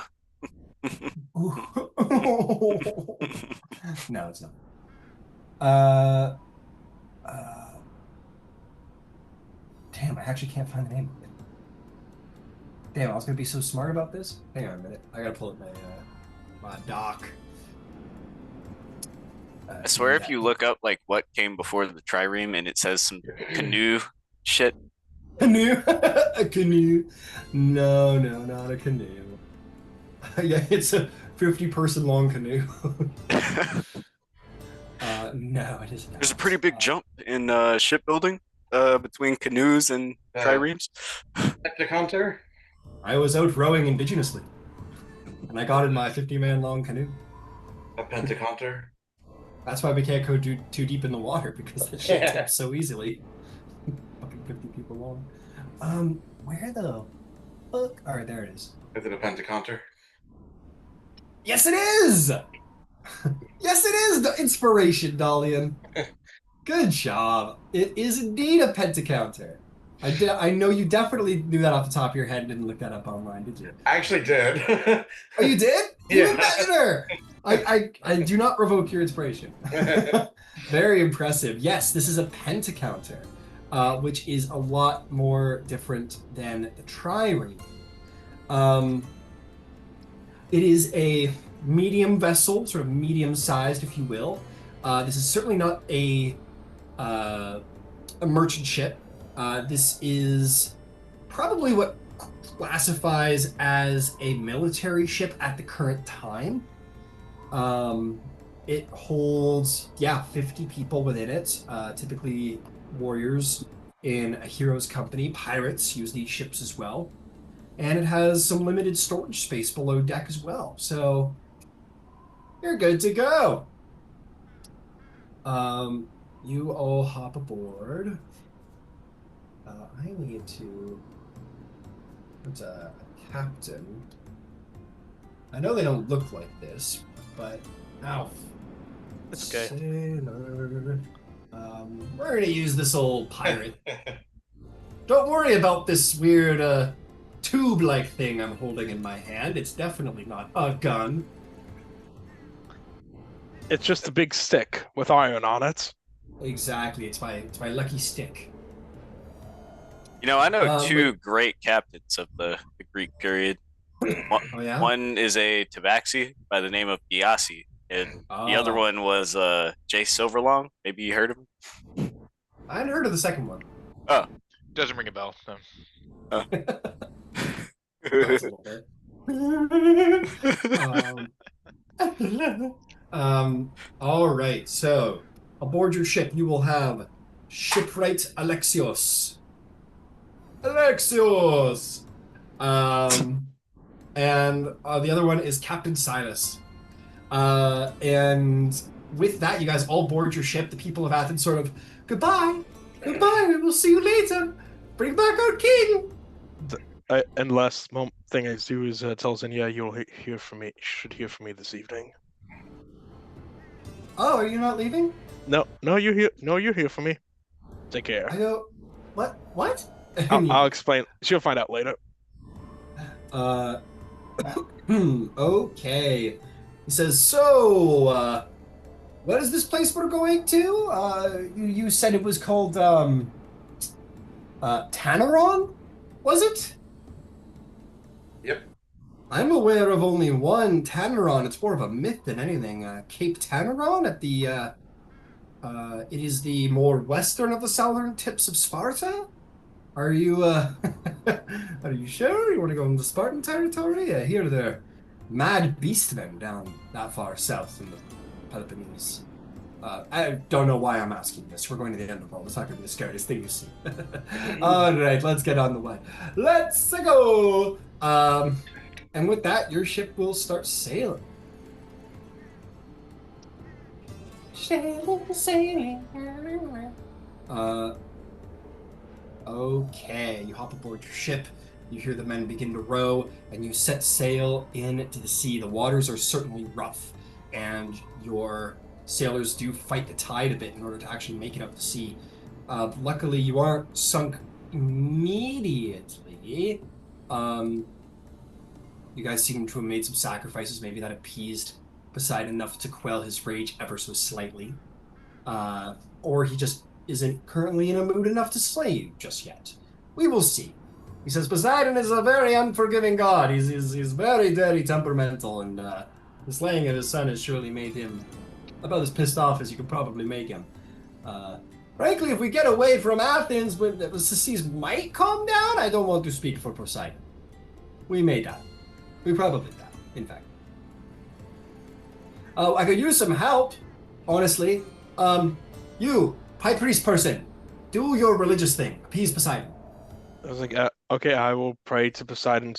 No, it's not. Damn, I actually can't find the name of it. Damn, I was gonna be so smart about this. Hang on a minute. I gotta pull up my doc. I swear if you look up like what came before the trireme and it says some canoe shit. Canoe, a canoe. No, not a canoe. Yeah, it's a 50-person long canoe. No, it is not. There's a pretty big jump in shipbuilding between canoes and triremes. Pentacounter? I was out rowing indigenously, and I got in my 50-man long canoe. A pentacounter? That's why we can't go too deep in the water, because the ship tips so easily. Fucking 50 people long. Where the fuck? Alright, there it is. Is it a pentacounter? Yes, it is! Yes, it is the inspiration, Dolion. Good job. It is indeed a pentacounter. I know you definitely knew that off the top of your head and didn't look that up online, did you? I actually did. Oh, you did? Yeah. Even better! I do not revoke your inspiration. Very impressive. Yes, this is a pentacounter, which is a lot more different than the trireme. It is a medium vessel, sort of medium-sized, if you will. This is certainly not a a merchant ship. This is probably what classifies as a military ship at the current time. It holds, 50 people within it, typically warriors in a hero's company. Pirates use these ships as well. And it has some limited storage space below deck as well. So you're good to go. You all hop aboard. I need to put a captain. I know they don't look like this, but It's okay. Sailor. We're gonna use this old pirate. Don't worry about this weird tube-like thing I'm holding in my hand. It's definitely not a gun. It's just a big stick with iron on it. Exactly. It's my lucky stick. You know, I know Um, two great captains of the Greek period. One, Oh yeah. one is a Tabaxi by the name of Iasi, and the other Oh. one was Jay Silverlong. Maybe you heard of him? I hadn't heard of the second one. Oh, Doesn't ring a bell. No. That's a little bit. All right. So aboard your ship, you will have shipwright Alexios. Alexios. And the other one is Captain Silas. And with that, you guys all board your ship. The people of Athens sort of, goodbye, we will see you later. Bring back our king. And last thing I do is tell Xenia you'll hear from me. You should hear from me this evening. Oh, are you not leaving? No, you're here. No, you're here for me. Take care. I go, what? I'll explain. She'll find out later. Okay. He says, so, what is this place we're going to? You said it was called, Tanaron? Was it? Yep. I'm aware of only one Tanaron. It's more of a myth than anything. Cape Tanaron at the, it is the more western of the southern tips of Sparta? Are you, are you sure you want to go into Spartan territory? I hear they're mad beastmen down that far south in the Peloponnese. I don't know why I'm asking this. We're going to the end of all. It's not going to be the scariest thing you see. All right, let's get on the way. Let's go! And with that, your ship will start sailing. Sailing. Okay, you hop aboard your ship, you hear the men begin to row, and you set sail into the sea. The waters are certainly rough, and your sailors do fight the tide a bit in order to actually make it out to sea. Luckily, you aren't sunk immediately. You guys seem to have made some sacrifices, maybe that appeased Poseidon enough to quell his rage ever so slightly. Or he just isn't currently in a mood enough to slay you just yet. We will see. He says Poseidon is a very unforgiving god. He's very, very temperamental, and the slaying of his son has surely made him about as pissed off as you could probably make him. Frankly, if we get away from Athens, the seas might calm down. I don't want to speak for Poseidon. We may die. We probably die, in fact. I could use some help, honestly. You, High Priest person, do your religious thing. Appease Poseidon. I was like, okay, I will pray to Poseidon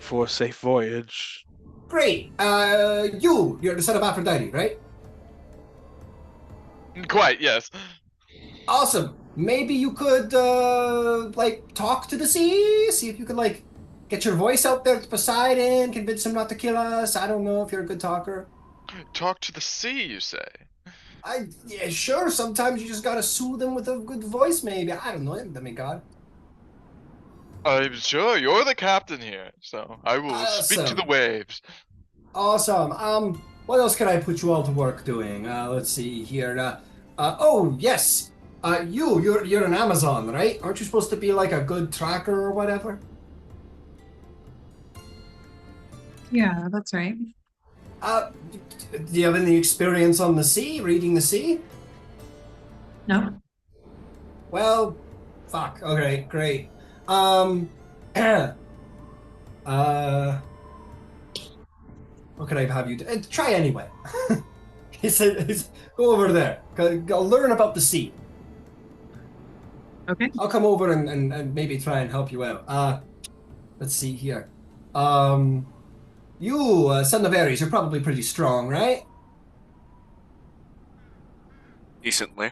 for a safe voyage. Great. You're the son of Aphrodite, right? Quite, yes. Awesome. Maybe you could, talk to the sea? See if you could, get your voice out there to Poseidon, convince him not to kill us. I don't know if you're a good talker. Talk to the sea, you say? Yeah, sure. Sometimes you just gotta soothe them with a good voice, maybe. I don't know. Demigod. I'm sure you're the captain here, so I will speak to the waves. Awesome. What else can I put you all to work doing? Let's see here. Oh, yes. You're an Amazon, right? Aren't you supposed to be like a good tracker or whatever? Yeah, that's right. Do you have any experience on the sea, reading the sea? No. Well, fuck. Okay, great. Um, what can I have you do? Try anyway. He said, "Go over there. Go learn about the sea. Okay. I'll come over and maybe try and help you out." Let's see here. Um, you, son of Ares, you're probably pretty strong, right? Decently.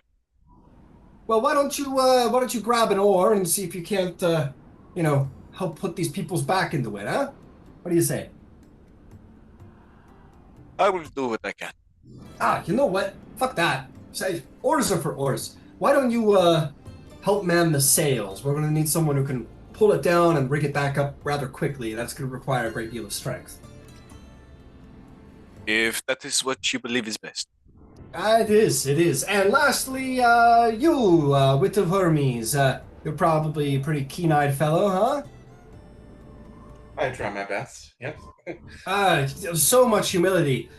Well, why don't you grab an oar and see if you can't, help put these people's back into it, huh? What do you say? I will do what I can. You know what? Fuck that. Say, oars are for oars. Why don't you, help man the sails? We're gonna need someone who can pull it down and rig it back up rather quickly. That's gonna require a great deal of strength. If that is what you believe is best. It is. And lastly, you, Wit of Hermes, you're probably a pretty keen-eyed fellow, huh? I try my best. Yep. So much humility.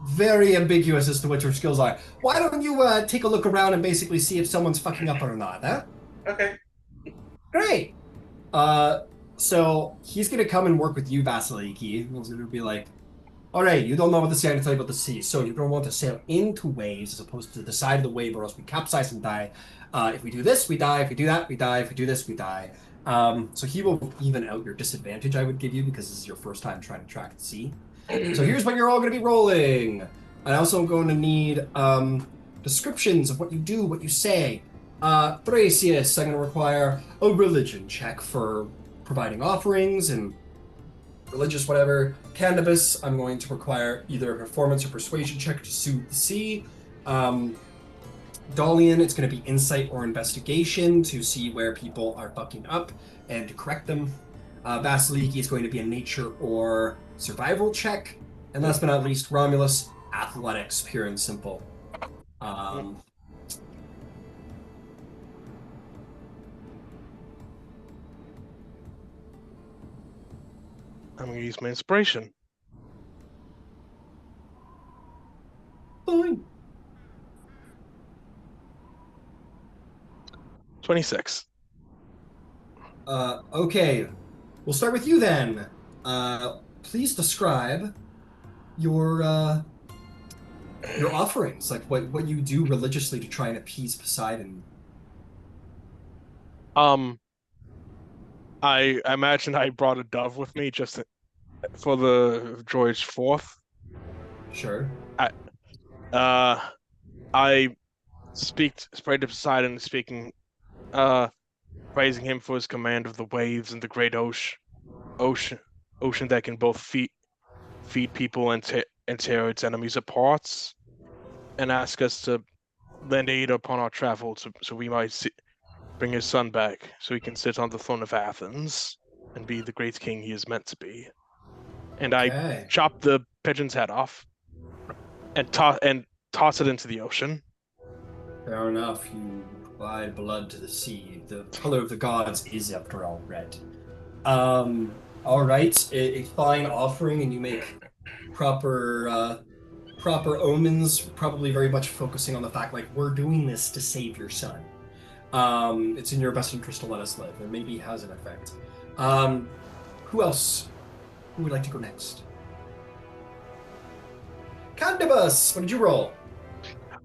Very ambiguous as to what your skills are. Why don't you take a look around and basically see if someone's fucking up or not, huh? Okay. Great. So he's gonna come and work with you, Vasaliki. He's gonna be like, all right, you don't know about the sea, I'm gonna tell you about the sea. So you're gonna want to sail into waves as opposed to the side of the wave, or else we capsize and die. If we do this, we die. If we do that, we die. If we do this, we die. So he will even out your disadvantage I would give you because this is your first time trying to track the sea. So here's what you're all going to be rolling. I also am going to need descriptions of what you do, what you say. Thrasius, I'm going to require a religion check for providing offerings and religious whatever. Candybus, I'm going to require either a performance or persuasion check to soothe the sea. Dolion, it's going to be insight or investigation to see where people are fucking up and to correct them. Vasaliki is going to be a nature or survival check. And last but not least, Romulus, athletics, pure and simple. I'm gonna use my inspiration. Fine. 26. Okay. We'll start with you then. Please describe your offerings, like what you do religiously to try and appease Poseidon. I imagine I brought a dove with me just for the George 4th. Sure. I pray to Poseidon, praising him for his command of the waves and the great ocean that can both feed people and tear its enemies apart, and ask us to lend aid upon our travel so we might bring his son back, so he can sit on the throne of Athens and be the great king he is meant to be. And Okay. I chop the pigeon's head off and toss it into the ocean. Fair enough. You provide blood to the sea. The color of the gods is, after all, red. All right. A fine offering, and you make proper omens. Probably very much focusing on the fact, like, we're doing this to save your son. It's in your best interest to let us live, and maybe has an effect. Who else? Who would like to go next? Candybus, what did you roll?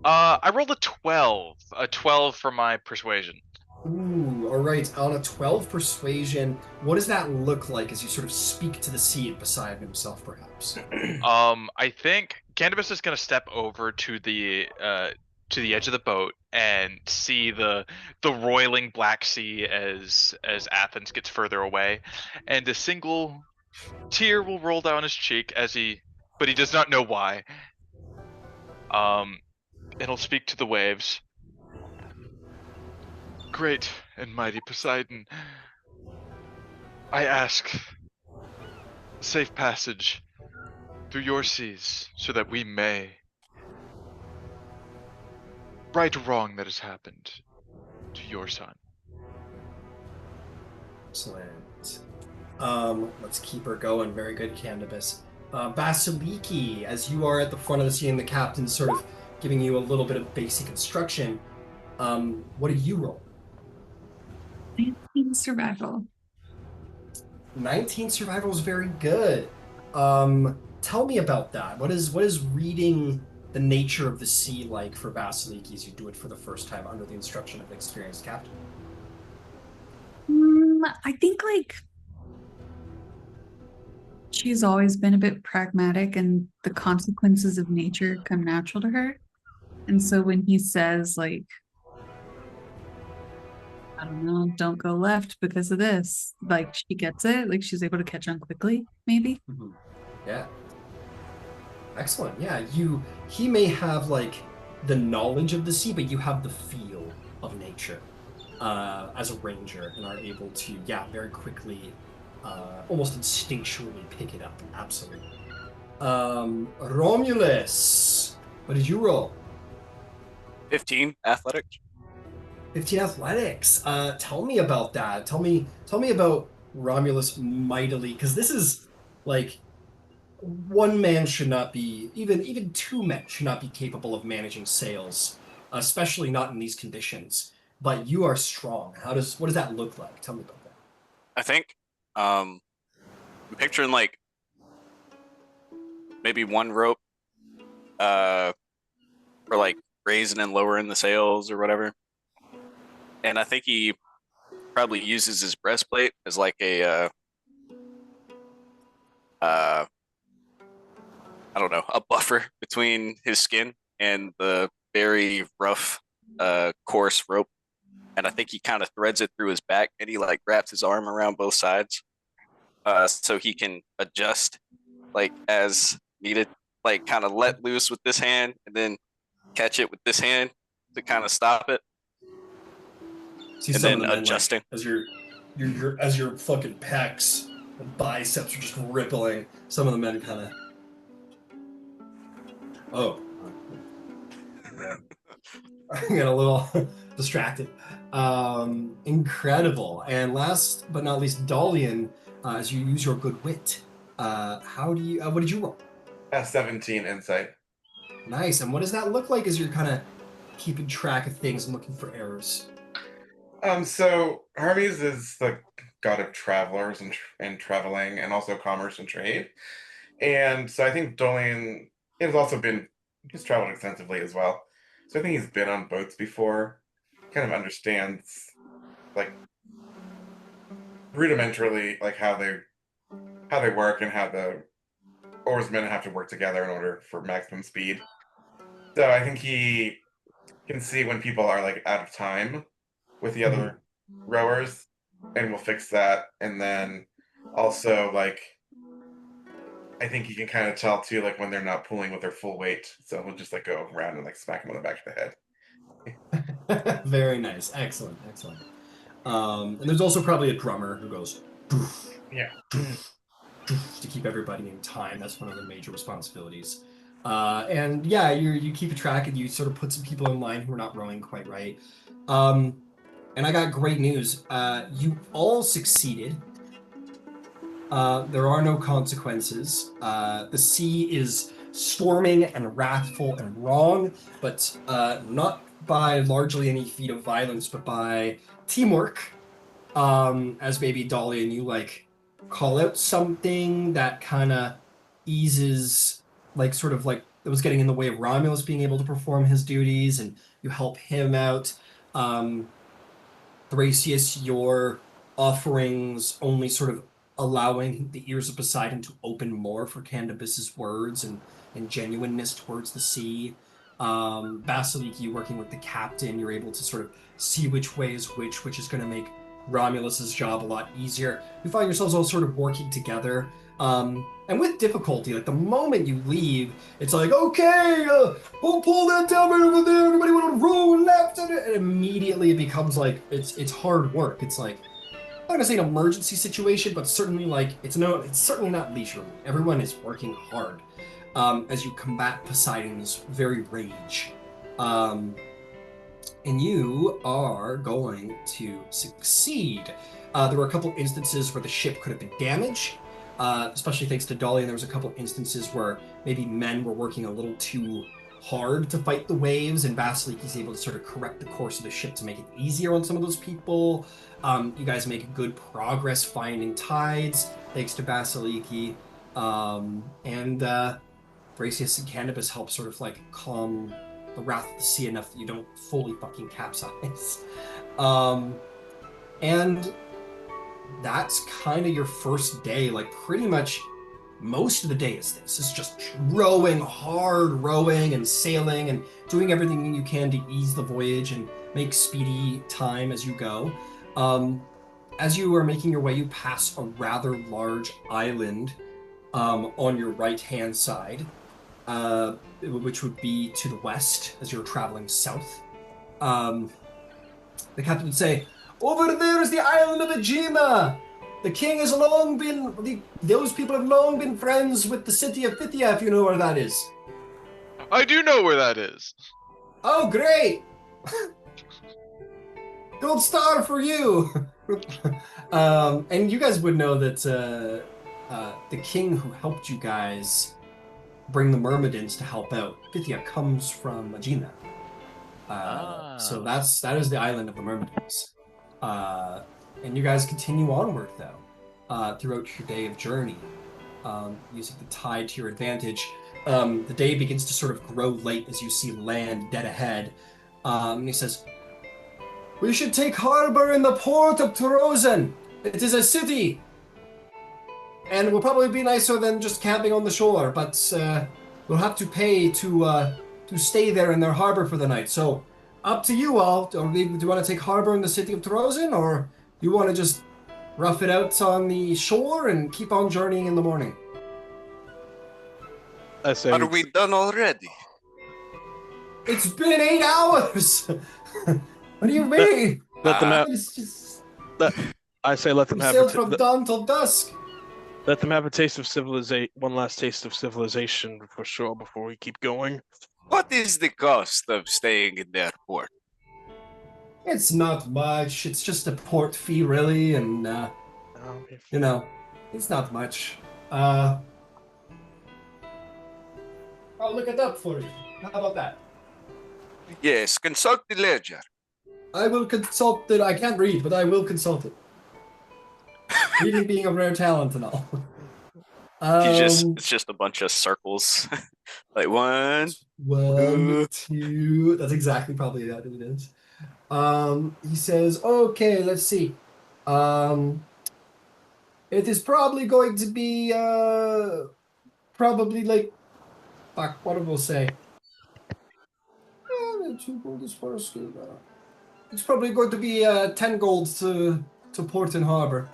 I rolled a 12. A 12 for my persuasion. Ooh, all right. On a 12 persuasion, what does that look like as you sort of speak to the sea beside himself, perhaps? I think Candybus is gonna step over to the edge of the boat and see the roiling Black Sea as Athens gets further away, and a single tear will roll down his cheek but he does not know why. And he'll speak to the waves. Great and mighty Poseidon, I ask safe passage through your seas so that we may right a wrong that has happened to your son. Excellent. Let's keep her going. Very good, Candybus. Vasaliki, as you are at the front of the sea and the captain's sort of giving you a little bit of basic instruction, What do you roll? 19 survival. 19 survival is very good. Tell me about that. What is reading the nature of the sea like for Vasaliki as you do it for the first time under the instruction of an experienced captain? I think like she's always been a bit pragmatic and the consequences of nature come natural to her. And so when he says like, I don't know, don't go left because of this, like she gets it, like she's able to catch on quickly, maybe. Mm-hmm. Yeah. Excellent. Yeah, he may have like the knowledge of the sea, but you have the feel of nature as a ranger and are able to, very quickly, almost instinctually pick it up. Absolutely. Romulus, what did you roll? 15 athletics. 15 athletics. Tell me about that. Tell me about Romulus mightily, because this is like one man should not be, even two men should not be capable of managing sails, especially not in these conditions. But you are strong. What does that look like? Tell me about that. I think I'm picturing like maybe one rope for like raising and lowering the sails or whatever. And I think he probably uses his breastplate as like a I don't know, a buffer between his skin and the very rough, coarse rope. And I think he kind of threads it through his back and he like wraps his arm around both sides, so he can adjust like as needed, like kind of let loose with this hand and then catch it with this hand to kind of stop it. See and some then of the men, adjusting. like, as your fucking pecs and biceps are just rippling. Some of the men kind of. Oh. I got a little distracted. Incredible. And last but not least, Dolion, as you use your good wit, what did you roll? 17 insight. Nice. And what does that look like as you're kind of keeping track of things and looking for errors? So Hermes is the god of travelers and traveling, and also commerce and trade. And so I think Dolion he's traveled extensively as well. So I think he's been on boats before, kind of understands like rudimentarily like how they work and how the oarsmen have to work together in order for maximum speed. So I think he can see when people are like out of time with the other rowers, and we'll fix that. And then also like I think he can kind of tell too, like when they're not pulling with their full weight. So we'll just like go around and like smack him on the back of the head. Very nice. Excellent. And there's also probably a drummer who goes, doof, Yeah. doof, doof, to keep everybody in time. That's one of the major responsibilities. And yeah, you keep a track and you sort of put some people in line who are not rowing quite right. And I got great news. You all succeeded. There are no consequences. The sea is storming and wrathful and wrong, but not by largely any feat of violence, but by teamwork. As maybe Dolly and you like call out something that kind of eases, like sort of like that was getting in the way of Romulus being able to perform his duties, and you help him out. Thrasius, your offerings only sort of allowing the ears of Poseidon to open more for Candybus's words and genuineness towards the sea. Vasaliki, working with the captain, you're able to sort of see which way is which is going to make Romulus's job a lot easier. You find yourselves all sort of working together. And with difficulty, like the moment you leave, it's like, okay, pull that down right over there, everybody want to row left, and immediately it becomes like, it's hard work. It's like, I'm not gonna say an emergency situation, but certainly like, it's certainly not leisurely. Everyone is working hard as you combat Poseidon's very rage. And you are going to succeed. There were a couple instances where the ship could have been damaged, especially thanks to Dolion. There was a couple instances where maybe men were working a little too hard to fight the waves, and Vasaliki is able to sort of correct the course of the ship to make it easier on some of those people. You guys make good progress finding tides, thanks to Vasaliki. And Thrasius and Candybus help sort of like calm the wrath of the sea enough that you don't fully fucking capsize. And that's kind of your first day. Like, pretty much most of the day is this. It's just hard rowing and sailing and doing everything you can to ease the voyage and make speedy time as you go. As you are making your way, you pass a rather large island on your right-hand side, which would be to the west as you're traveling south. The captain would say, "Over there is the island of Ejima. The king has long been, those people have long been friends with the city of Phthia, if you know where that is." I do know where that is. Oh, great! Gold star for you! And you guys would know that the king who helped you guys bring the Myrmidons to help out Phthia comes from Aegina. So that is the island of the Myrmidons. And you guys continue onward, though, throughout your day of journey, using the tide to your advantage. The day begins to sort of grow late as you see land dead ahead. And he says, "We should take harbor in the port of Trozen. It is a city, and it will probably be nicer than just camping on the shore, but we'll have to pay to stay there in their harbor for the night. So, up to you all. Do you want to take harbor in the city of Trozen, or you want to just rough it out on the shore and keep on journeying in the morning?" I say Are we done already? It's been 8 hours! What do you mean? let them have. It's just, I say let them we have. sailed from dawn till dusk. Let them have a taste of civilization. One last taste of civilization for sure before we keep going. What is the cost of staying in the airport? It's not much. It's just a port fee, really, and you know, it's not much. I'll look it up for you. How about that? Yes, consult the ledger. I will consult it. I can't read, but I will consult it. Reading being a rare talent and all. It's just a bunch of circles. Like one, two. That's exactly probably what it is. He says, "Okay, let's see. It is probably going to be probably like, fuck, what will say? It's probably going to be 10 gold to port and harbor."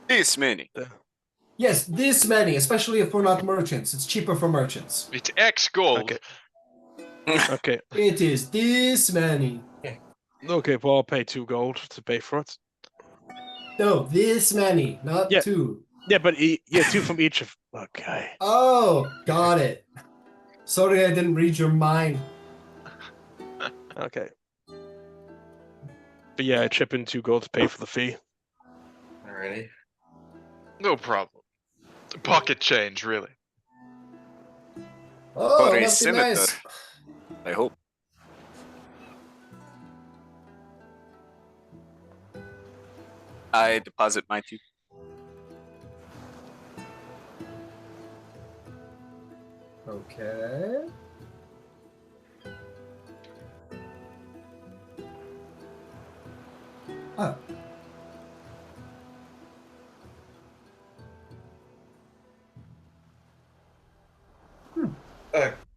this many. Yes, this many, especially if we're not merchants. It's cheaper for merchants. It's X gold. Okay. Okay. It is this many. Okay. Well, I'll pay 2 gold to pay for it. No, this many, not Yeah. 2. Yeah, but 2 from each of. Okay. Oh, got it. Sorry, I didn't read your mind. Okay. But yeah, I chip in 2 gold to pay for the fee. Alrighty. No problem. Pocket change, really. Oh, For a must be senator, nice. I hope. I deposit my 2. Okay. Oh.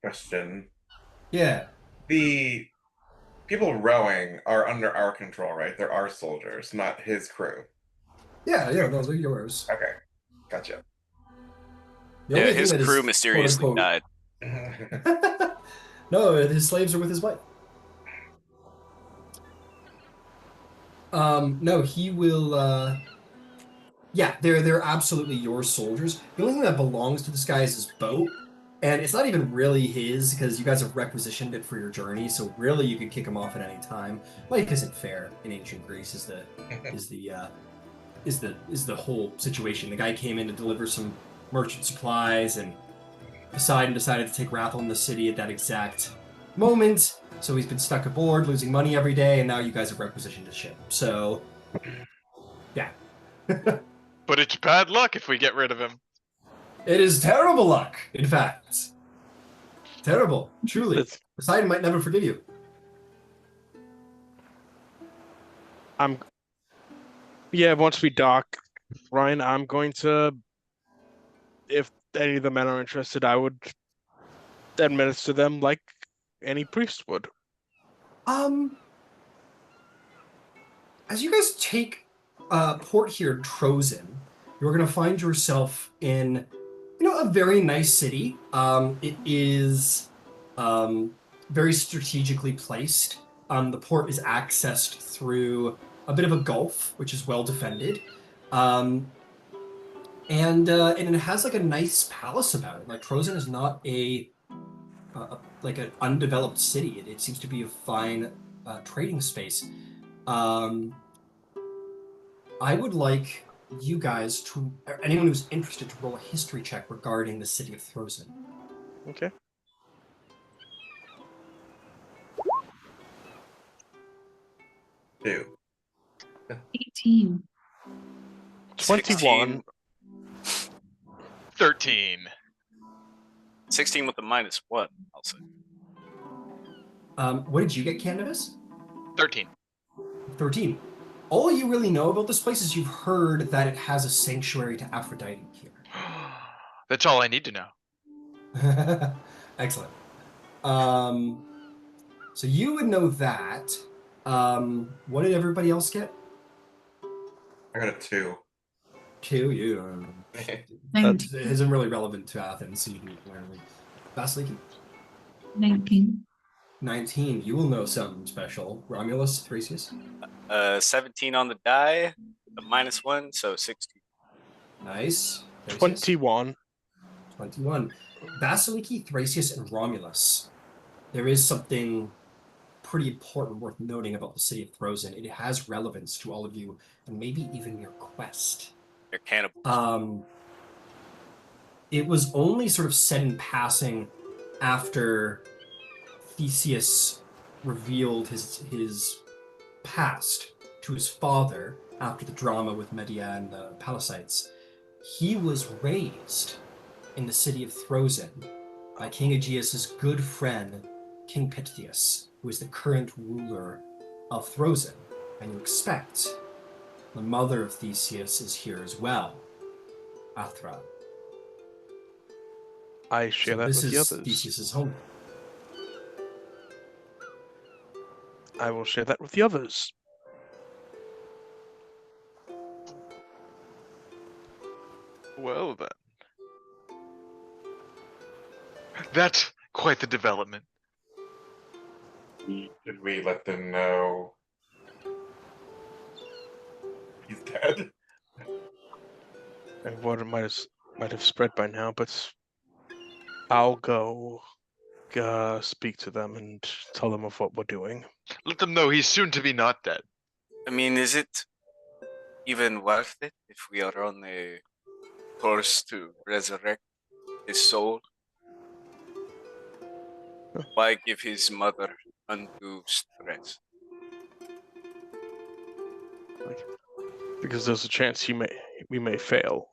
Question. Yeah. The people rowing are under our control, right? They're our soldiers, not his crew. Yeah, those are yours. Okay. Gotcha. The Yeah, only thing his that is, crew mysteriously quote, died. unquote- No, his slaves are with his wife. No, he will, yeah, they're absolutely your soldiers. The only thing that belongs to this guy is his boat, and it's not even really his because you guys have requisitioned it for your journey. So really, you could kick him off at any time. Life isn't fair in ancient Greece. Is the whole situation. The guy came in to deliver some merchant supplies, and Poseidon decided to take Wrath on the city at that exact moment, so he's been stuck aboard, losing money every day, and now you guys have requisitioned his ship. So, yeah. But it's bad luck if we get rid of him. It is terrible luck, in fact. Terrible, truly. It's- Poseidon might never forgive you. Once we dock, Ryan, I'm going to, if any of the men are interested, I would administer them like any priest would. As you guys take port here in Trozen, you're going to find yourself in, a very nice city. It is very strategically placed. The port is accessed through a bit of a gulf, which is well defended. And it has like a nice palace about it. Like Trozen is not like an undeveloped city. It seems to be a fine trading space. I would like you guys to, anyone who's interested, to roll a history check regarding the city of Trozen. Okay. Two. 18. 21. 13. 16 with the -1, I'll say. What did you get, Candybus? 13. 13. All you really know about this place is you've heard that it has a sanctuary to Aphrodite here. That's all I need to know. Excellent. So you would know that. What did everybody else get? I got a 2. 2. You. That 19. isn't really relevant to Athens, so you can learn. Vasaliki? 19. 19. You will know something special. Romulus, Thrasius? 17 on the die, the -1, so 16. Nice. Thrasius? 21. 21. Vasaliki, Thrasius, and Romulus. There is something pretty important worth noting about the city of Trozen. It has relevance to all of you, and maybe even your quest. They're cannibals. It was only sort of said in passing after Theseus revealed his past to his father after the drama with Medea and the Palasites. He was raised in the city of Trozen by King Aegeus's good friend, King Pittheus, who is the current ruler of Trozen. And you expect the mother of Theseus is here as well, Athra. I share that with the This is others. Theseus's home. I will share that with the others. Well then. That's quite the development. Did we let them know he's dead? And word might have spread by now, but I'll go speak to them and tell them of what we're doing. Let them know he's soon to be not dead. I mean, is it even worth it if we are on a course to resurrect his soul? Why give his mother undue stress? Because there's a chance we may fail.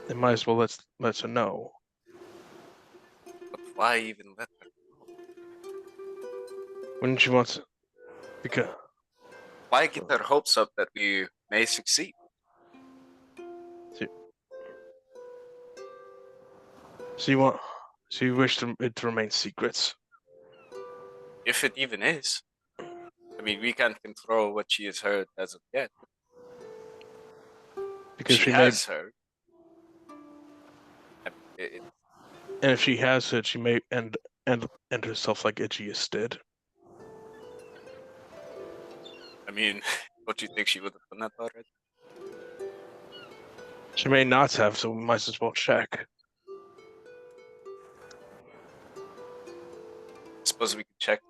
They might as well let her know. But why even let her? Wouldn't you want to? Because Why get their hopes up that we may succeed? so you wish it to remain secrets? If it even is. I mean, we can't control what she has heard as of yet. Because she she has heard. and if she has heard, she may end herself like Aegeus did. I mean, don't you think she would have done that already? She may not have, so we might as well check. Suppose we can check.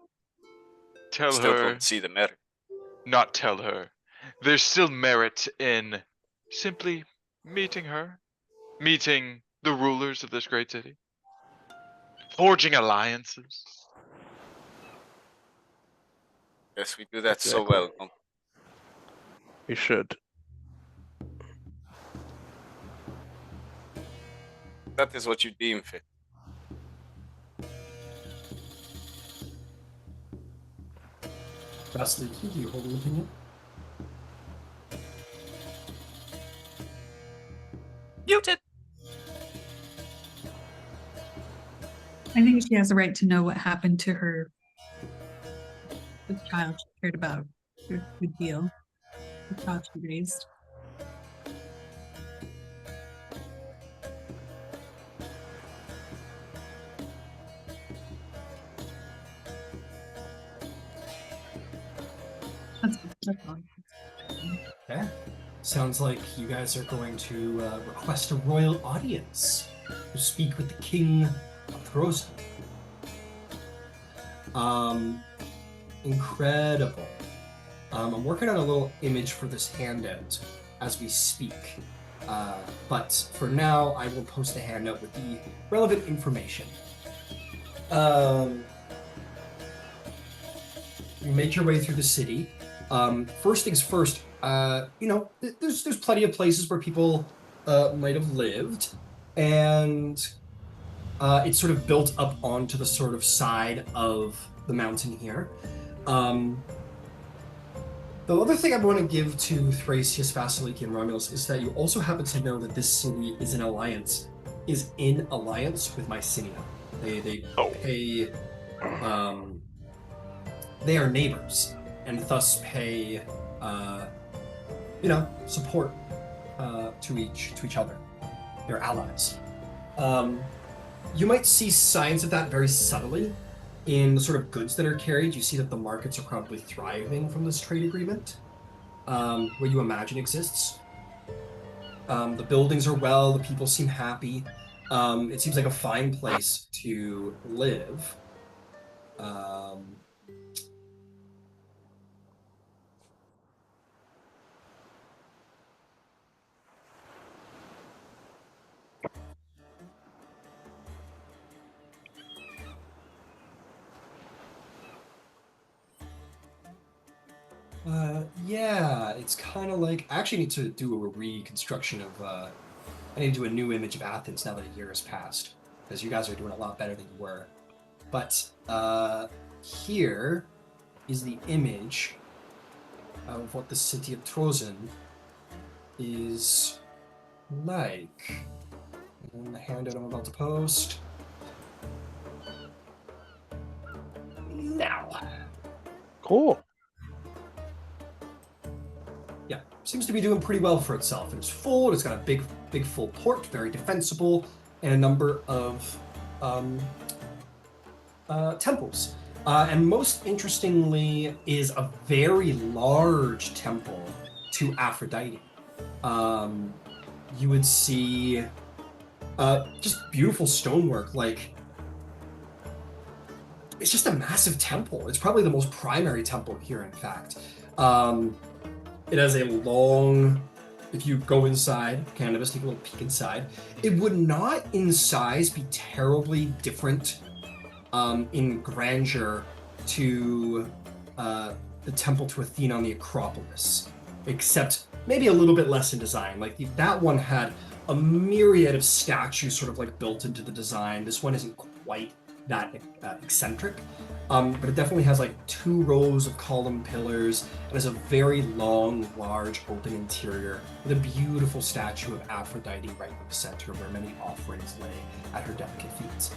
Tell Still her, don't see the merit. not tell her. There's still merit in simply meeting her. Meeting the rulers of this great city, forging alliances. Yes, we do that so Exactly. well. We should. That is what you deem fit. Vasaliki, do you hold an opinion? Muted. I think she has a right to know what happened to her, the child she cared about. Good deal. The child she raised. That's all. Okay. Sounds like you guys are going to request a royal audience to speak with the King of Throzen. Incredible. I'm working on a little image for this handout as we speak. But for now, I will post a handout with the relevant information. You make your way through the city. First things first, there's plenty of places where people might have lived, and it's sort of built up onto the sort of side of the mountain here. The other thing I want to give to Thrasius, Vasaliki, and Romulos is that you also happen to know that this city is in alliance with Mycenae. They pay, they are neighbors, and thus pay, support to each other. They're allies. You might see signs of that very subtly in the sort of goods that are carried. You see that the markets are probably thriving from this trade agreement, where you imagine exists. The buildings are well, the people seem happy. It seems like a fine place to live. Yeah, it's kind of like, I actually need to do a reconstruction of, I need to do a new image of Athens now that a year has passed, because you guys are doing a lot better than you were. But here is the image of what the city of Trozen is like. And the handout I'm about to post. Now. Cool. Yeah, seems to be doing pretty well for itself. It's full, it's got a big full port, very defensible, and a number of temples. And most interestingly is a very large temple to Aphrodite. You would see just beautiful stonework, like it's just a massive temple. It's probably the most primary temple here, in fact. It has a long, if you go inside, Candybus, take a little peek inside, it would not in size be terribly different in grandeur to the temple to Athena on the Acropolis, except maybe a little bit less in design. Like that one had a myriad of statues sort of like built into the design. This one isn't quite that eccentric, but it definitely has like 2 rows of column pillars and has a very long, large, open interior with a beautiful statue of Aphrodite right in the center where many offerings lay at her delicate feet.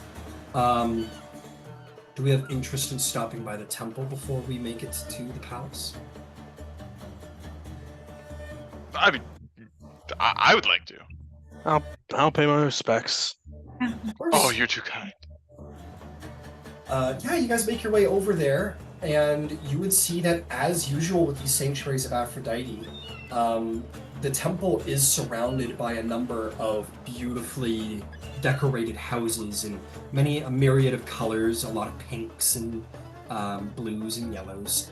Do we have interest in stopping by the temple before we make it to the palace? I mean, I would like to. I'll pay my respects. Of course. Oh, you're too kind. Yeah, you guys make your way over there, and you would see that, as usual with these sanctuaries of Aphrodite, the temple is surrounded by a number of beautifully decorated houses in a myriad of colors, a lot of pinks and blues and yellows,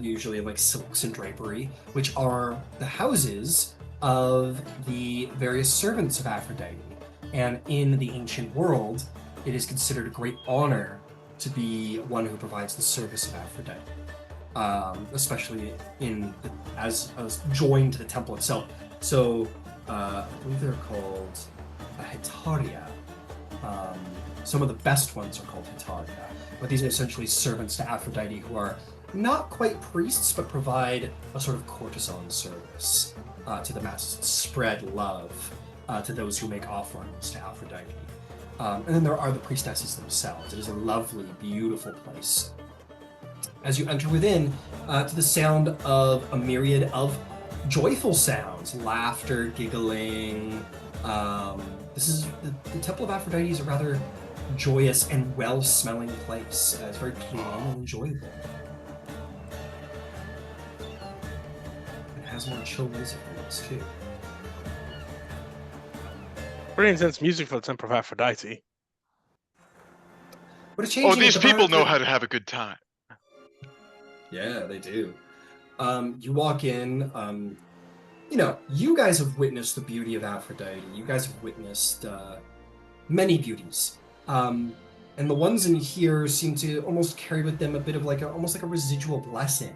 usually like silks and drapery, which are the houses of the various servants of Aphrodite. And in the ancient world, it is considered a great honor to be one who provides the service of Aphrodite, especially as joined to the temple itself. So I believe they're called Hetaria. Some of the best ones are called Hetaria, but these are essentially servants to Aphrodite who are not quite priests, but provide a sort of courtesan service to the masses, spread love to those who make offerings to Aphrodite. And then there are the priestesses themselves. It is a lovely, beautiful place. As you enter within, to the sound of a myriad of joyful sounds, laughter, giggling. This is the Temple of Aphrodite is a rather joyous and well-smelling place. It's very clean and enjoyable. It has more chill music than this too. Pretty intense music for the Temple of Aphrodite. But it's changing. Oh, these people know how to have a good time. Yeah, they do. You walk in. You guys have witnessed the beauty of Aphrodite. You guys have witnessed many beauties. And the ones in here seem to almost carry with them a bit of almost like a residual blessing.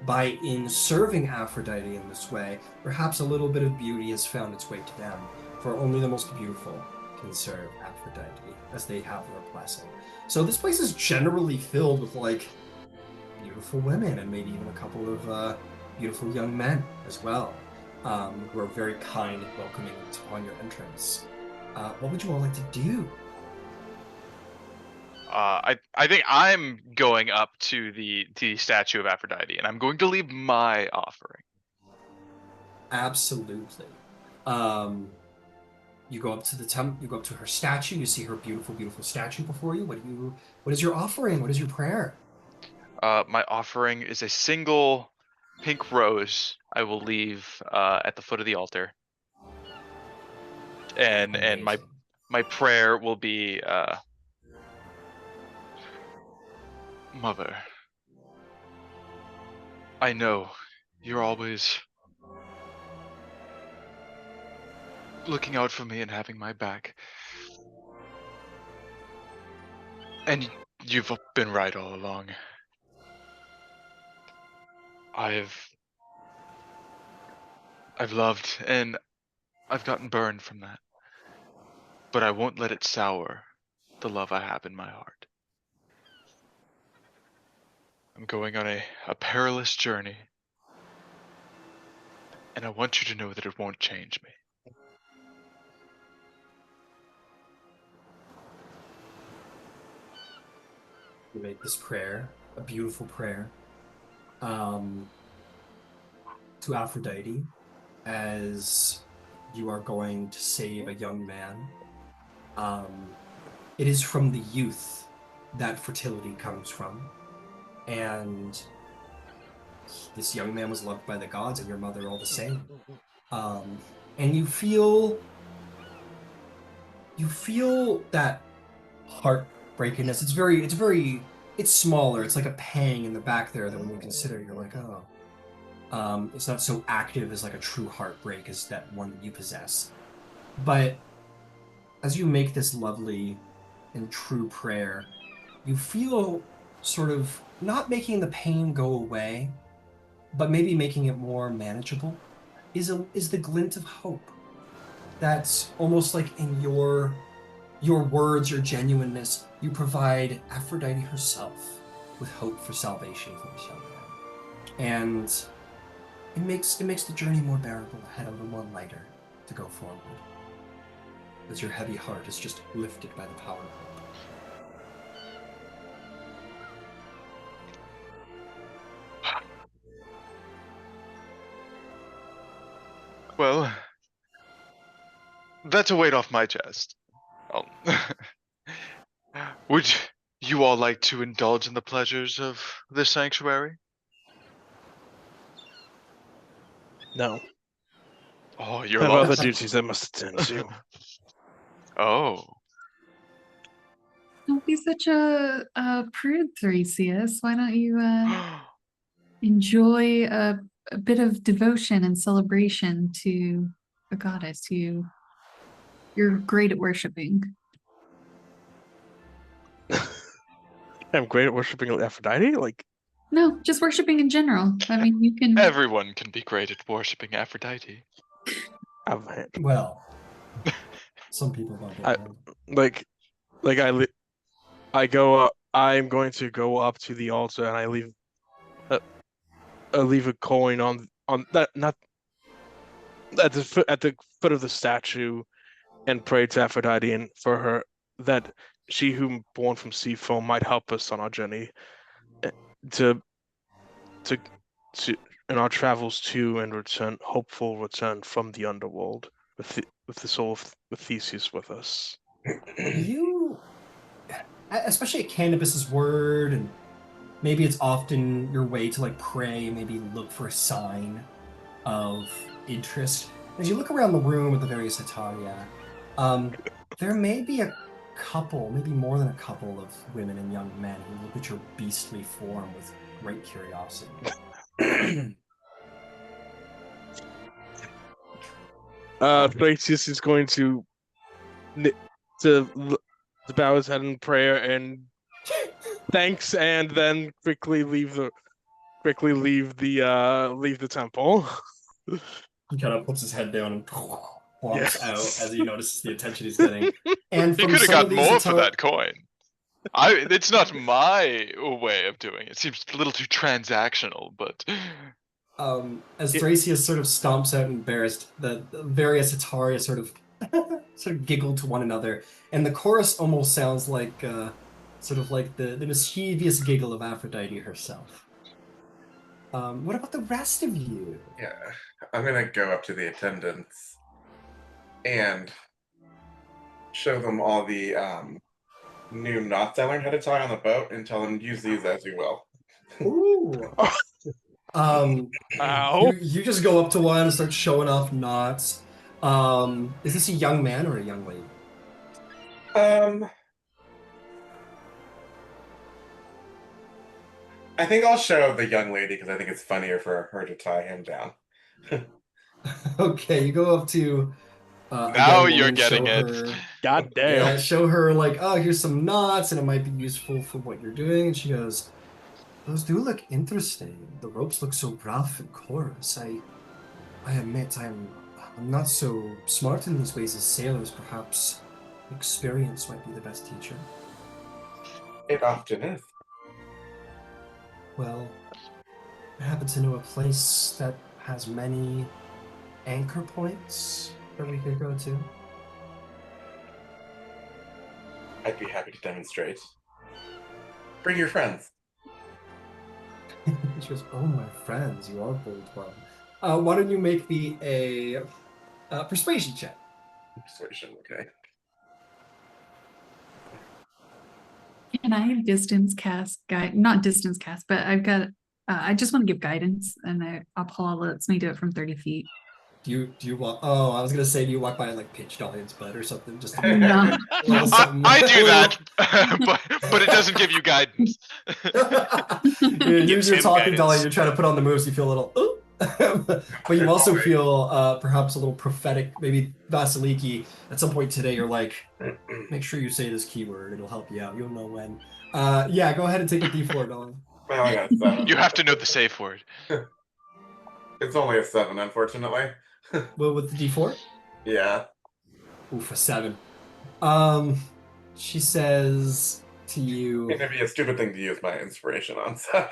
By in serving Aphrodite in this way, perhaps a little bit of beauty has found its way to them. For only the most beautiful can serve Aphrodite, as they have their blessing. So this place is generally filled with beautiful women, and maybe even a couple of beautiful young men as well, who are very kind and welcoming upon your entrance. What would you all like to do? I think I'm going up to the statue of Aphrodite, and I'm going to leave my offering. Absolutely. You go up to the you go up to her statue. You see her beautiful, beautiful statue before you. What is your offering? What is your prayer? My offering is a single pink rose. I will leave at the foot of the altar, and my prayer will be, Mother, I know you're always looking out for me and having my back. And you've been right all along. I've loved, and I've gotten burned from that. But I won't let it sour the love I have in my heart. I'm going on a perilous journey, and I want you to know that it won't change me. You make this prayer, a beautiful prayer, to Aphrodite, as you are going to save a young man. It is from the youth that fertility comes from, and this young man was loved by the gods, and your mother all the same. And you feel that heartbreakiness. It's smaller. It's like a pang in the back there that when you consider, you're like, oh. It's not so active as like a true heartbreak as that one that you possess. But as you make this lovely and true prayer, you feel sort of not making the pain go away, but maybe making it more manageable, is the glint of hope. That's almost like in your words, your genuineness, you provide Aphrodite herself with hope for salvation for this young man. And it makes the journey more bearable ahead, a little more lighter to go forward. As your heavy heart is just lifted by the power of hope. Well, that's a weight off my chest. Oh. Would you all like to indulge in the pleasures of this sanctuary? No. Oh, you're I have lost. other duties I must attend to. Oh. Don't be such a prude, Thrasius. Why don't you enjoy a bit of devotion and celebration to a goddess you You're great at worshipping. I'm great at worshiping Aphrodite. Like, No, just worshipping in general. I mean, you can. Everyone can be great at worshipping Aphrodite. I've Well, some people don't get I- it. like I go up. I'm going to go up to the altar and I leave a coin on that, not at the foot of the statue, and pray to Aphrodite and for her that she whom born from sea foam might help us on our journey to to to in our travels to and return, hopeful return from the underworld with the soul of Theseus with us. You, especially at Candybus's word, and maybe it's often your way to like pray, maybe look for a sign of interest. As you look around the room at the various Hetaria, there may be a couple, maybe more than a couple of women and young men who look at your beastly form with great curiosity. Thrasius is going to bow his head in prayer and thanks, and then quickly leave the temple. He kind of puts his head down and walks out Yes. as he notices the attention he's getting. And He from could have some got of these more for Hetaria- that coin. It's not my way of doing it. It seems a little too transactional, but as Thrasius sort of stomps out embarrassed, the various Hetaria sort of giggle to one another, and the chorus almost sounds like sort of like the mischievous giggle of Aphrodite herself. What about the rest of you? Yeah, I'm gonna go up to the attendants and show them all the new knots I learned how to tie on the boat and tell them use these as you will. Ooh. Ow. You just go up to one and start showing off knots. Is this a young man or a young lady? I think I'll show the young lady because I think it's funnier for her to tie him down. Okay, you go up to a now young you're woman, getting show it. her- God Yeah, damn. show her like, oh, here's some knots, and it might be useful for what you're doing. And she goes, those do look interesting. The ropes look so rough and coarse. I admit I'm not so smart in these ways as sailors. Perhaps experience might be the best teacher. It often is. Well, I happen to know a place that has many anchor points that we could go to. I'd be happy to demonstrate. Bring your friends. She goes, oh, my friends, you are bold one. Why don't you make me a persuasion check? Persuasion, okay. Can I distance cast guide? Not distance cast, but I've got. I just want to give guidance, and Apollo lets me do it from 30 feet. Do you walk? Oh, I was gonna say, do you walk by and like pinch Dolion's butt or something? Just No. a little something. I do a little- that, but it doesn't give you guidance. you're Gives you're him talking, guidance. Dolion. You're trying to put on the moves. You feel a little, ooh. But you also feel perhaps a little prophetic. Maybe Vasaliki. At some point today, you're like, make sure you say this keyword. It'll help you out. You'll know when. Yeah, go ahead and take a D4, Dolion. Well, I got a 7. You have to know the safe word. It's only a 7, unfortunately. Well, with the D4. Yeah. Oof, a 7. She says to you, It'd be a stupid thing to use my inspiration on. So.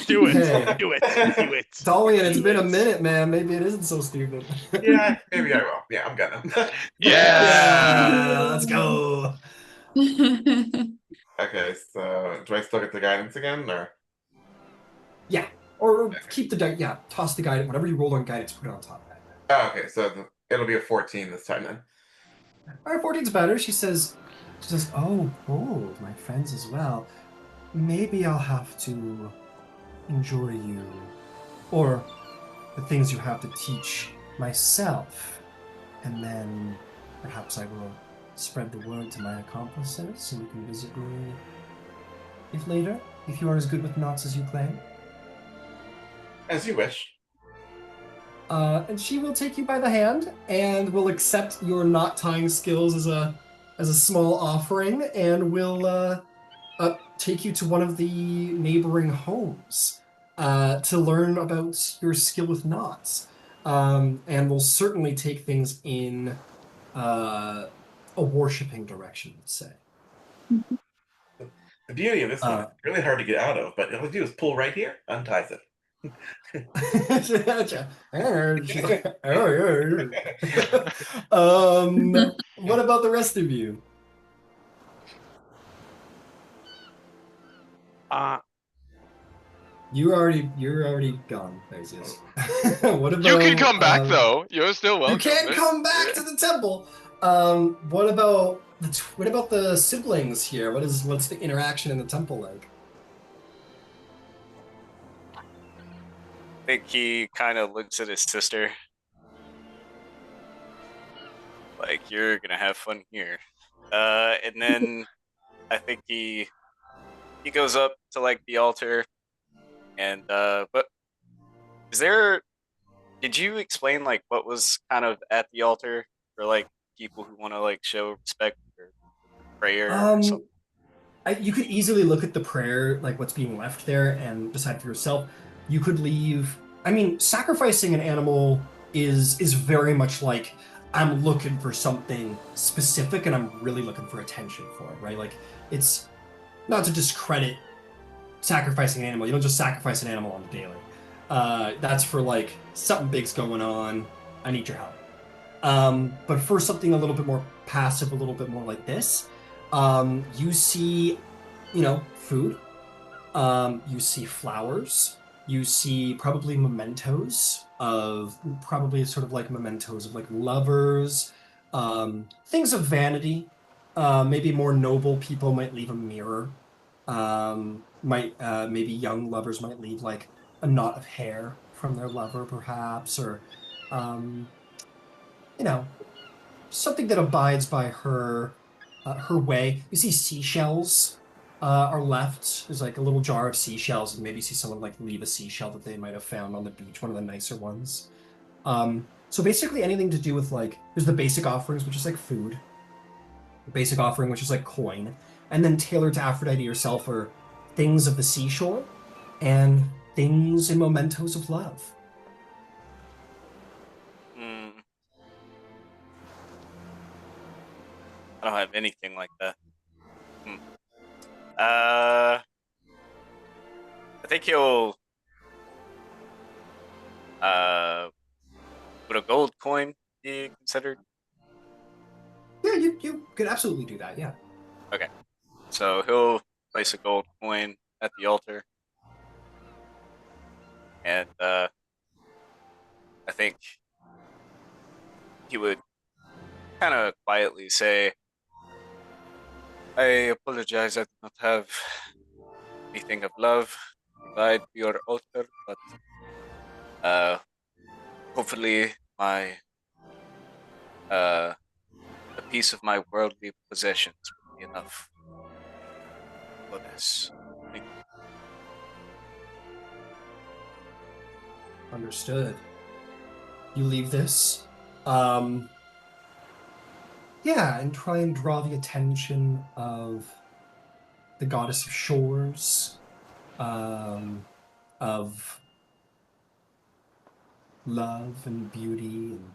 Do it. Hey. Do it. Do it. Dolion, it's been a minute, man. Maybe it isn't so stupid. Yeah, maybe I will. Yeah, I'm gonna. Yeah. Let's go. Okay, so do I still get the guidance again, or? Yeah, or keep the yeah, toss the guidance. Whatever you rolled on guidance, put it on top of that. Oh, okay, so it'll be a 14 this time then. All right, 14's better. She says, oh, bold, my friends as well. Maybe I'll have to enjoy you, or the things you have to teach myself, and then perhaps I will spread the word to my accomplices, and you can visit me if later, if you are as good with knots as you claim. As you wish. And she will take you by the hand and will accept your knot tying skills as a small offering, and will take you to one of the neighboring homes to learn about your skill with knots. And will certainly take things in a worshipping direction, let's say. The beauty of this one, it's really hard to get out of, but all you do is pull right here, unties it. What about the rest of you? You're already gone, Thrasius. What about You can come back though. You're still welcome. You can't come back to the temple. What about the siblings here? What's the interaction in the temple like? I think he kind of looks at his sister. Like, you're gonna have fun here. And then I think he goes up to like the altar, and but did you explain like what was kind of at the altar for like people who want to like show respect or prayer or something? You could easily look at the prayer, like what's being left there, and decide for yourself. You could leave. I mean, sacrificing an animal is very much like, I'm looking for something specific, and I'm really looking for attention for it, right? Like, it's not to discredit sacrificing an animal. You don't just sacrifice an animal on the daily. That's for like something big's going on. I need your help. But for something a little bit more passive, a little bit more like this, you see, food. You see flowers. You see probably mementos of like lovers, things of vanity. Maybe more noble people might leave a mirror. Maybe young lovers might leave like a knot of hair from their lover, perhaps, or something that abides by her way. You see seashells are left. There's like a little jar of seashells, and maybe you see someone like leave a seashell that they might have found on the beach, one of the nicer ones. So basically anything to do with like, there's the basic offerings, which is like food. The basic offering, which is like coin. And then tailored to Aphrodite herself are things of the seashore and things and mementos of love. I don't have anything like that. I think he'll would a gold coin be considered? Yeah, you could absolutely do that, yeah. Okay. So he'll place a gold coin at the altar. And I think he would kind of quietly say, I apologize, I do not have anything of love to provide your altar, but hopefully a piece of my worldly possessions will be enough for this. Thank you. Understood. You leave this. Yeah, and try and draw the attention of the goddess of shores, of love and beauty and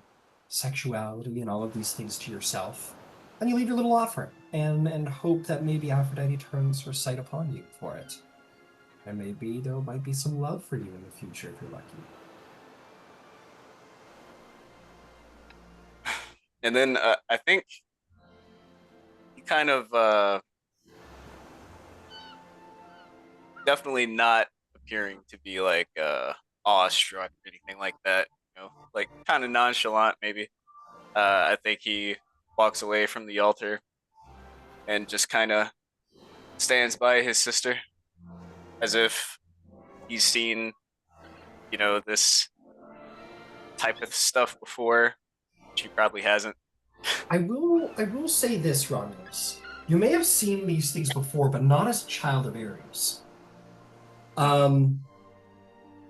sexuality and all of these things to yourself. And you leave your little offering and hope that maybe Aphrodite turns her sight upon you for it. And maybe there might be some love for you in the future if you're lucky. And then I think he kind of definitely not appearing to be like awestruck or anything like that. Like kind of nonchalant maybe. I think he walks away from the altar and just kind of stands by his sister as if he's seen, this type of stuff before. She probably hasn't. I will say this, Romulus. You may have seen these things before, but not as a child of Ares.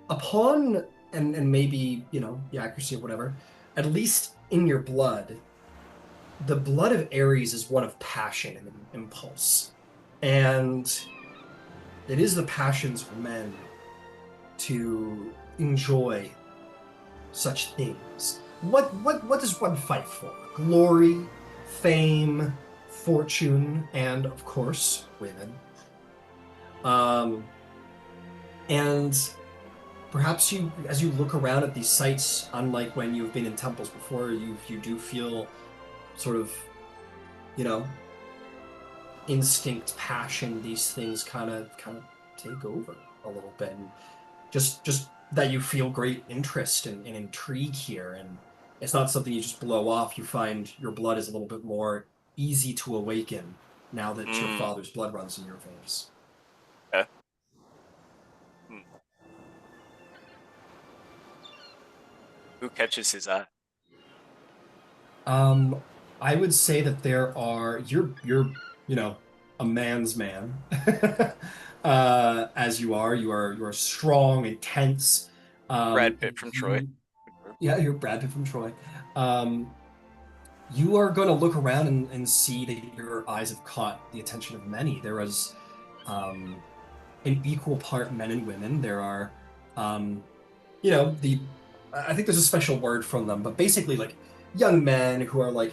Upon and maybe, you know, the accuracy or whatever, at least in your blood, the blood of Ares is one of passion and impulse. And it is the passions of men to enjoy such things. What does one fight for? Glory, fame, fortune, and of course, women. And perhaps you, as you look around at these sites, unlike when you've been in temples before, you do feel sort of, you know, instinct, passion. These things kind of take over a little bit, and just that you feel great interest and intrigue here, and it's not something you just blow off. You find your blood is a little bit more easy to awaken now that your father's blood runs in your veins. Yeah. Who catches his eye? I would say that there are you're you know, a man's man. As you are strong, intense. Brad Pitt from Troy. Yeah, you're Brad Pitt from Troy. You are going to look around and see that your eyes have caught the attention of many. There is an equal part men and women. There are, you know, I think there's a special word from them, but basically like young men who are like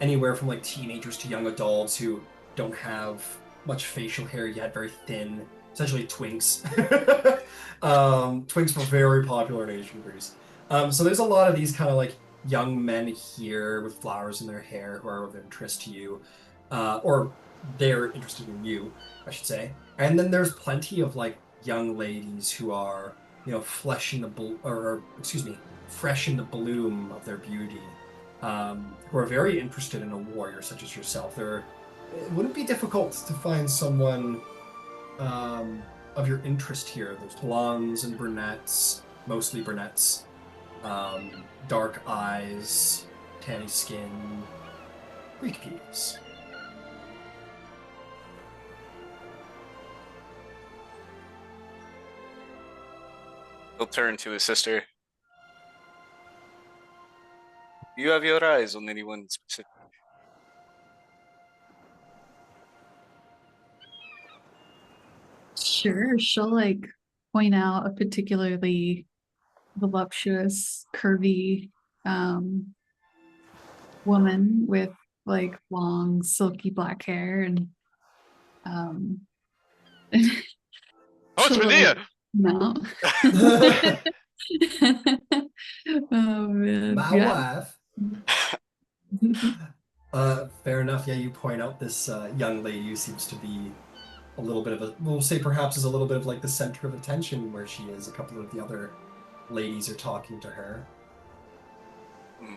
anywhere from like teenagers to young adults who don't have much facial hair yet, very thin, essentially twinks. Twinks were very popular in ancient Greece. So there's a lot of these kind of like young men here with flowers in their hair who are of interest to you, or they're interested in you, I should say. And then there's plenty of like young ladies who are, you know, fresh in the bloom of their beauty, who are very interested in a warrior such as yourself. It wouldn't be difficult to find someone of your interest here. There's blondes and brunettes, mostly brunettes, dark eyes, tanny skin, Greek peeps. He'll turn to his sister. You have your eyes on anyone specific? Sure, she'll like point out a particularly voluptuous, curvy woman with like long, silky black hair, and Oh, it's she'll, Medea! no. Oh man. My Yeah. wife. Fair enough. Yeah, you point out this young lady who seems to be a little bit of a, we'll say perhaps is a little bit of like the center of attention where she is. A couple of the other ladies are talking to her. How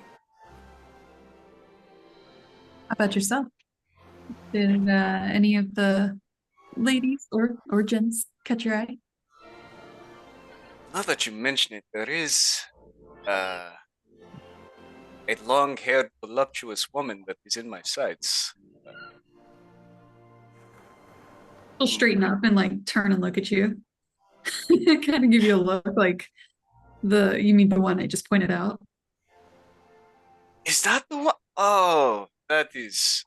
about yourself? Did any of the ladies or gents catch your eye? Now that you mention it, there is a long-haired, voluptuous woman that is in my sights. She'll straighten up and like turn and look at you. Kind of give you a look like you mean the one I just pointed out? Is that the one? Oh, that is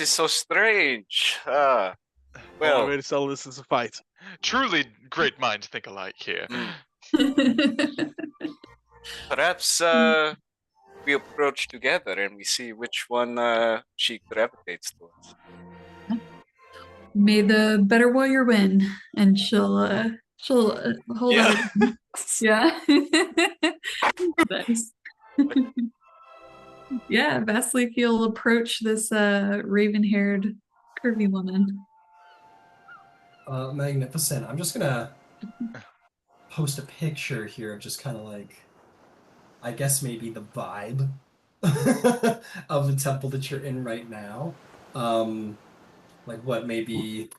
so strange. Well, Well, way to sell this as a fight. Truly great minds think alike here. perhaps we approach together and we see which one she gravitates towards. May the better warrior win, and she'll hold Yeah. out. Yeah. Nice. Yeah, Vasaliki will approach this raven-haired curvy woman. Magnificent. I'm just gonna post a picture here of just kind of like, I guess maybe the vibe of the temple that you're in right now. Like what maybe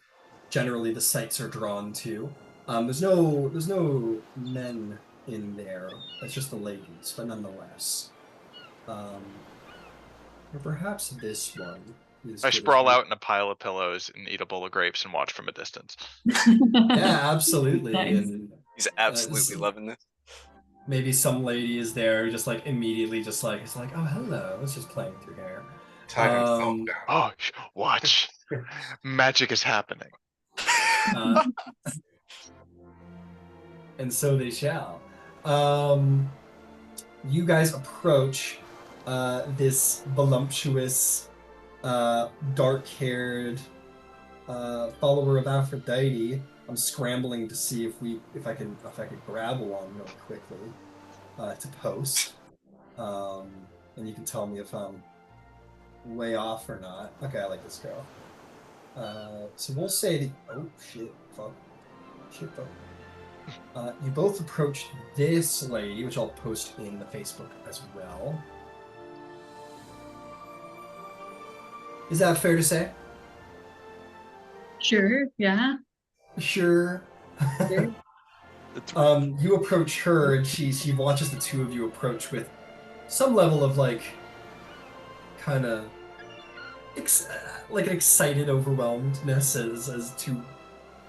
generally the sites are drawn to. There's no men in there. It's just the ladies, but nonetheless. Or perhaps this one is. I good as sprawl well. out in a pile of pillows and eat a bowl of grapes and watch from a distance. Yeah, absolutely. Nice. And He's absolutely loving this. Maybe some lady is there, just like immediately, just like it's like, oh hello, it's just playing through hair. Tie himself down. Oh, watch. Magic is happening. And so they shall. You guys approach this voluptuous, dark-haired follower of Aphrodite. I'm scrambling to see if I could grab one really quickly to post. And you can tell me if I'm way off or not. Okay, I like this girl. So we'll say oh shit, fuck. You both approached this lady, which I'll post in the Facebook as well. Is that fair to say? Sure, yeah. Sure. Sure. You approach her, and she watches the two of you approach with some level of like, kind of, like an excited overwhelmedness as two,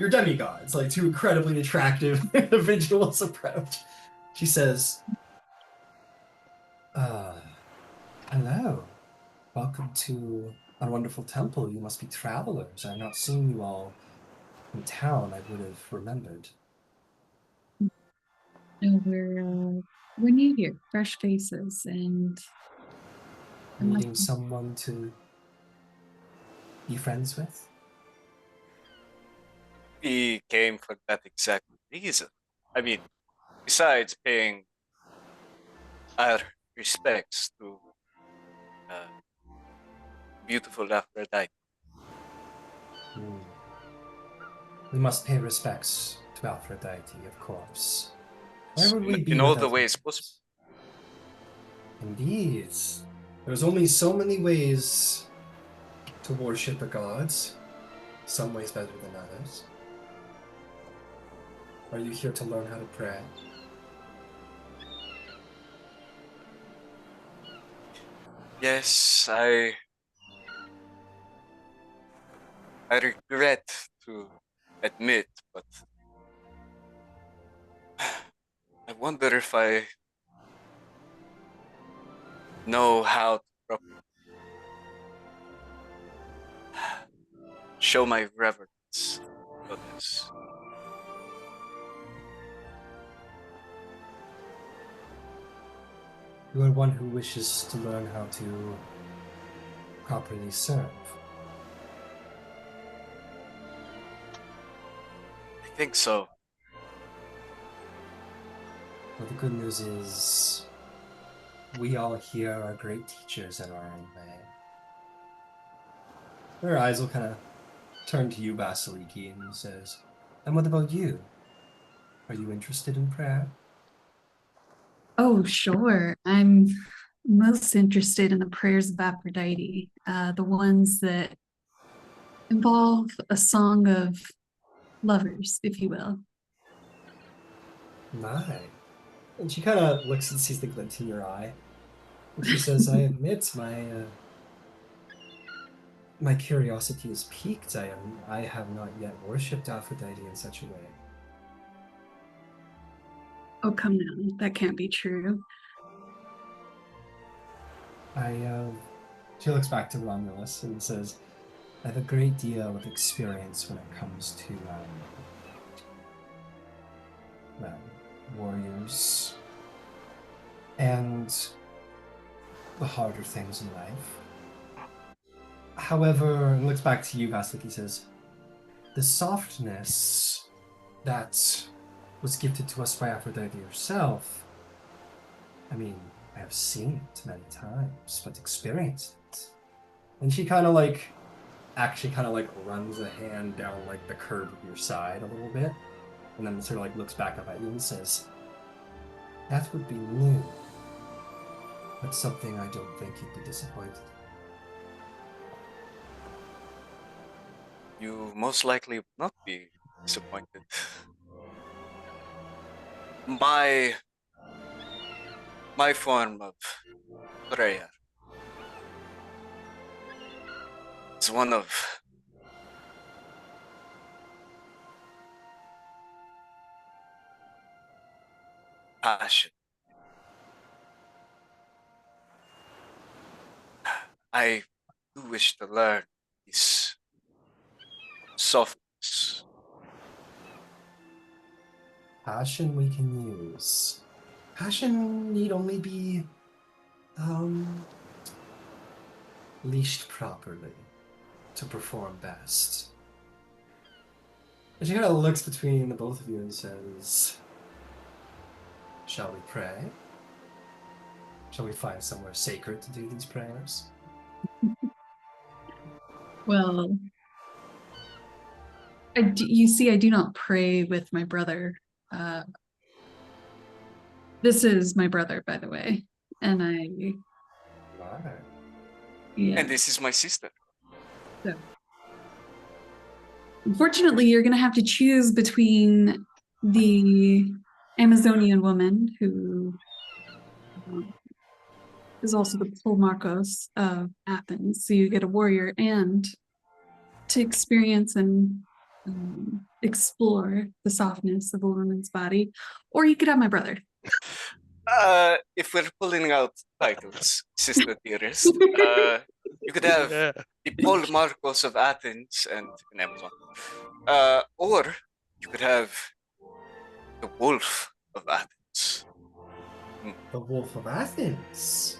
your demigods, like two incredibly attractive individuals approach. She says, hello. Welcome to our wonderful temple. You must be travelers. I've not seen you all in town. I would have remembered. No, we're new here, fresh faces, and Needing someone to be friends with? He came for that exact reason. I mean, besides paying our respects to beautiful Aphrodite. We must pay respects to Aphrodite, of course. Where would we be in all the without ways her? possible? Indeed. There's only so many ways to worship the gods. Some ways better than others. Are you here to learn how to pray? Yes, I regret to admit, but I wonder if I know how to properly show my reverence for this. You are one who wishes to learn how to properly serve. I think so. Well, the good news is we all here are great teachers in our own way. Her eyes will kind of turn to you, Vasaliki, and says, and what about you? Are you interested in prayer? oh, sure. I'm most interested in the prayers of Aphrodite, the ones that involve a song of lovers, if you will. My. And she kind of looks and sees the glint in your eye. And she says, I admit my curiosity is piqued. I have not yet worshipped Aphrodite in such a way. Oh, come now. That can't be true. She looks back to Romulus and says, I have a great deal of experience when it comes to warriors and the harder things in life. However, and looks back to you, Vasaliki, says, the softness that was gifted to us by Aphrodite herself, I mean, I have seen it many times, but experienced it. And she kind of runs a hand down like the curve of your side a little bit, and then sort of looks back up at you and says, that would be new, but something I don't think you'd be disappointed. You most likely would not be disappointed. My form of prayer is one of passion. I do wish to learn this softness. Passion we can use. Passion need only be leashed properly to perform best. And she kind of looks between the both of you and says, shall we pray? Shall we find somewhere sacred to do these prayers? Well, you see, I do not pray with my brother. This is my brother, by the way, and Right. yeah. And this is my sister. So, unfortunately, you're going to have to choose between the Amazonian woman who is also the Polmarchos of Athens. So you get a warrior and to experience and explore the softness of a woman's body, or you could have my brother. If we're pulling out titles, sister dearest, you could have Yeah. the Polmarchos of Athens and an Amazon. Or you could have the Wolf of Athens. The Wolf of Athens.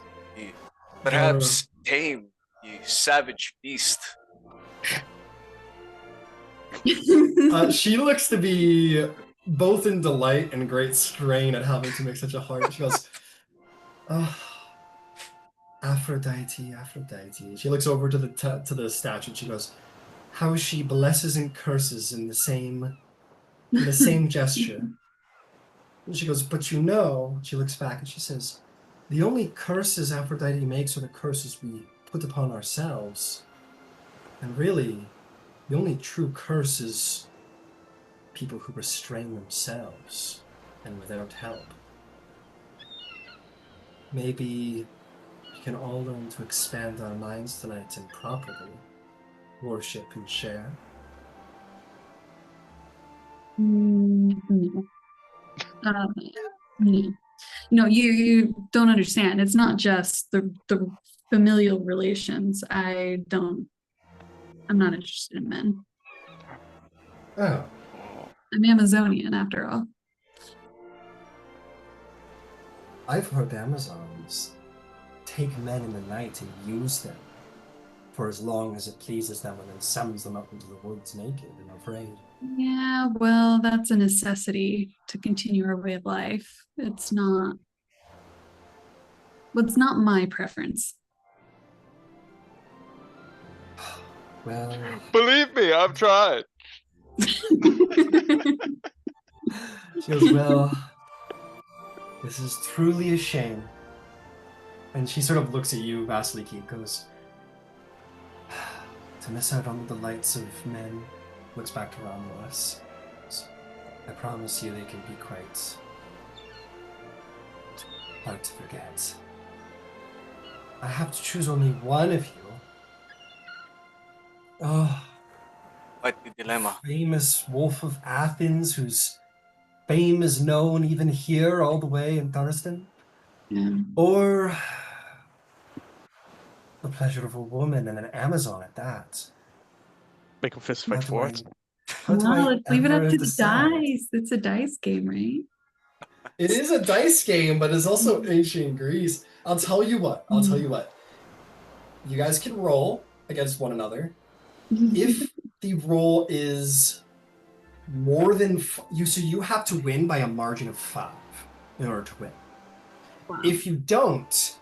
Perhaps tame the savage beast. She looks to be both in delight and great strain at having to make such a hard. She goes, oh, Aphrodite, Aphrodite. She looks over to the statue. And she goes, how she blesses and curses in the same gesture. And she goes, but you know, she looks back and she says, the only curses Aphrodite makes are the curses we put upon ourselves. And really, the only true curse is people who restrain themselves and without help. Maybe we can all learn to expand our minds tonight and properly worship and share. No. No. No, you don't understand. It's not just the familial relations. I'm not interested in men. Oh. I'm Amazonian after all. I've heard Amazons take men in the night and use them for as long as it pleases them and then summons them up into the woods naked and afraid. Yeah, well, that's a necessity to continue our way of life. It's not my preference. Well, Believe me, I've tried. she goes, well, this is truly a shame. And she sort of looks at you, Vasaliki, and goes, to miss out on the delights of men, looks back to Romulos. I promise you they can be quite hard to forget. I have to choose only one of you. Oh, What the dilemma? famous Wolf of Athens, whose fame is known even here, all the way in Thurston. Yeah. Or the pleasure of a woman and an Amazon at that. Make a fist fight for it. Well, let's leave it up to the decide? dice. It's a dice game, right? It is a dice game, but it's also ancient Greece. I'll tell you what. You guys can roll against one another. If the roll is more than so you have to win by a margin of 5 in order to win. Wow. If you don't,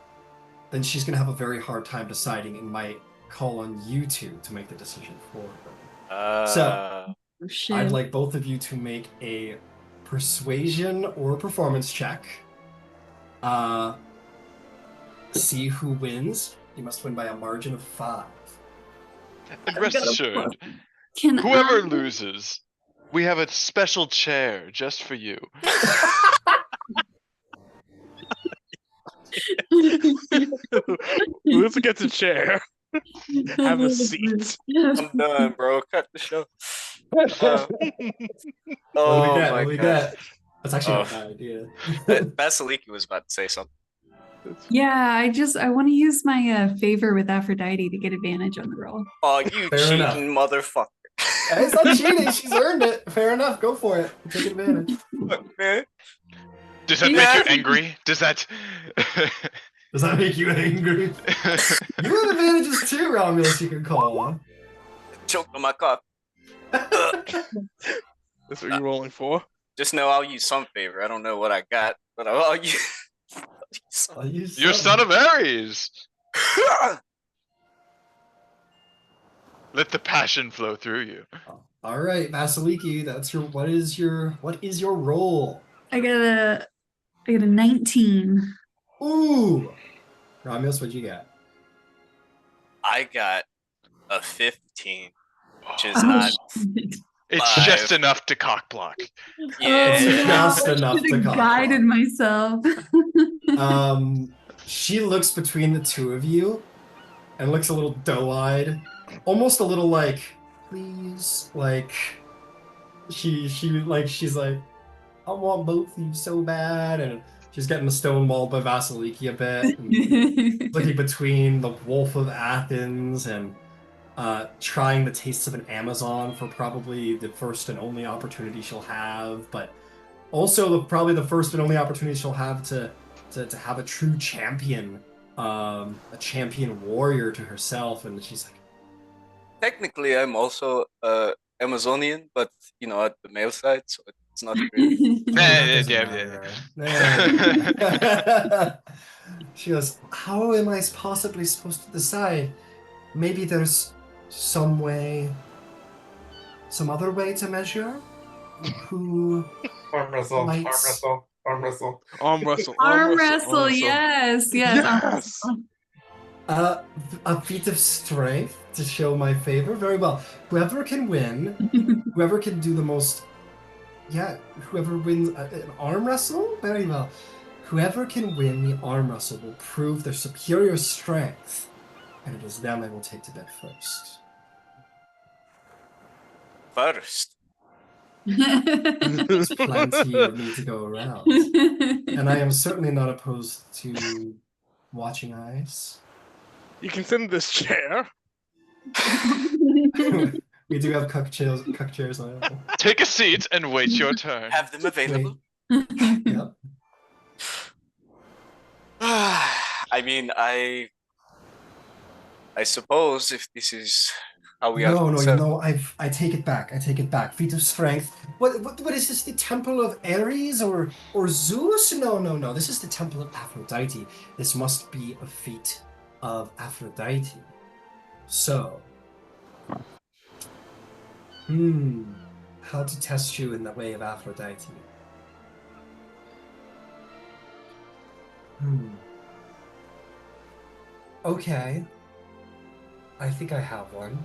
then she's going to have a very hard time deciding and might call on you two to make the decision for her. So, Oh, shit. I'd like both of you to make a persuasion or performance check. See who wins. You must win by a margin of 5. And rest assured, Can whoever I- loses, we have a special chair just for you. Loser gets a chair. Have a seat. I'm done, bro. Cut the show. What do we Oh get? my What do we god. get? That's actually Oh. not a bad idea. Vasaliki was about to say something. Yeah, I want to use my favor with Aphrodite to get advantage on the roll. Oh, you Fair cheating enough. motherfucker. It's not cheating. She's earned it. Fair enough. Go for it. Take advantage. Fuck, man. Does that Yeah. make you angry? Does that? Does that make you angry? You have advantages too, Romulus. You can call on. Choke on my cock. That's what you're rolling for. Just know I'll use some favor. I don't know what I got, but I'll use. I'll use You're son of Ares. Let the passion flow through you. All right, Vasiliki. That's your. What is your role? I got a 19. Ooh, Romulus, what'd you get? I got a 15, which is Oh, not. shit. It's 5. just enough to cock block. Yeah. It's just I enough should've to guided myself. She looks between the two of you and looks a little doe-eyed, almost a little like, please, like she's like, I want both of you so bad, and she's getting stonewalled by Vasiliki a bit, and looking between the Wolf of Athens and trying the tastes of an Amazon for probably the first and only opportunity she'll have, but also probably the first and only opportunity she'll have to have a true champion, a champion warrior to herself, and she's like, Technically, I'm also Amazonian, but at the male side, so it's not really. "Oh, that doesn't Yeah. matter." She goes, how am I possibly supposed to decide? Maybe there's some other way to measure who Arm wrestle, arm Lights. wrestle, arm wrestle. Arm wrestle. Arm wrestle, yes, yes. Arm Yes! wrestle. a feat of strength to show my favor. Very well. Whoever can win, whoever can do the most, whoever wins an arm wrestle, very well. Whoever can win the arm wrestle will prove their superior strength, and it is them I will take to bed first. First. There's plenty of me to go around, and I am certainly not opposed to watching eyes. You can sit in this chair. We do have cuck chairs on it. Take a seat and wait your turn. Have them available. Yep. I mean, I suppose if this is how we are. No, I take it back. Feat of strength. What is this? The Temple of Ares or Zeus? No. This is the Temple of Aphrodite. This must be a feat of Aphrodite. So, how to test you in the way of Aphrodite? Okay. I think I have one.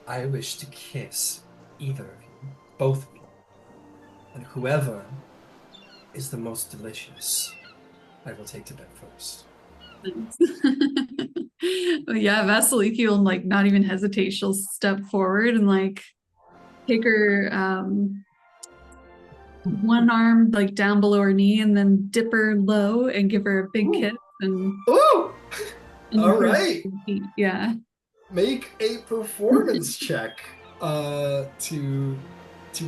I wish to kiss either of you, both of you, and whoever is the most delicious, I will take to bed first. Yeah, Vasiliki will not even hesitate. She'll step forward and take her one arm down below her knee and then dip her low and give her a big kiss and Ooh! and All her right. feet. Yeah. Make a performance check to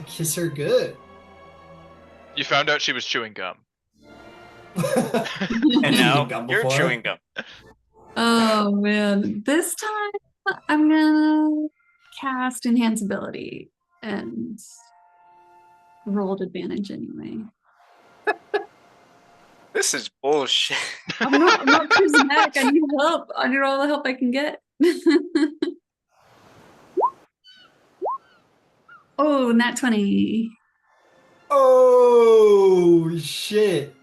kiss her good. You found out she was chewing gum. And now Gum you're before? chewing gum. Oh man. This time I'm gonna cast Enhance Ability and rolled advantage anyway. This is bullshit. I'm not charismatic. I need help. I need all the help I can get. Oh, nat 20. Oh shit!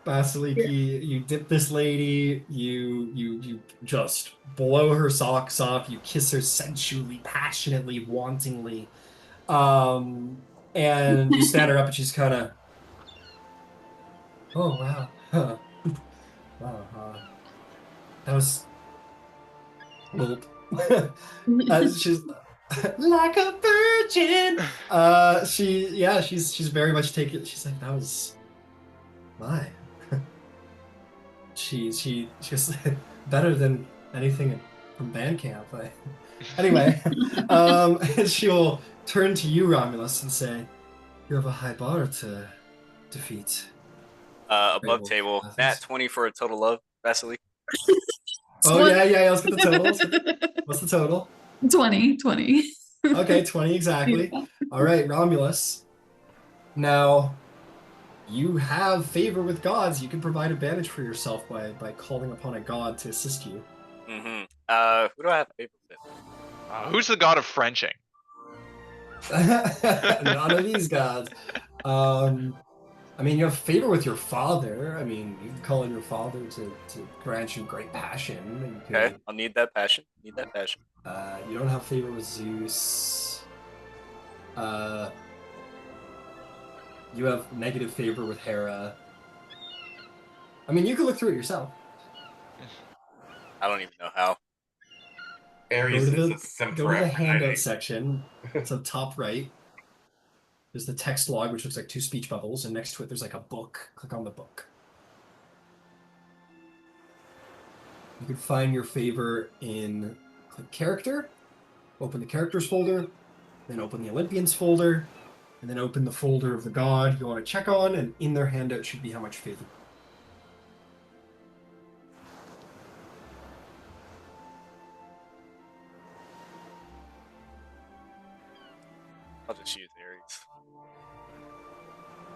Vasiliki, you dip this lady, you just blow her socks off, you kiss her sensually, passionately, wantingly. And you stand her up and she's kinda, oh wow. Huh. Wow, that was She's like a virgin. She's very much taken. She's like, that was my. She's better than anything from band camp. Anyway, she'll turn to you, Romulus, and say, "You have a high bar to defeat." Above Able table, Athens. nat 20 for a total of Vasaliki. Oh yeah. Let's get the total. What's the total? 20. Okay, 20 exactly. All right, Romulus. Now, you have favor with gods. You can provide advantage for yourself by calling upon a god to assist you. Mm-hmm. Who do I have favor with? Who's the god of Frenching? None of these gods. I mean, you have favor with your father. I mean, you can call on your father to grant you great passion. And you Okay, could, I'll need that passion. You don't have favor with Zeus. You have negative favor with Hera. I mean, you can look through it yourself. I don't even know how. Ares Go to is the, a simp go for to the Aphrodite. handout section. It's up top right. There's the text log, which looks like 2 speech bubbles, and next to it there's like a book. Click on the book. You can find your favor in click character, open the characters folder, then open the Olympians folder, and then open the folder of the god you want to check on, and in their handout should be how much favor. I'll just use Ares.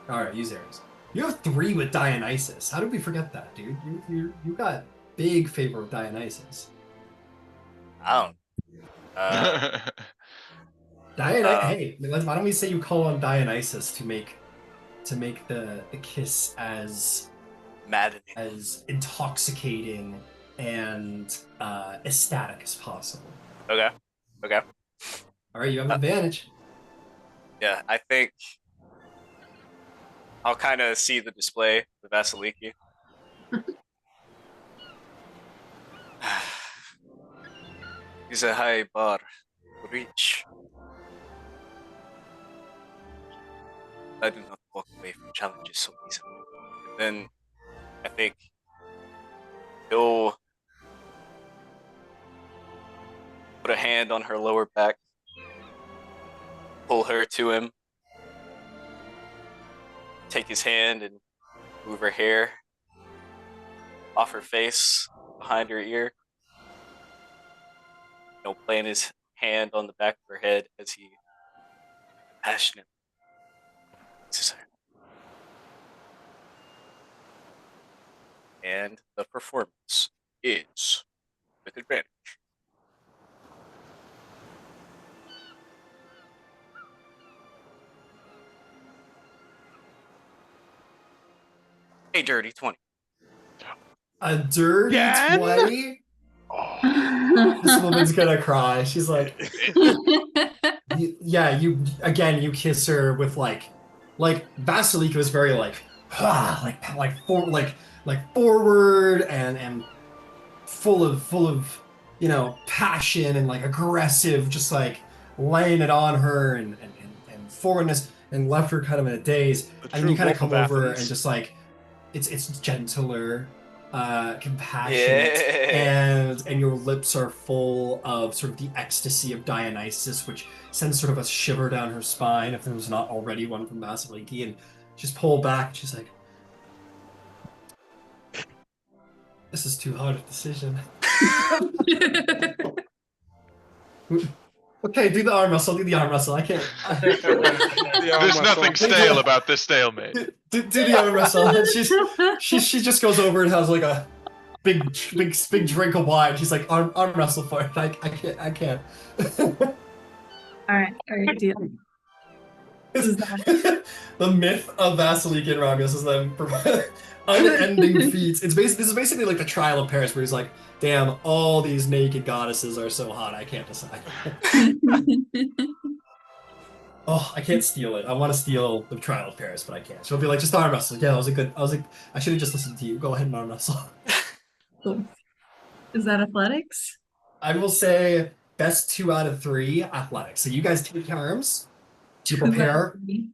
Alright, use Ares. You have 3 with Dionysus. How did we forget that, dude? You got big favor with Dionysus. I don't. Hey, why don't we say you call on Dionysus to make the kiss as Maddening. as intoxicating and ecstatic as possible. Okay. All right, you have an advantage. Yeah, I think I'll kind of see the display, the Vasaliki. He's a high bar to reach. I do not walk away from challenges so easily. And then I think he'll put a hand on her lower back, pull her to him, take his hand and move her hair off her face, behind her ear. Plant his hand on the back of her head as he passionately kisses her. And the performance is with advantage. A dirty 20. A dirty Again? 20? This woman's gonna cry. She's like, you kiss her with like Vasiliki was very like forward and full of passion and like aggressive, just like laying it on her and forwardness, and left her kind of in a daze. The And then you true kind of wolf come of over Athens. and just like it's gentler, compassionate, and your lips are full of sort of the ecstasy of Dionysus, which sends sort of a shiver down her spine if there was not already one from Vasiliki, and she's pulled back and she's like, this is too hard a decision. Okay, do the arm wrestle. I can't. There's nothing stale about this stalemate. Do the arm wrestle. And she just goes over and has like a big drink of wine. She's like, arm wrestle for it. I can't. All right, deal. The myth of Vasiliki and Romulus is them unending feats. This is basically like the trial of Paris, where he's like, damn, all these naked goddesses are so hot, I can't decide. Oh, I can't steal it. I want to steal the trial of Paris, but I can't. She'll be like, just arm wrestle. Yeah, I should have just listened to you. Go ahead and arm wrestle. Cool. Is that athletics? I will say best 2 out of 3 athletics. So you guys take arms. You 2 out of prepare. 3.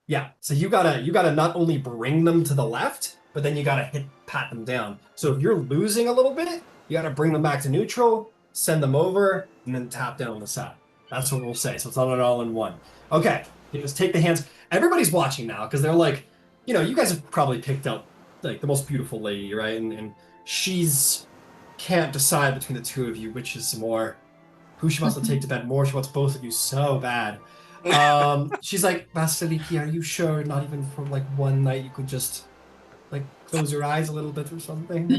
Yeah. So you gotta not only bring them to the left, but then you gotta pat them down. So if you're losing a little bit, you gotta bring them back to neutral, send them over, and then tap down on the side. That's what we'll say. So it's not all in one. Okay. You just take the hands. Everybody's watching now because they're like, you guys have probably picked out like the most beautiful lady, right? And she's can't decide between the two of you which is more who she wants to take to bed more. She wants both of you so bad. She's like, Vasaliki, are you sure not even for like one night you could just like close your eyes a little bit or something?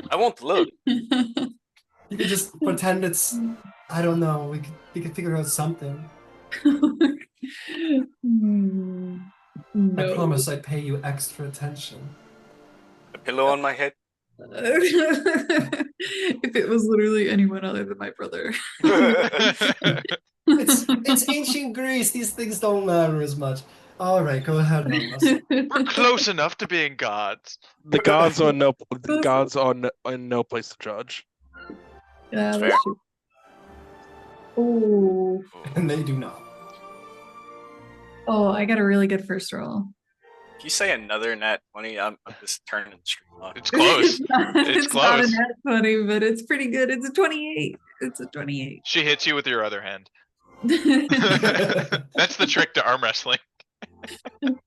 I won't look. You could just pretend it's, I don't know, we could figure out something. No. I promise I'd pay you extra attention. A pillow on my head. If it was literally anyone other than my brother. It's ancient Greece. These things don't matter as much. All right, go ahead, Romulos. We're close enough to being gods. The gods are in no place to judge. Yeah, Fair. that's true. Oh, And they do not. I got a really good first roll. If you say another nat 20, I'm just turning the stream off. It's close. It's not a close. nat 20, but it's pretty good. It's a 28. It's a 28. She hits you with your other hand. That's the trick to arm wrestling.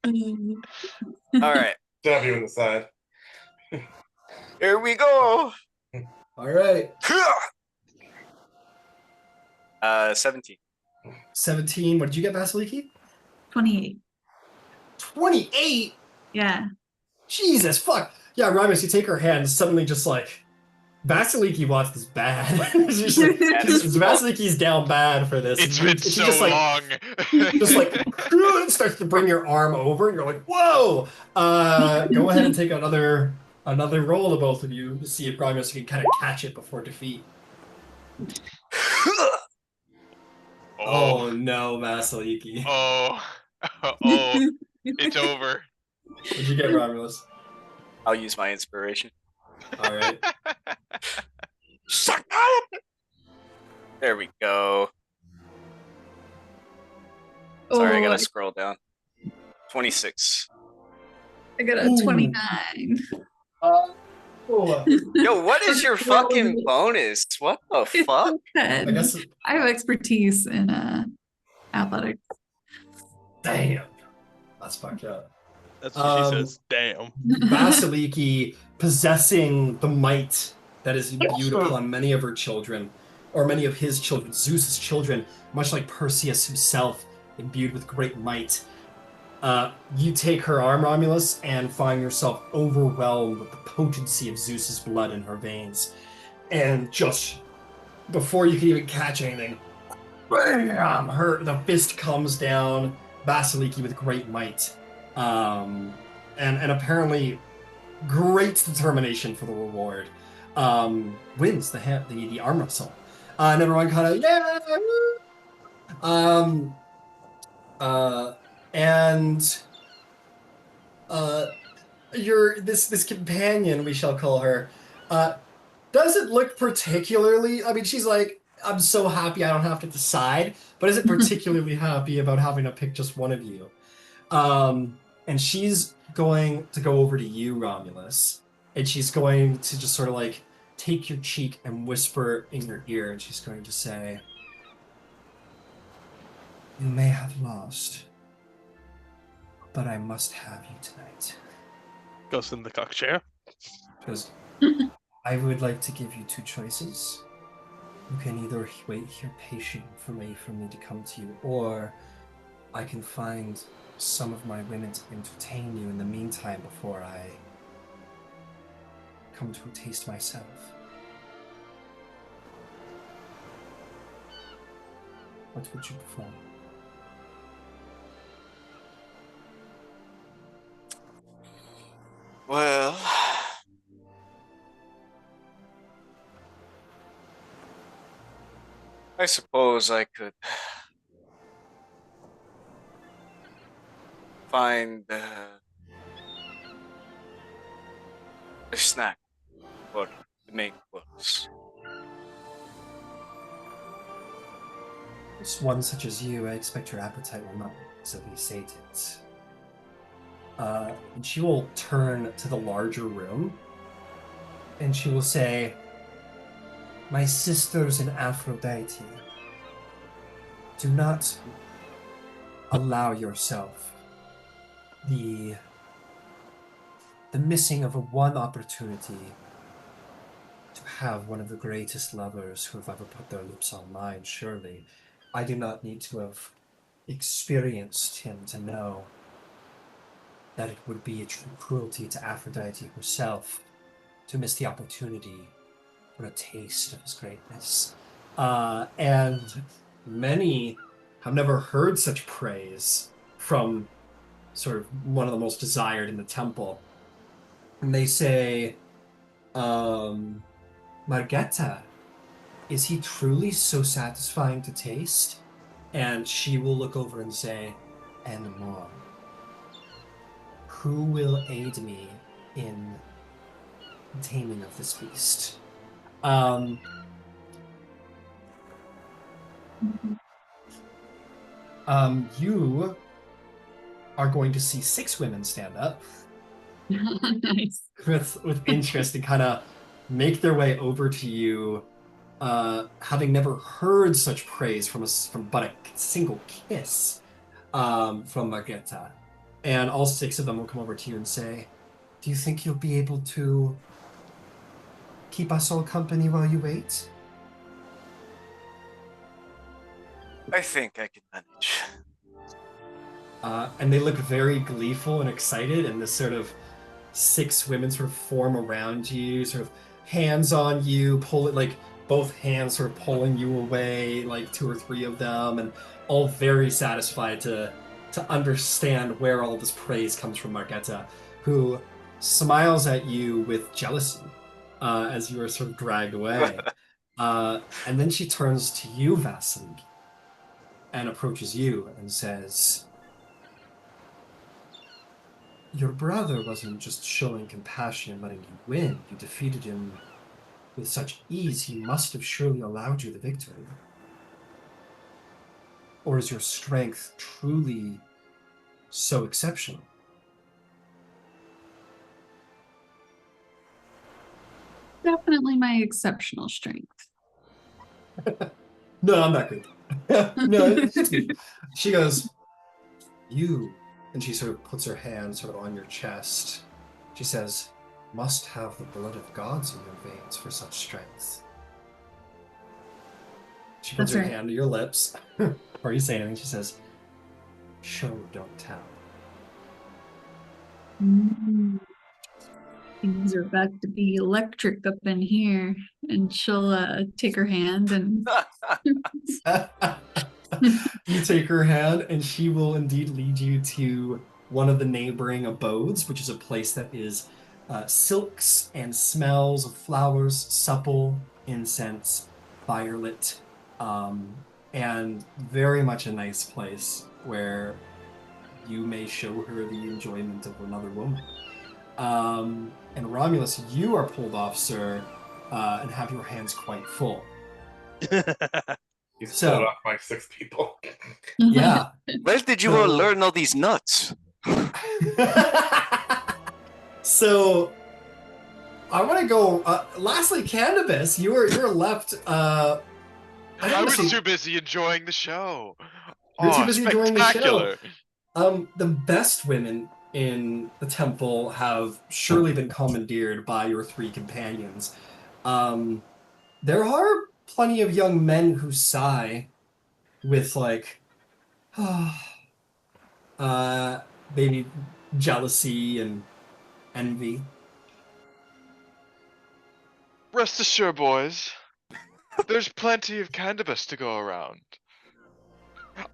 All right, Stab you in the side. here we go. All right. 17. 17. What did you get, Vasiliki? 28. 28? Yeah. Jesus, fuck. Yeah, Romulos, you take her hand and suddenly just like, Vasiliki wants this bad. Vasiliki's down bad for this. It's And been she so just, like, long. just like starts to bring your arm over, and you're like, "Whoa!" Go ahead and take another roll to both of you to see if Romulos can kind of catch it before defeat. Oh no, Vasiliki. Oh, it's over. What'd you get, Romulos? I'll use my inspiration. All right. Suck up! There we go. Sorry, I gotta scroll down. 26. I got a Ooh. 29. Cool. Yo, what is your fucking bonus? What the fuck? I guess. I have expertise in athletics. Damn. That's fucked up. That's what she says. Damn. Vasiliki possessing the might that is imbued upon many of her children, or many of his children, Zeus's children, much like Perseus himself, imbued with great might. You take her arm, Romulos, and find yourself overwhelmed with the potency of Zeus's blood in her veins. And just before you can even catch anything, bam! The fist comes down, Vasiliki with great might. And apparently great determination for the reward. Wins the arm wrestle. And everyone kind of, yeah! This companion, we shall call her, doesn't look particularly, I mean, she's like, I'm so happy I don't have to decide, but isn't particularly happy about having to pick just one of you. And she's going to go over to you, Romulos, and she's going to just sort of like take your cheek and whisper in your ear, and she's going to say, "You may have lost, but I must have you tonight." Goes in the cock chair. Because I would like to give you two choices. You can either wait here patiently for me to come to you, or I can find some of my women to entertain you in the meantime before I come to a taste myself. What would you prefer? Well, I suppose I could find a snack for the main course. As one such as you, I expect your appetite will not easily sated. And she will turn to the larger room, and she will say, "My sisters in Aphrodite, do not allow yourself the missing of one opportunity to have one of the greatest lovers who have ever put their lips on mine. Surely, I do not need to have experienced him to know that it would be a true cruelty to Aphrodite herself to miss the opportunity for a taste of his greatness." And many have never heard such praise from sort of one of the most desired in the temple. And they say, "Margetta, is he truly so satisfying to taste?" And she will look over and say, "And more. Who will aid me in taming of this beast?" You are going to see 6 women stand up Nice. with interest and kind of make their way over to you, having never heard such praise from but a single kiss from Margetta. And all 6 of them will come over to you and say, "Do you think you'll be able to keep us all company while you wait?" I think I can manage. And they look very gleeful and excited, and this sort of 6 women sort of form around you, sort of hands on you, pull it, like both hands sort of pulling you away, like 2 or 3 of them, and all very satisfied to understand where all this praise comes from. Margetta, who smiles at you with jealousy as you are sort of dragged away. And then she turns to you, Vasaliki, and approaches you and says, "Your brother wasn't just showing compassion and letting you win. You defeated him with such ease, he must have surely allowed you the victory. Or is your strength truly so exceptional?" Definitely my exceptional strength. "No, I'm not good." "No, it's good." She goes, "You," and she sort of puts her hand sort of on your chest. She says, "Must have the blood of gods in your veins for such strength." She puts That's her right. hand to your lips. Before you say anything, she says, "Show, don't tell." Mm. Things are about to be electric up in here. And she'll take her hand and You take her hand, and she will indeed lead you to one of the neighboring abodes, which is a place that is silks and smells of flowers, supple, incense, firelit, and very much a nice place where you may show her the enjoyment of another woman. And Romulus, you are pulled off, sir, and have your hands quite full. He's So- pulled off my 6 people. Yeah. Where did you So- all learn all these nuts? So I want to go. Lastly, Candybus, you're left. I I don't was see- too busy enjoying the show. You're too Oh, busy enjoying the show. spectacular. The best women in the temple have surely been commandeered by your 3 companions. There are plenty of young men who sigh with like, maybe jealousy and envy. Rest assured, boys, there's plenty of Candybus to go around.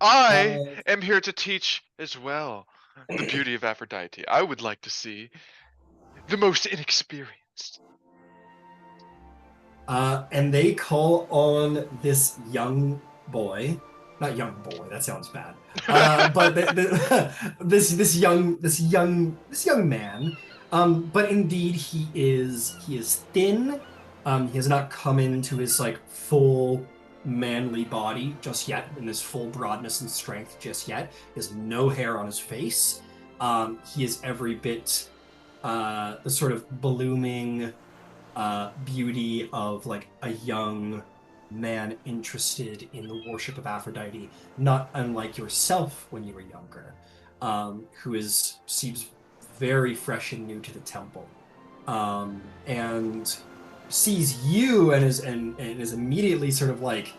I am here to teach as well the beauty of Aphrodite. I would like to see the most inexperienced. And they call on this young boy, not young boy, that sounds bad. But this young man. But indeed he is thin. He has not come into his like full manly body just yet, in his full broadness and strength just yet. He has no hair on his face. He is every bit the sort of blooming beauty of like a young man interested in the worship of Aphrodite, not unlike yourself when you were younger, who seems very fresh and new to the temple, and sees you and is immediately sort of like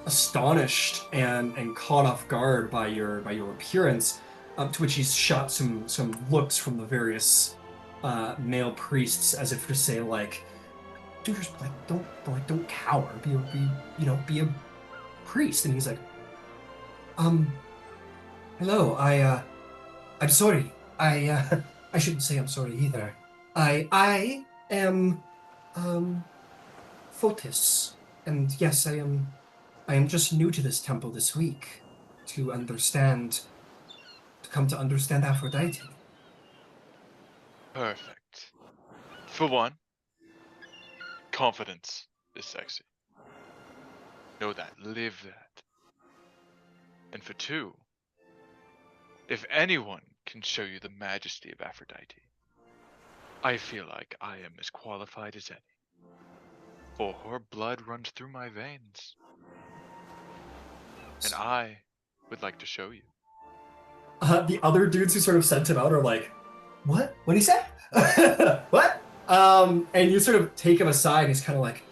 astonished and caught off guard by your appearance. To which he's shot some looks from the various male priests as if to say like, dude, just like don't cower, be a priest. And he's like, hello, I'm sorry. I shouldn't say I'm sorry either. I am Fotis, and yes, I am just new to this temple this week to come to understand Aphrodite. Perfect. For one, confidence is sexy. Know that. Live that. And for two, if anyone can show you the majesty of Aphrodite, I feel like I am as qualified as any. For her blood runs through my veins. And I would like to show you. The other dudes who sort of sent him out are like, what? What'd he say? What? And you sort of take him aside, and he's kind of like,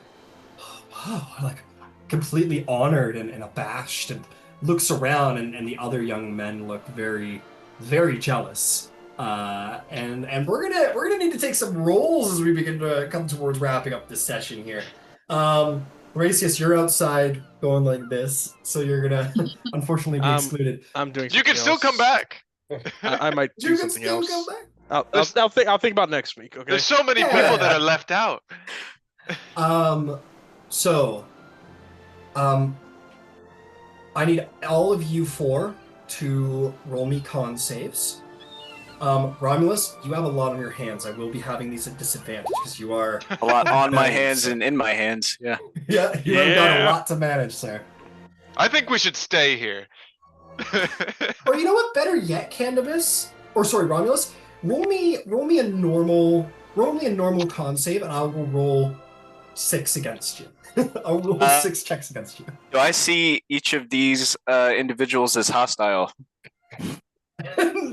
oh, wow, like completely honored and abashed, and looks around, and the other young men look very, very jealous. And we're gonna need to take some rolls as we begin to come towards wrapping up this session here. Racius, you're outside going like this, so you're gonna unfortunately be excluded. I'm doing. You can still come back. I might do You can something still else. come back. I'll think about next week. Okay. There's so many people that are left out. I need all of you four to roll me con saves. Romulus, you have a lot on your hands. I will be having these at disadvantage because you are A lot on my hands and in my hands. Yeah. yeah, you have got a lot to manage, sir. I think we should stay here. Or you know what? Better yet, Candybus, or sorry, Romulus, roll me a normal con save, and I will roll 6 against you. I'll roll 6 checks against you. Do I see each of these individuals as hostile?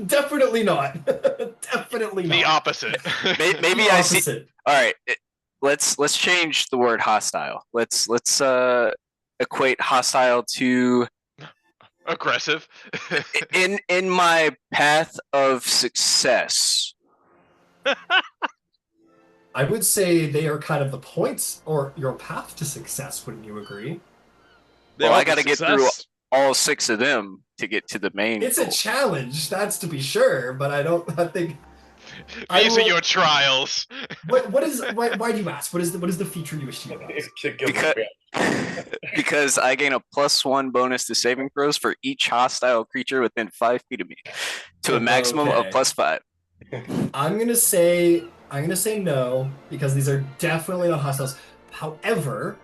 Definitely not. Definitely not. The opposite. Maybe The I see. opposite. All right, let's change the word hostile. Let's equate hostile to Aggressive. in my path of success. I would say they are kind of the points or your path to success. Wouldn't you agree? Well, I got to get through all 6 of them to get to the main. It's goal. a challenge, that's to be sure, but I think. These are your trials. Why do you ask? What is the feature you wish to use? Because I gain a +1 bonus to saving throws for each hostile creature within 5 feet of me, to a maximum of +5. I'm gonna say no because these are definitely not hostiles. However,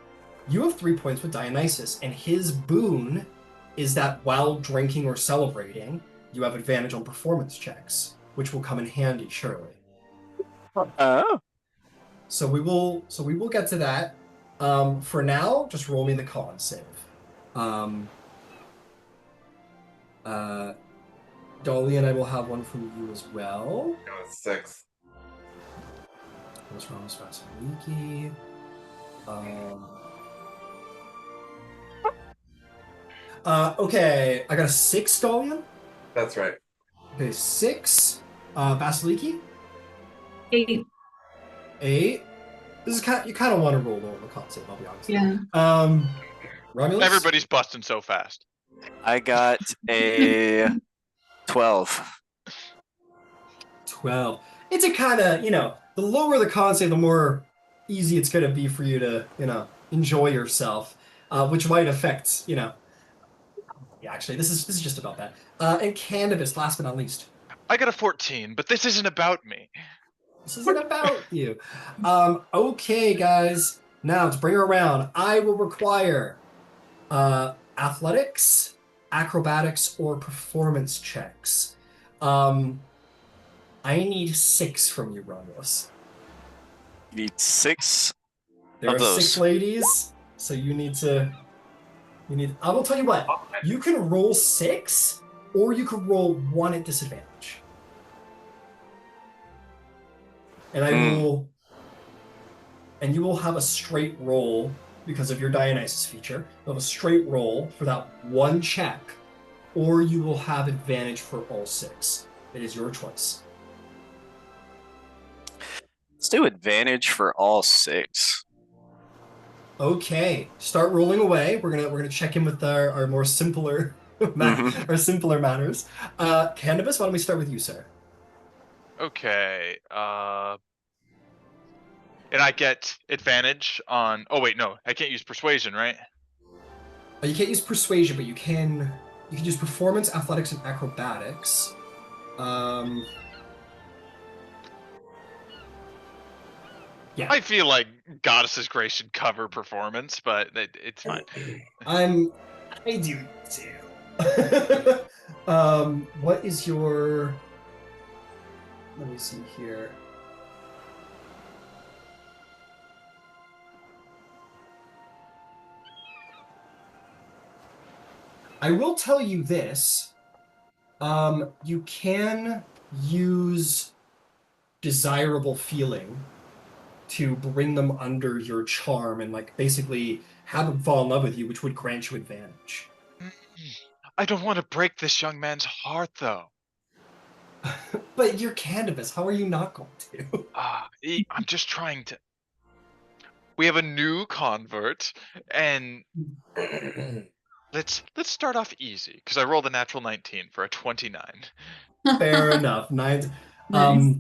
you have 3 points with Dionysus, and his boon is that while drinking or celebrating, you have advantage on performance checks, which will come in handy surely. Oh. So we will get to that. For now, just roll me the con save. Dolion, I will have one from you as well. No, it's 6. What's wrong with Vasaliki? Okay, I got a 6, Dolion. That's right. Okay, 6. Vasaliki? 8. 8. This is you kind of want to roll over the con save, I'll be honest. Yeah. Romulus? Everybody's busting so fast. I got a 12. 12. It's a kind of, the lower the con save, the more easy it's going to be for you to, enjoy yourself, which might affect, Yeah, actually, this is just about that. And Candybus, last but not least. I got a 14, but this isn't about me. This isn't about you. Okay, guys. Now, to bring her around, I will require athletics, acrobatics, or performance checks. I need 6 from you, Romulos. You need 6 There of are 6 those. ladies, so you need to. I will tell you what. You can roll 6, or you can roll 1 at disadvantage. And I will. And you will have a straight roll because of your Dionysus feature. You'll have a straight roll for that 1 check, or you will have advantage for all 6. It is your choice. Let's do advantage for all 6. Okay, start rolling away. We're gonna check in with our more simpler our simpler matters. Candybus, why don't we start with you, sir? Okay. And I get advantage on. Oh wait, no, I can't use persuasion, right? You can't use persuasion, but you can use performance, athletics, and acrobatics. Yeah. I feel like Goddess's Grace should cover performance, but it's fine. I do too. What is your? Let me see here. I will tell you this. You can use desirable feeling to bring them under your charm and like basically have them fall in love with you, which would grant you advantage. I don't want to break this young man's heart, though. But you're Candybus. How are you not going to? I'm just trying to. We have a new convert, and let's start off easy because I rolled a natural 19 for a 29. Fair enough. Nice. Nice.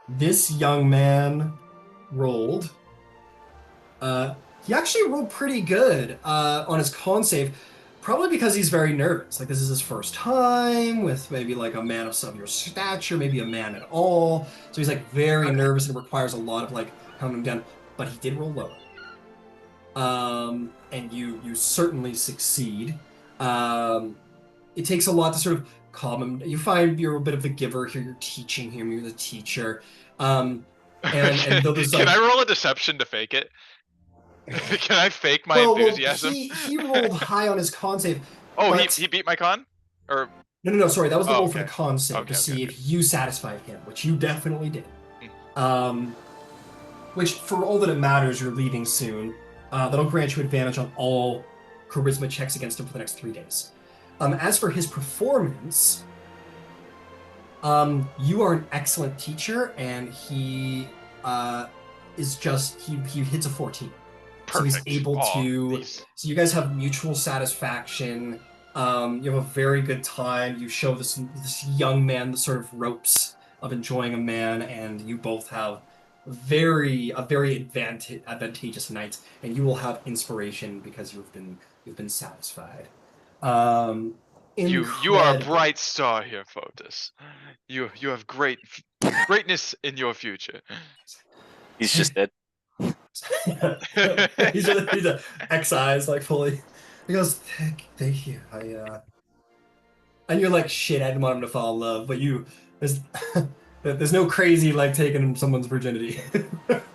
This young man rolled. He actually rolled pretty good on his con save, probably because he's very nervous. Like this is his first time with maybe like a man of your stature, maybe a man at all. So he's like very nervous and it requires a lot of like calming him down. But he did roll low. And you certainly succeed. It takes a lot to sort of calm him. You find you're a bit of the giver here. You're teaching him. You're the teacher. And though there's Can like, I roll a deception to fake it? Can I fake my well, enthusiasm? he rolled high on his con save. Oh, but... he beat my con? Or No, sorry. That was the roll for okay. the con save to see if you satisfied him, which you definitely did. Which, for all that it matters, you're leaving soon. That'll grant you advantage on all charisma checks against him for the next 3 days. As for his performance, you are an excellent teacher, and he is just he hits a 14. Perfect. So he's able to. So you guys have mutual satisfaction. You have a very good time. You show this young man the sort of ropes of enjoying a man, and you both have a very advantageous night, and you will have inspiration because you've been satisfied. You are a bright star here, Photis. You have greatness in your future. He's just dead. he's a X-eyes like fully. He goes, thank you. And you're like, shit, I didn't want him to fall in love, but there's no crazy like taking someone's virginity.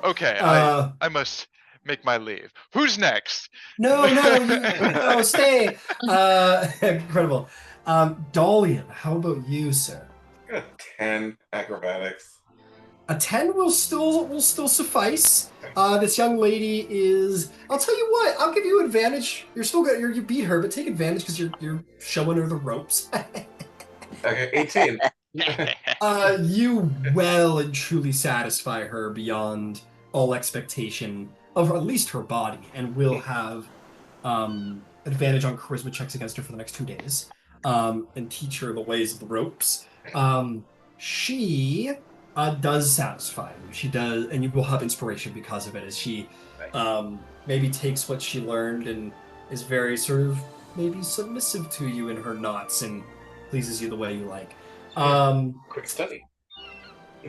Okay, I must make my leave. Who's next? No, stay. Incredible. Dolion, how about you, sir? 10 acrobatics. A 10 will still suffice. This young lady is. I'll tell you what. I'll give you advantage. You're still good. You beat her, but take advantage because you're showing her the ropes. Okay, 18. You well and truly satisfy her beyond all expectation of at least her body, and will have advantage on charisma checks against her for the next 2 days, and teach her the ways of the ropes. She does satisfy you. She does, and you will have inspiration because of it, as she maybe takes what she learned and is very sort of maybe submissive to you in her knots and pleases you the way you like. Quick study.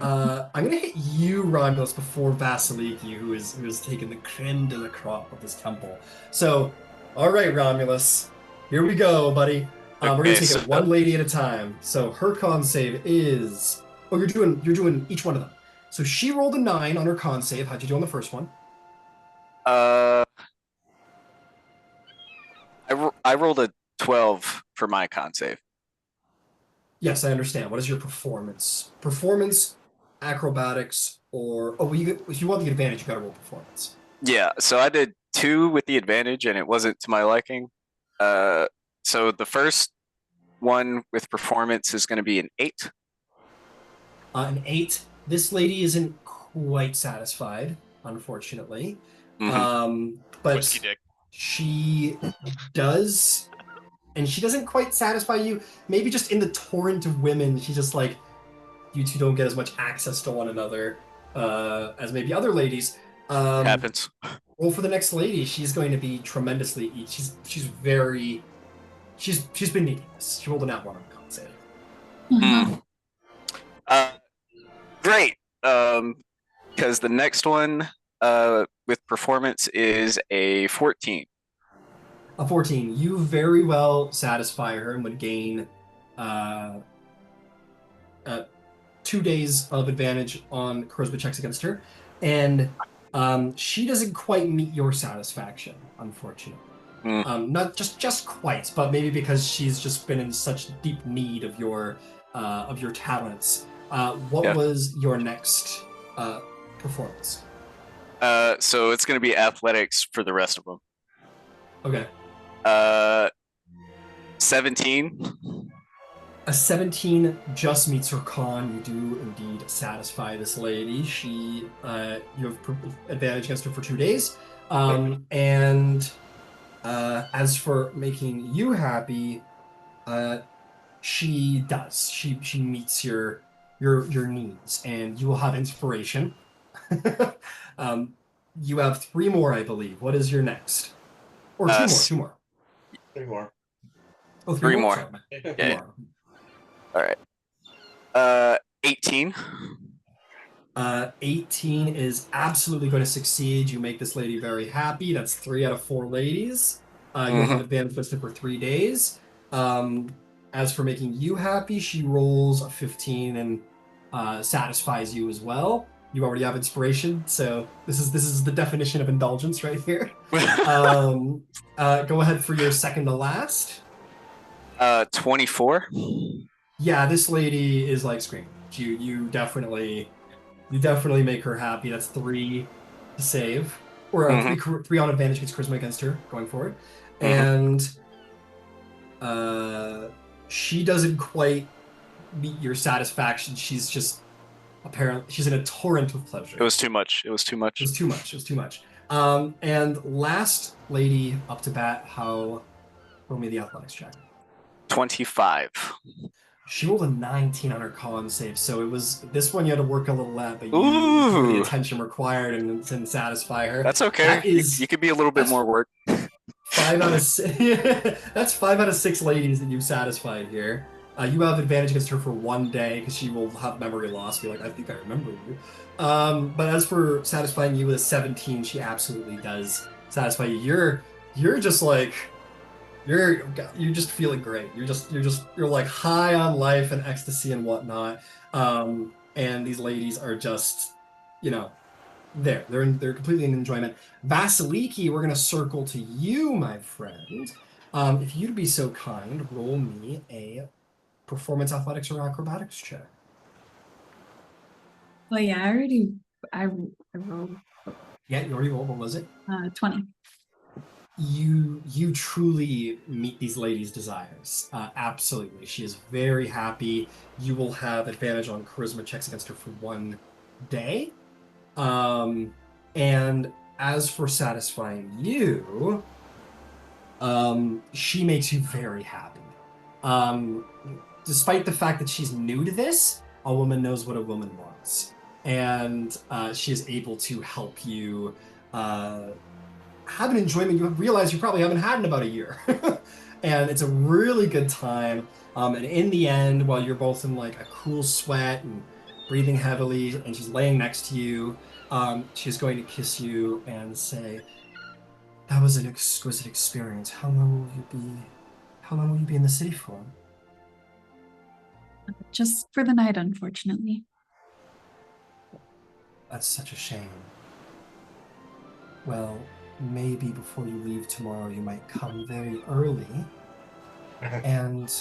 I'm gonna hit you, Romulus, before Vasaliki, who is taking the creme de la crop of this temple. So, all right, Romulus, here we go, buddy. We're gonna Okay, take so it one lady at a time. So her con save is. Oh, you're doing each one of them. So she rolled a 9 on her con save. How'd you do on the first one? I rolled a 12 for my con save. Yes, I understand. What is your performance? Performance, acrobatics, or if you want the advantage, you gotta roll performance. Yeah, so I did 2 with the advantage, and it wasn't to my liking. So the first one with performance is going to be an 8. An 8. This lady isn't quite satisfied, unfortunately. But Whiskey dick. she does, and she doesn't quite satisfy you. Maybe just in the torrent of women, she's just like, you two don't get as much access to one another as maybe other ladies. Happens. Roll for the next lady. She's going to be tremendously. She's been needing this. She rolled an out one on the con save. Mm. Great. Because the next one with performance is a 14. A 14. You very well satisfy her and would gain 2 days of advantage on charisma checks against her. And she doesn't quite meet your satisfaction, unfortunately. Not just quite, but maybe because she's just been in such deep need of your talents. What was your next performance? So it's going to be athletics for the rest of them. Okay. 17. A 17 just meets her con. You do indeed satisfy this lady. You have advantage against her for 2 days. And as for making you happy, she does. She meets your needs, and you will have inspiration. You have 3 more, I believe. What is your next? Or 2 more. 2 more. 3 more. Oh, 3 more. Sorry. Yeah. All right. 18. 18 is absolutely going to succeed. You make this lady very happy. That's 3 out of 4 ladies. You'll have advantage listed for 3 days. As for making you happy, she rolls a 15 and satisfies you as well. You already have inspiration, so this is the definition of indulgence right here. Go ahead for your second to last. 24. Yeah, this lady is like screaming. You definitely make her happy. That's 3 to save, or 3 on advantage against charisma against her going forward, and she doesn't quite meet your satisfaction. She's just apparently she's in a torrent of pleasure. It was too much. It was too much. It was too much. It was too much. And last lady up to bat. Roll me the athletics check. 25. She rolled a 19 on her con save, so it was this one you had to work a little at, but you Ooh. put the attention required and satisfy her. That's okay. That is, you could be a little bit more work. 5 out of 6. That's 5 out of 6 ladies that you've satisfied here. You have advantage against her for 1 day because she will have memory loss. Be like, I think I remember you. But as for satisfying you with a 17, she absolutely does satisfy you. You're just like. You're just feeling great. You're like high on life and ecstasy and whatnot. And these ladies are just, they're completely in enjoyment. Vasaliki, we're gonna circle to you, my friend. If you'd be so kind, roll me a performance athletics or acrobatics check. Well, yeah, I rolled. Yeah, you already rolled. What was it? 20. You truly meet these ladies' desires. Absolutely. She is very happy. You will have advantage on charisma checks against her for 1 day. And as for satisfying you, she makes you very happy. Despite the fact that she's new to this, a woman knows what a woman wants. And she is able to help you have an enjoyment you realize you probably haven't had in about a year. And it's a really good time. And in the end, while you're both in like a cool sweat and breathing heavily, and she's laying next to you. She's going to kiss you and say, "That was an exquisite experience. How long will you be? How long will you be in the city for?" Just for the night, unfortunately. That's such a shame. Well, maybe before you leave tomorrow, you might come very early and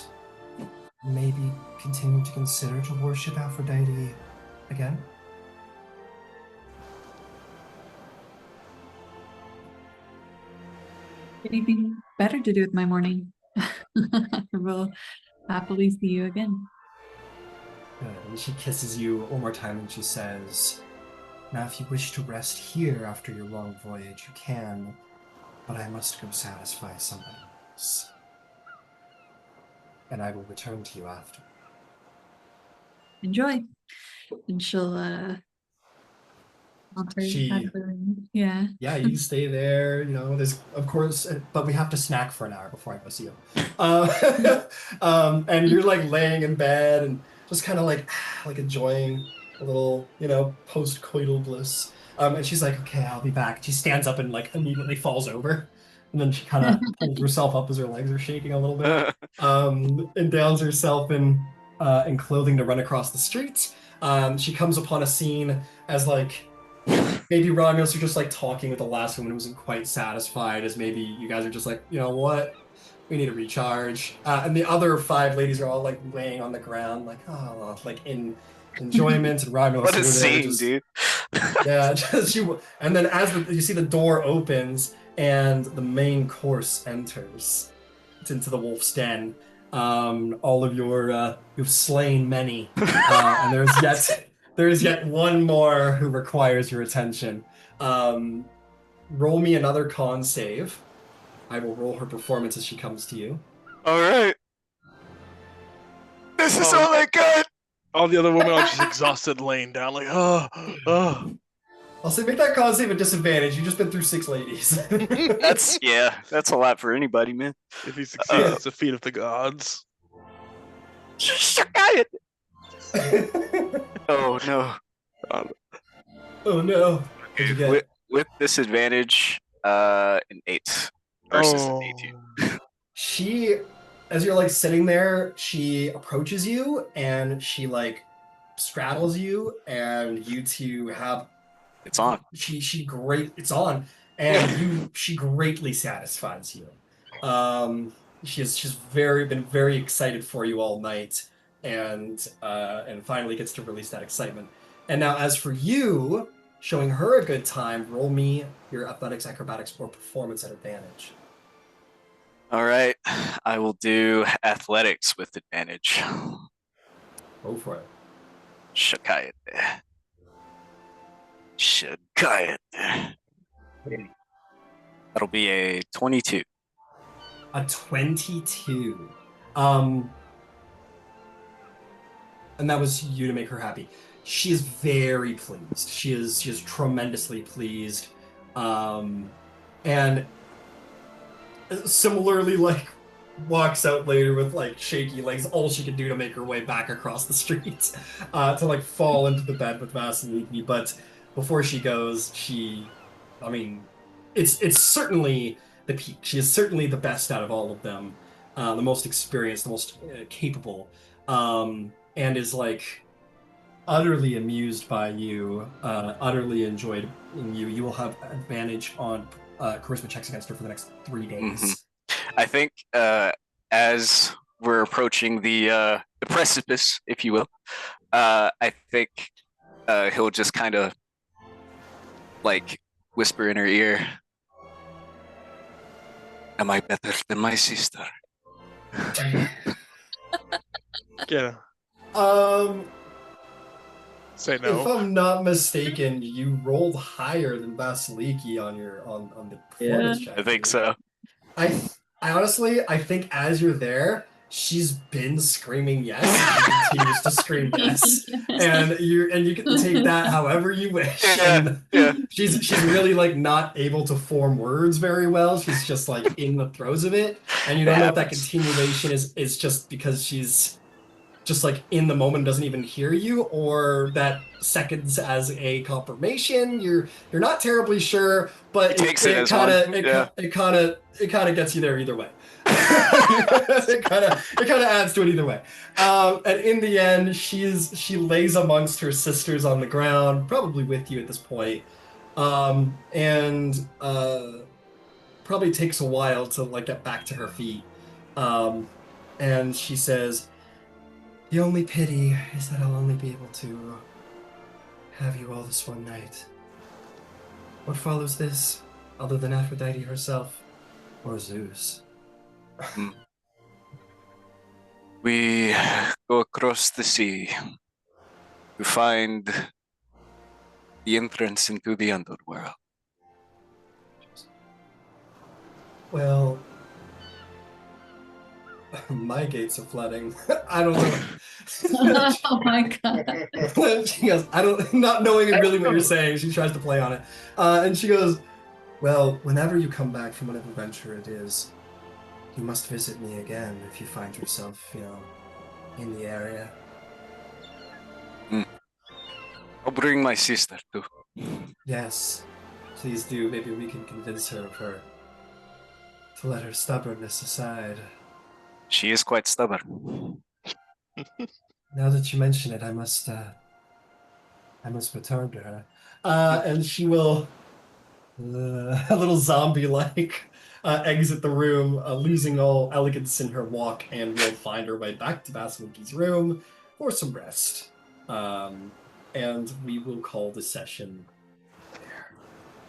maybe continue to consider to worship Aphrodite again. Anything better to do with my morning? We'll happily see you again. Good. And she kisses you one more time and she says, "Now, if you wish to rest here after your long voyage, you can, but I must go satisfy somebody else. And I will return to you after." Enjoy. And she'll saunter out of the room. Yeah. Yeah, you stay there, there's, of course, but we have to snack for an hour before I go see you. And you're like laying in bed and just kind of like enjoying a little, post-coital bliss. And she's like, "Okay, I'll be back." She stands up and like immediately falls over. And then she kind of pulls herself up as her legs are shaking a little bit. And downs herself in clothing to run across the streets. She comes upon a scene as like maybe Romulos are just like talking with the last woman who wasn't quite satisfied, as maybe you guys are just like, "You know what? We need to recharge." And the other 5 ladies are all like laying on the ground, like, oh, like in enjoyment. And Romulos, What a scene, dude. Yeah, and then as you see the door opens and the main course enters, it's into the wolf's den. All of you've slain many, and there's yet one more who requires your attention. Roll me another con save. I will roll her performance as she comes to you. All right. This is all I got. All the other women are just exhausted, laying down, like, oh. I'll say make that con save at disadvantage. You've just been through 6 ladies. That's a lot for anybody, man. If he succeeds, it's a feat of the gods. Oh no. Oh no. With disadvantage, an 8 versus an 18. She, as you're like sitting there, she approaches you and she like straddles you, and you two have. It's on. It's on, and she greatly satisfies you. She's been very excited for you all night, and finally gets to release that excitement. And now, as for you, showing her a good time, roll me your athletics, acrobatics, or performance at advantage. All right, I will do athletics with advantage. Go for it. Shakayate. That'll be a 22. A 22. And that was you to make her happy. She is very pleased. She is tremendously pleased. And similarly, like, walks out later with like shaky legs, all she could do to make her way back across the street to like fall into the bed with Vasaliki. But before she goes, it's certainly the peak. She is certainly the best out of all of them, the most experienced, the most capable, and is like utterly amused by you, utterly enjoyed in you. You will have advantage on charisma checks against her for the next 3 days. Mm-hmm. I think as we're approaching the precipice, if you will, I think he'll just kind of like whisper in her ear, "Am I better than my sister?" Yeah. Say no. If I'm not mistaken, you rolled higher than Vasaliki on the performance check. I think so. I honestly think as you're there, she's been screaming yes, and she continues to scream yes, and you can take that however you wish. Yeah. She's really like not able to form words very well. She's just like in the throes of it, and you don't know if that continuation is just because she's just like in the moment doesn't even hear you, or that seconds as a confirmation. You're not terribly sure, but He takes it as one. Yeah. it kind of gets you there either way. It kind of adds to it either way. And in the end, she lays amongst her sisters on the ground, probably with you at this point, and probably takes a while to like get back to her feet. And she says, "The only pity is that I'll only be able to have you all this one night. What follows this, other than Aphrodite herself or Zeus?" We go across the sea to find the entrance into the underworld. Well, my gates are flooding. I don't know. Oh my god. She goes, I don't, not knowing really what you're saying, she tries to play on it. And she goes, "Well, whenever you come back from whatever venture it is, you must visit me again if you find yourself, in the area." I'll bring my sister too. Yes, please do. Maybe we can convince her to let her stubbornness aside. She is quite stubborn. Now that you mention it, I must return to her. And she will, a little zombie-like, exit the room, losing all elegance in her walk, and will find her way back to Vasiliki's room for some rest. And we will call the session there.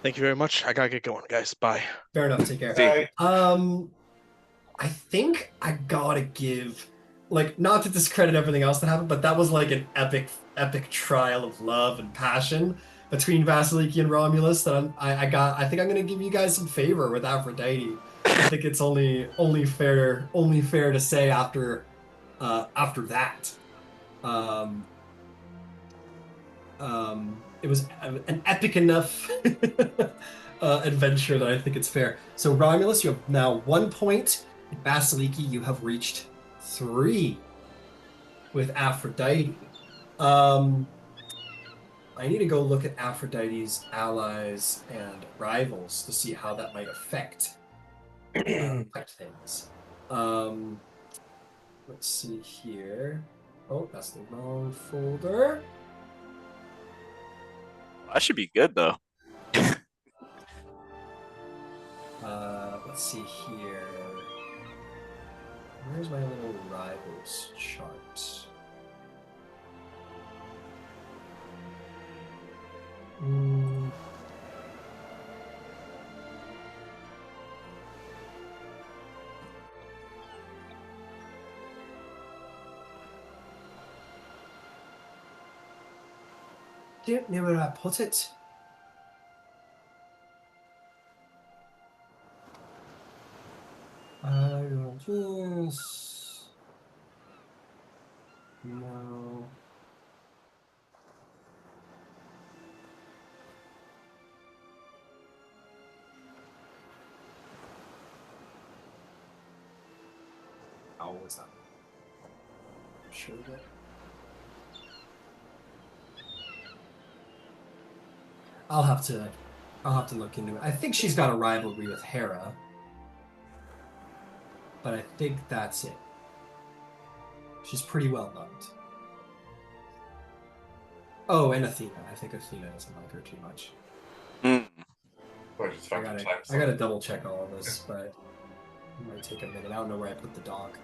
Thank you very much. I gotta get going, guys. Bye. Fair enough. Take care. Bye. I think I gotta give, like, not to discredit everything else that happened, but that was like an epic trial of love and passion between Vasaliki and Romulus that I think I'm gonna give you guys some favor with Aphrodite. I think it's only fair to say after that. It was an epic enough adventure that I think it's fair. So Romulus, you have now 1 point. Vasiliki, you have reached 3 with Aphrodite. I need to go look at Aphrodite's allies and rivals to see how that might affect things. Let's see here. Oh, that's the wrong folder. That should be good though. Let's see here. Where's my little rivals chart? Don't know where I put it. I will just... No. How was that? Sure that. I'll have to look into it. I think she's got a rivalry with Hera, but I think that's it. She's pretty well loved. Oh, and Athena. I think Athena doesn't like her too much. I gotta double check all of this, but it might take a minute. I don't know where I put the doc.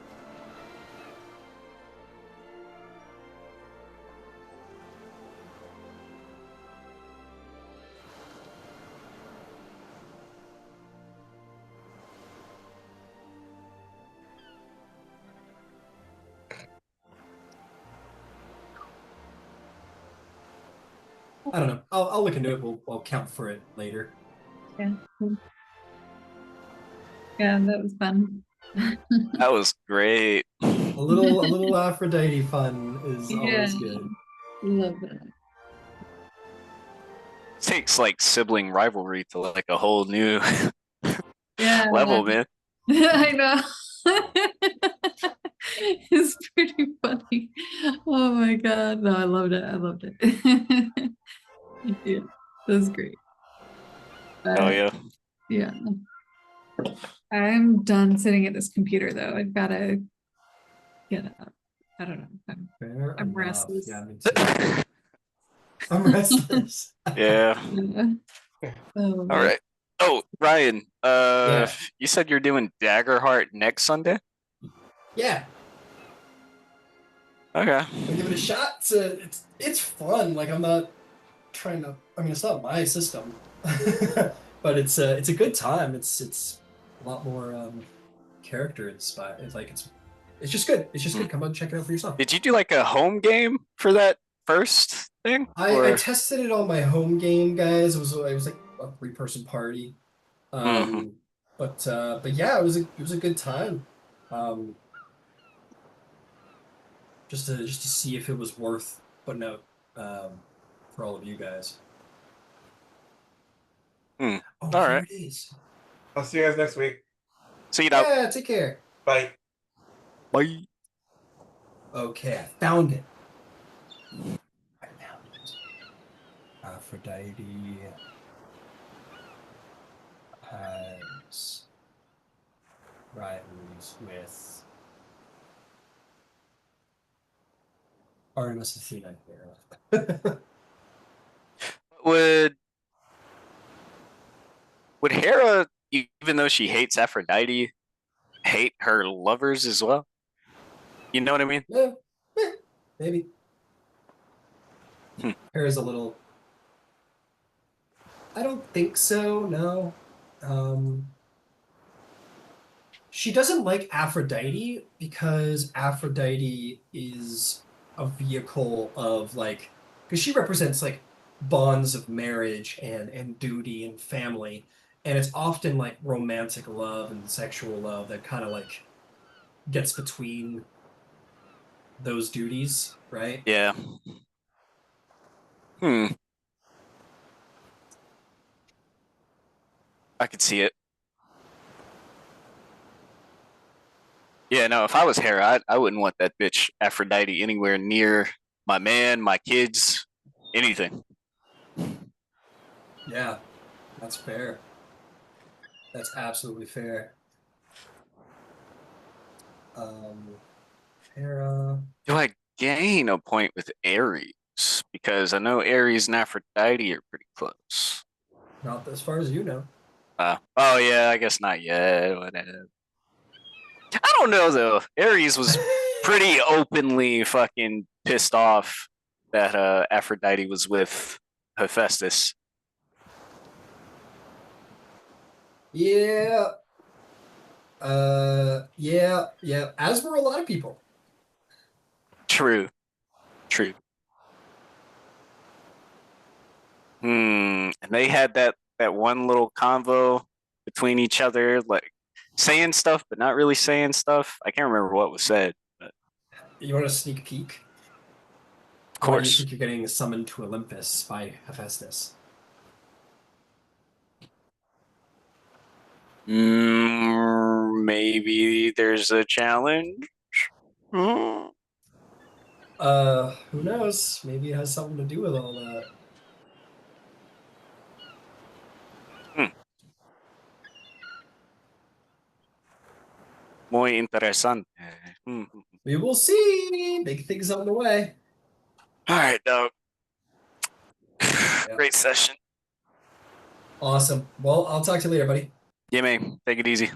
I don't know. I'll look into it. I'll count for it later. Yeah. Yeah, that was fun. That was great. A little Aphrodite fun is always good. Love it. Takes like sibling rivalry to like a whole new Yeah. level, man. I know. is pretty funny. Oh my god. No, I loved it. I loved it. Yeah, that was great. Oh yeah. Yeah. I'm done sitting at this computer though. I've gotta get up. I don't know. Fair I'm enough. restless. Yeah, me too. I'm restless. Yeah. Yeah. Oh, All man. right. Oh, Ryan, Yeah. you said you're doing Daggerheart next Sunday? Yeah, Okay. I'll give it a shot. It's fun. Like I'm not trying to. I mean, it's not my system, but it's a good time. It's a lot more character inspired. It's just good. It's just good. Come on, check it out for yourself. Did you do like a home game for that first thing? I tested it on my home game, guys. It was like a 3-person party. Mhm. But yeah, it was a good time. Um, just to see if it was worth putting out for all of you guys. Hmm. Oh, All here right. it is. I'll see you guys next week. See you out. Yeah, take care. Bye. Bye. Okay, I found it. I found it. Aphrodite has rivalries with Artemis Athena here. Would Hera, even though she hates Aphrodite, hate her lovers as well? You know what I mean? Yeah, maybe. Hmm. Hera's a little. I don't think so. No. She doesn't like Aphrodite because Aphrodite is a vehicle of like, because she represents like bonds of marriage and duty and family, and it's often like romantic love and sexual love that kind of like gets between those duties, right? Yeah. Hmm. I could see it. Yeah, no, if I was Hera, I wouldn't want that bitch Aphrodite anywhere near my man, my kids, anything. Yeah, that's fair. That's absolutely fair. Hera. Do I gain a point with Ares? Because I know Ares and Aphrodite are pretty close. Not as far as you know. Oh yeah, I guess not yet. Whatever. I don't know though. Ares was pretty openly fucking pissed off that Aphrodite was with Hephaestus. Yeah. Yeah. As were a lot of people. True. True. And they had that one little convo between each other, like saying stuff but not really saying stuff. I can't remember what was said, but You want a sneak peek? of Why do you course. think you're getting summoned to Olympus by Hephaestus? Maybe there's a challenge. Hmm. Who knows? Maybe it has something to do with all that. Muy interesante. Hmm. We will see. Big things on the way. All right, dog. Yeah. Great session. Awesome. Well, I'll talk to you later, buddy. Yeah, man. Take it easy.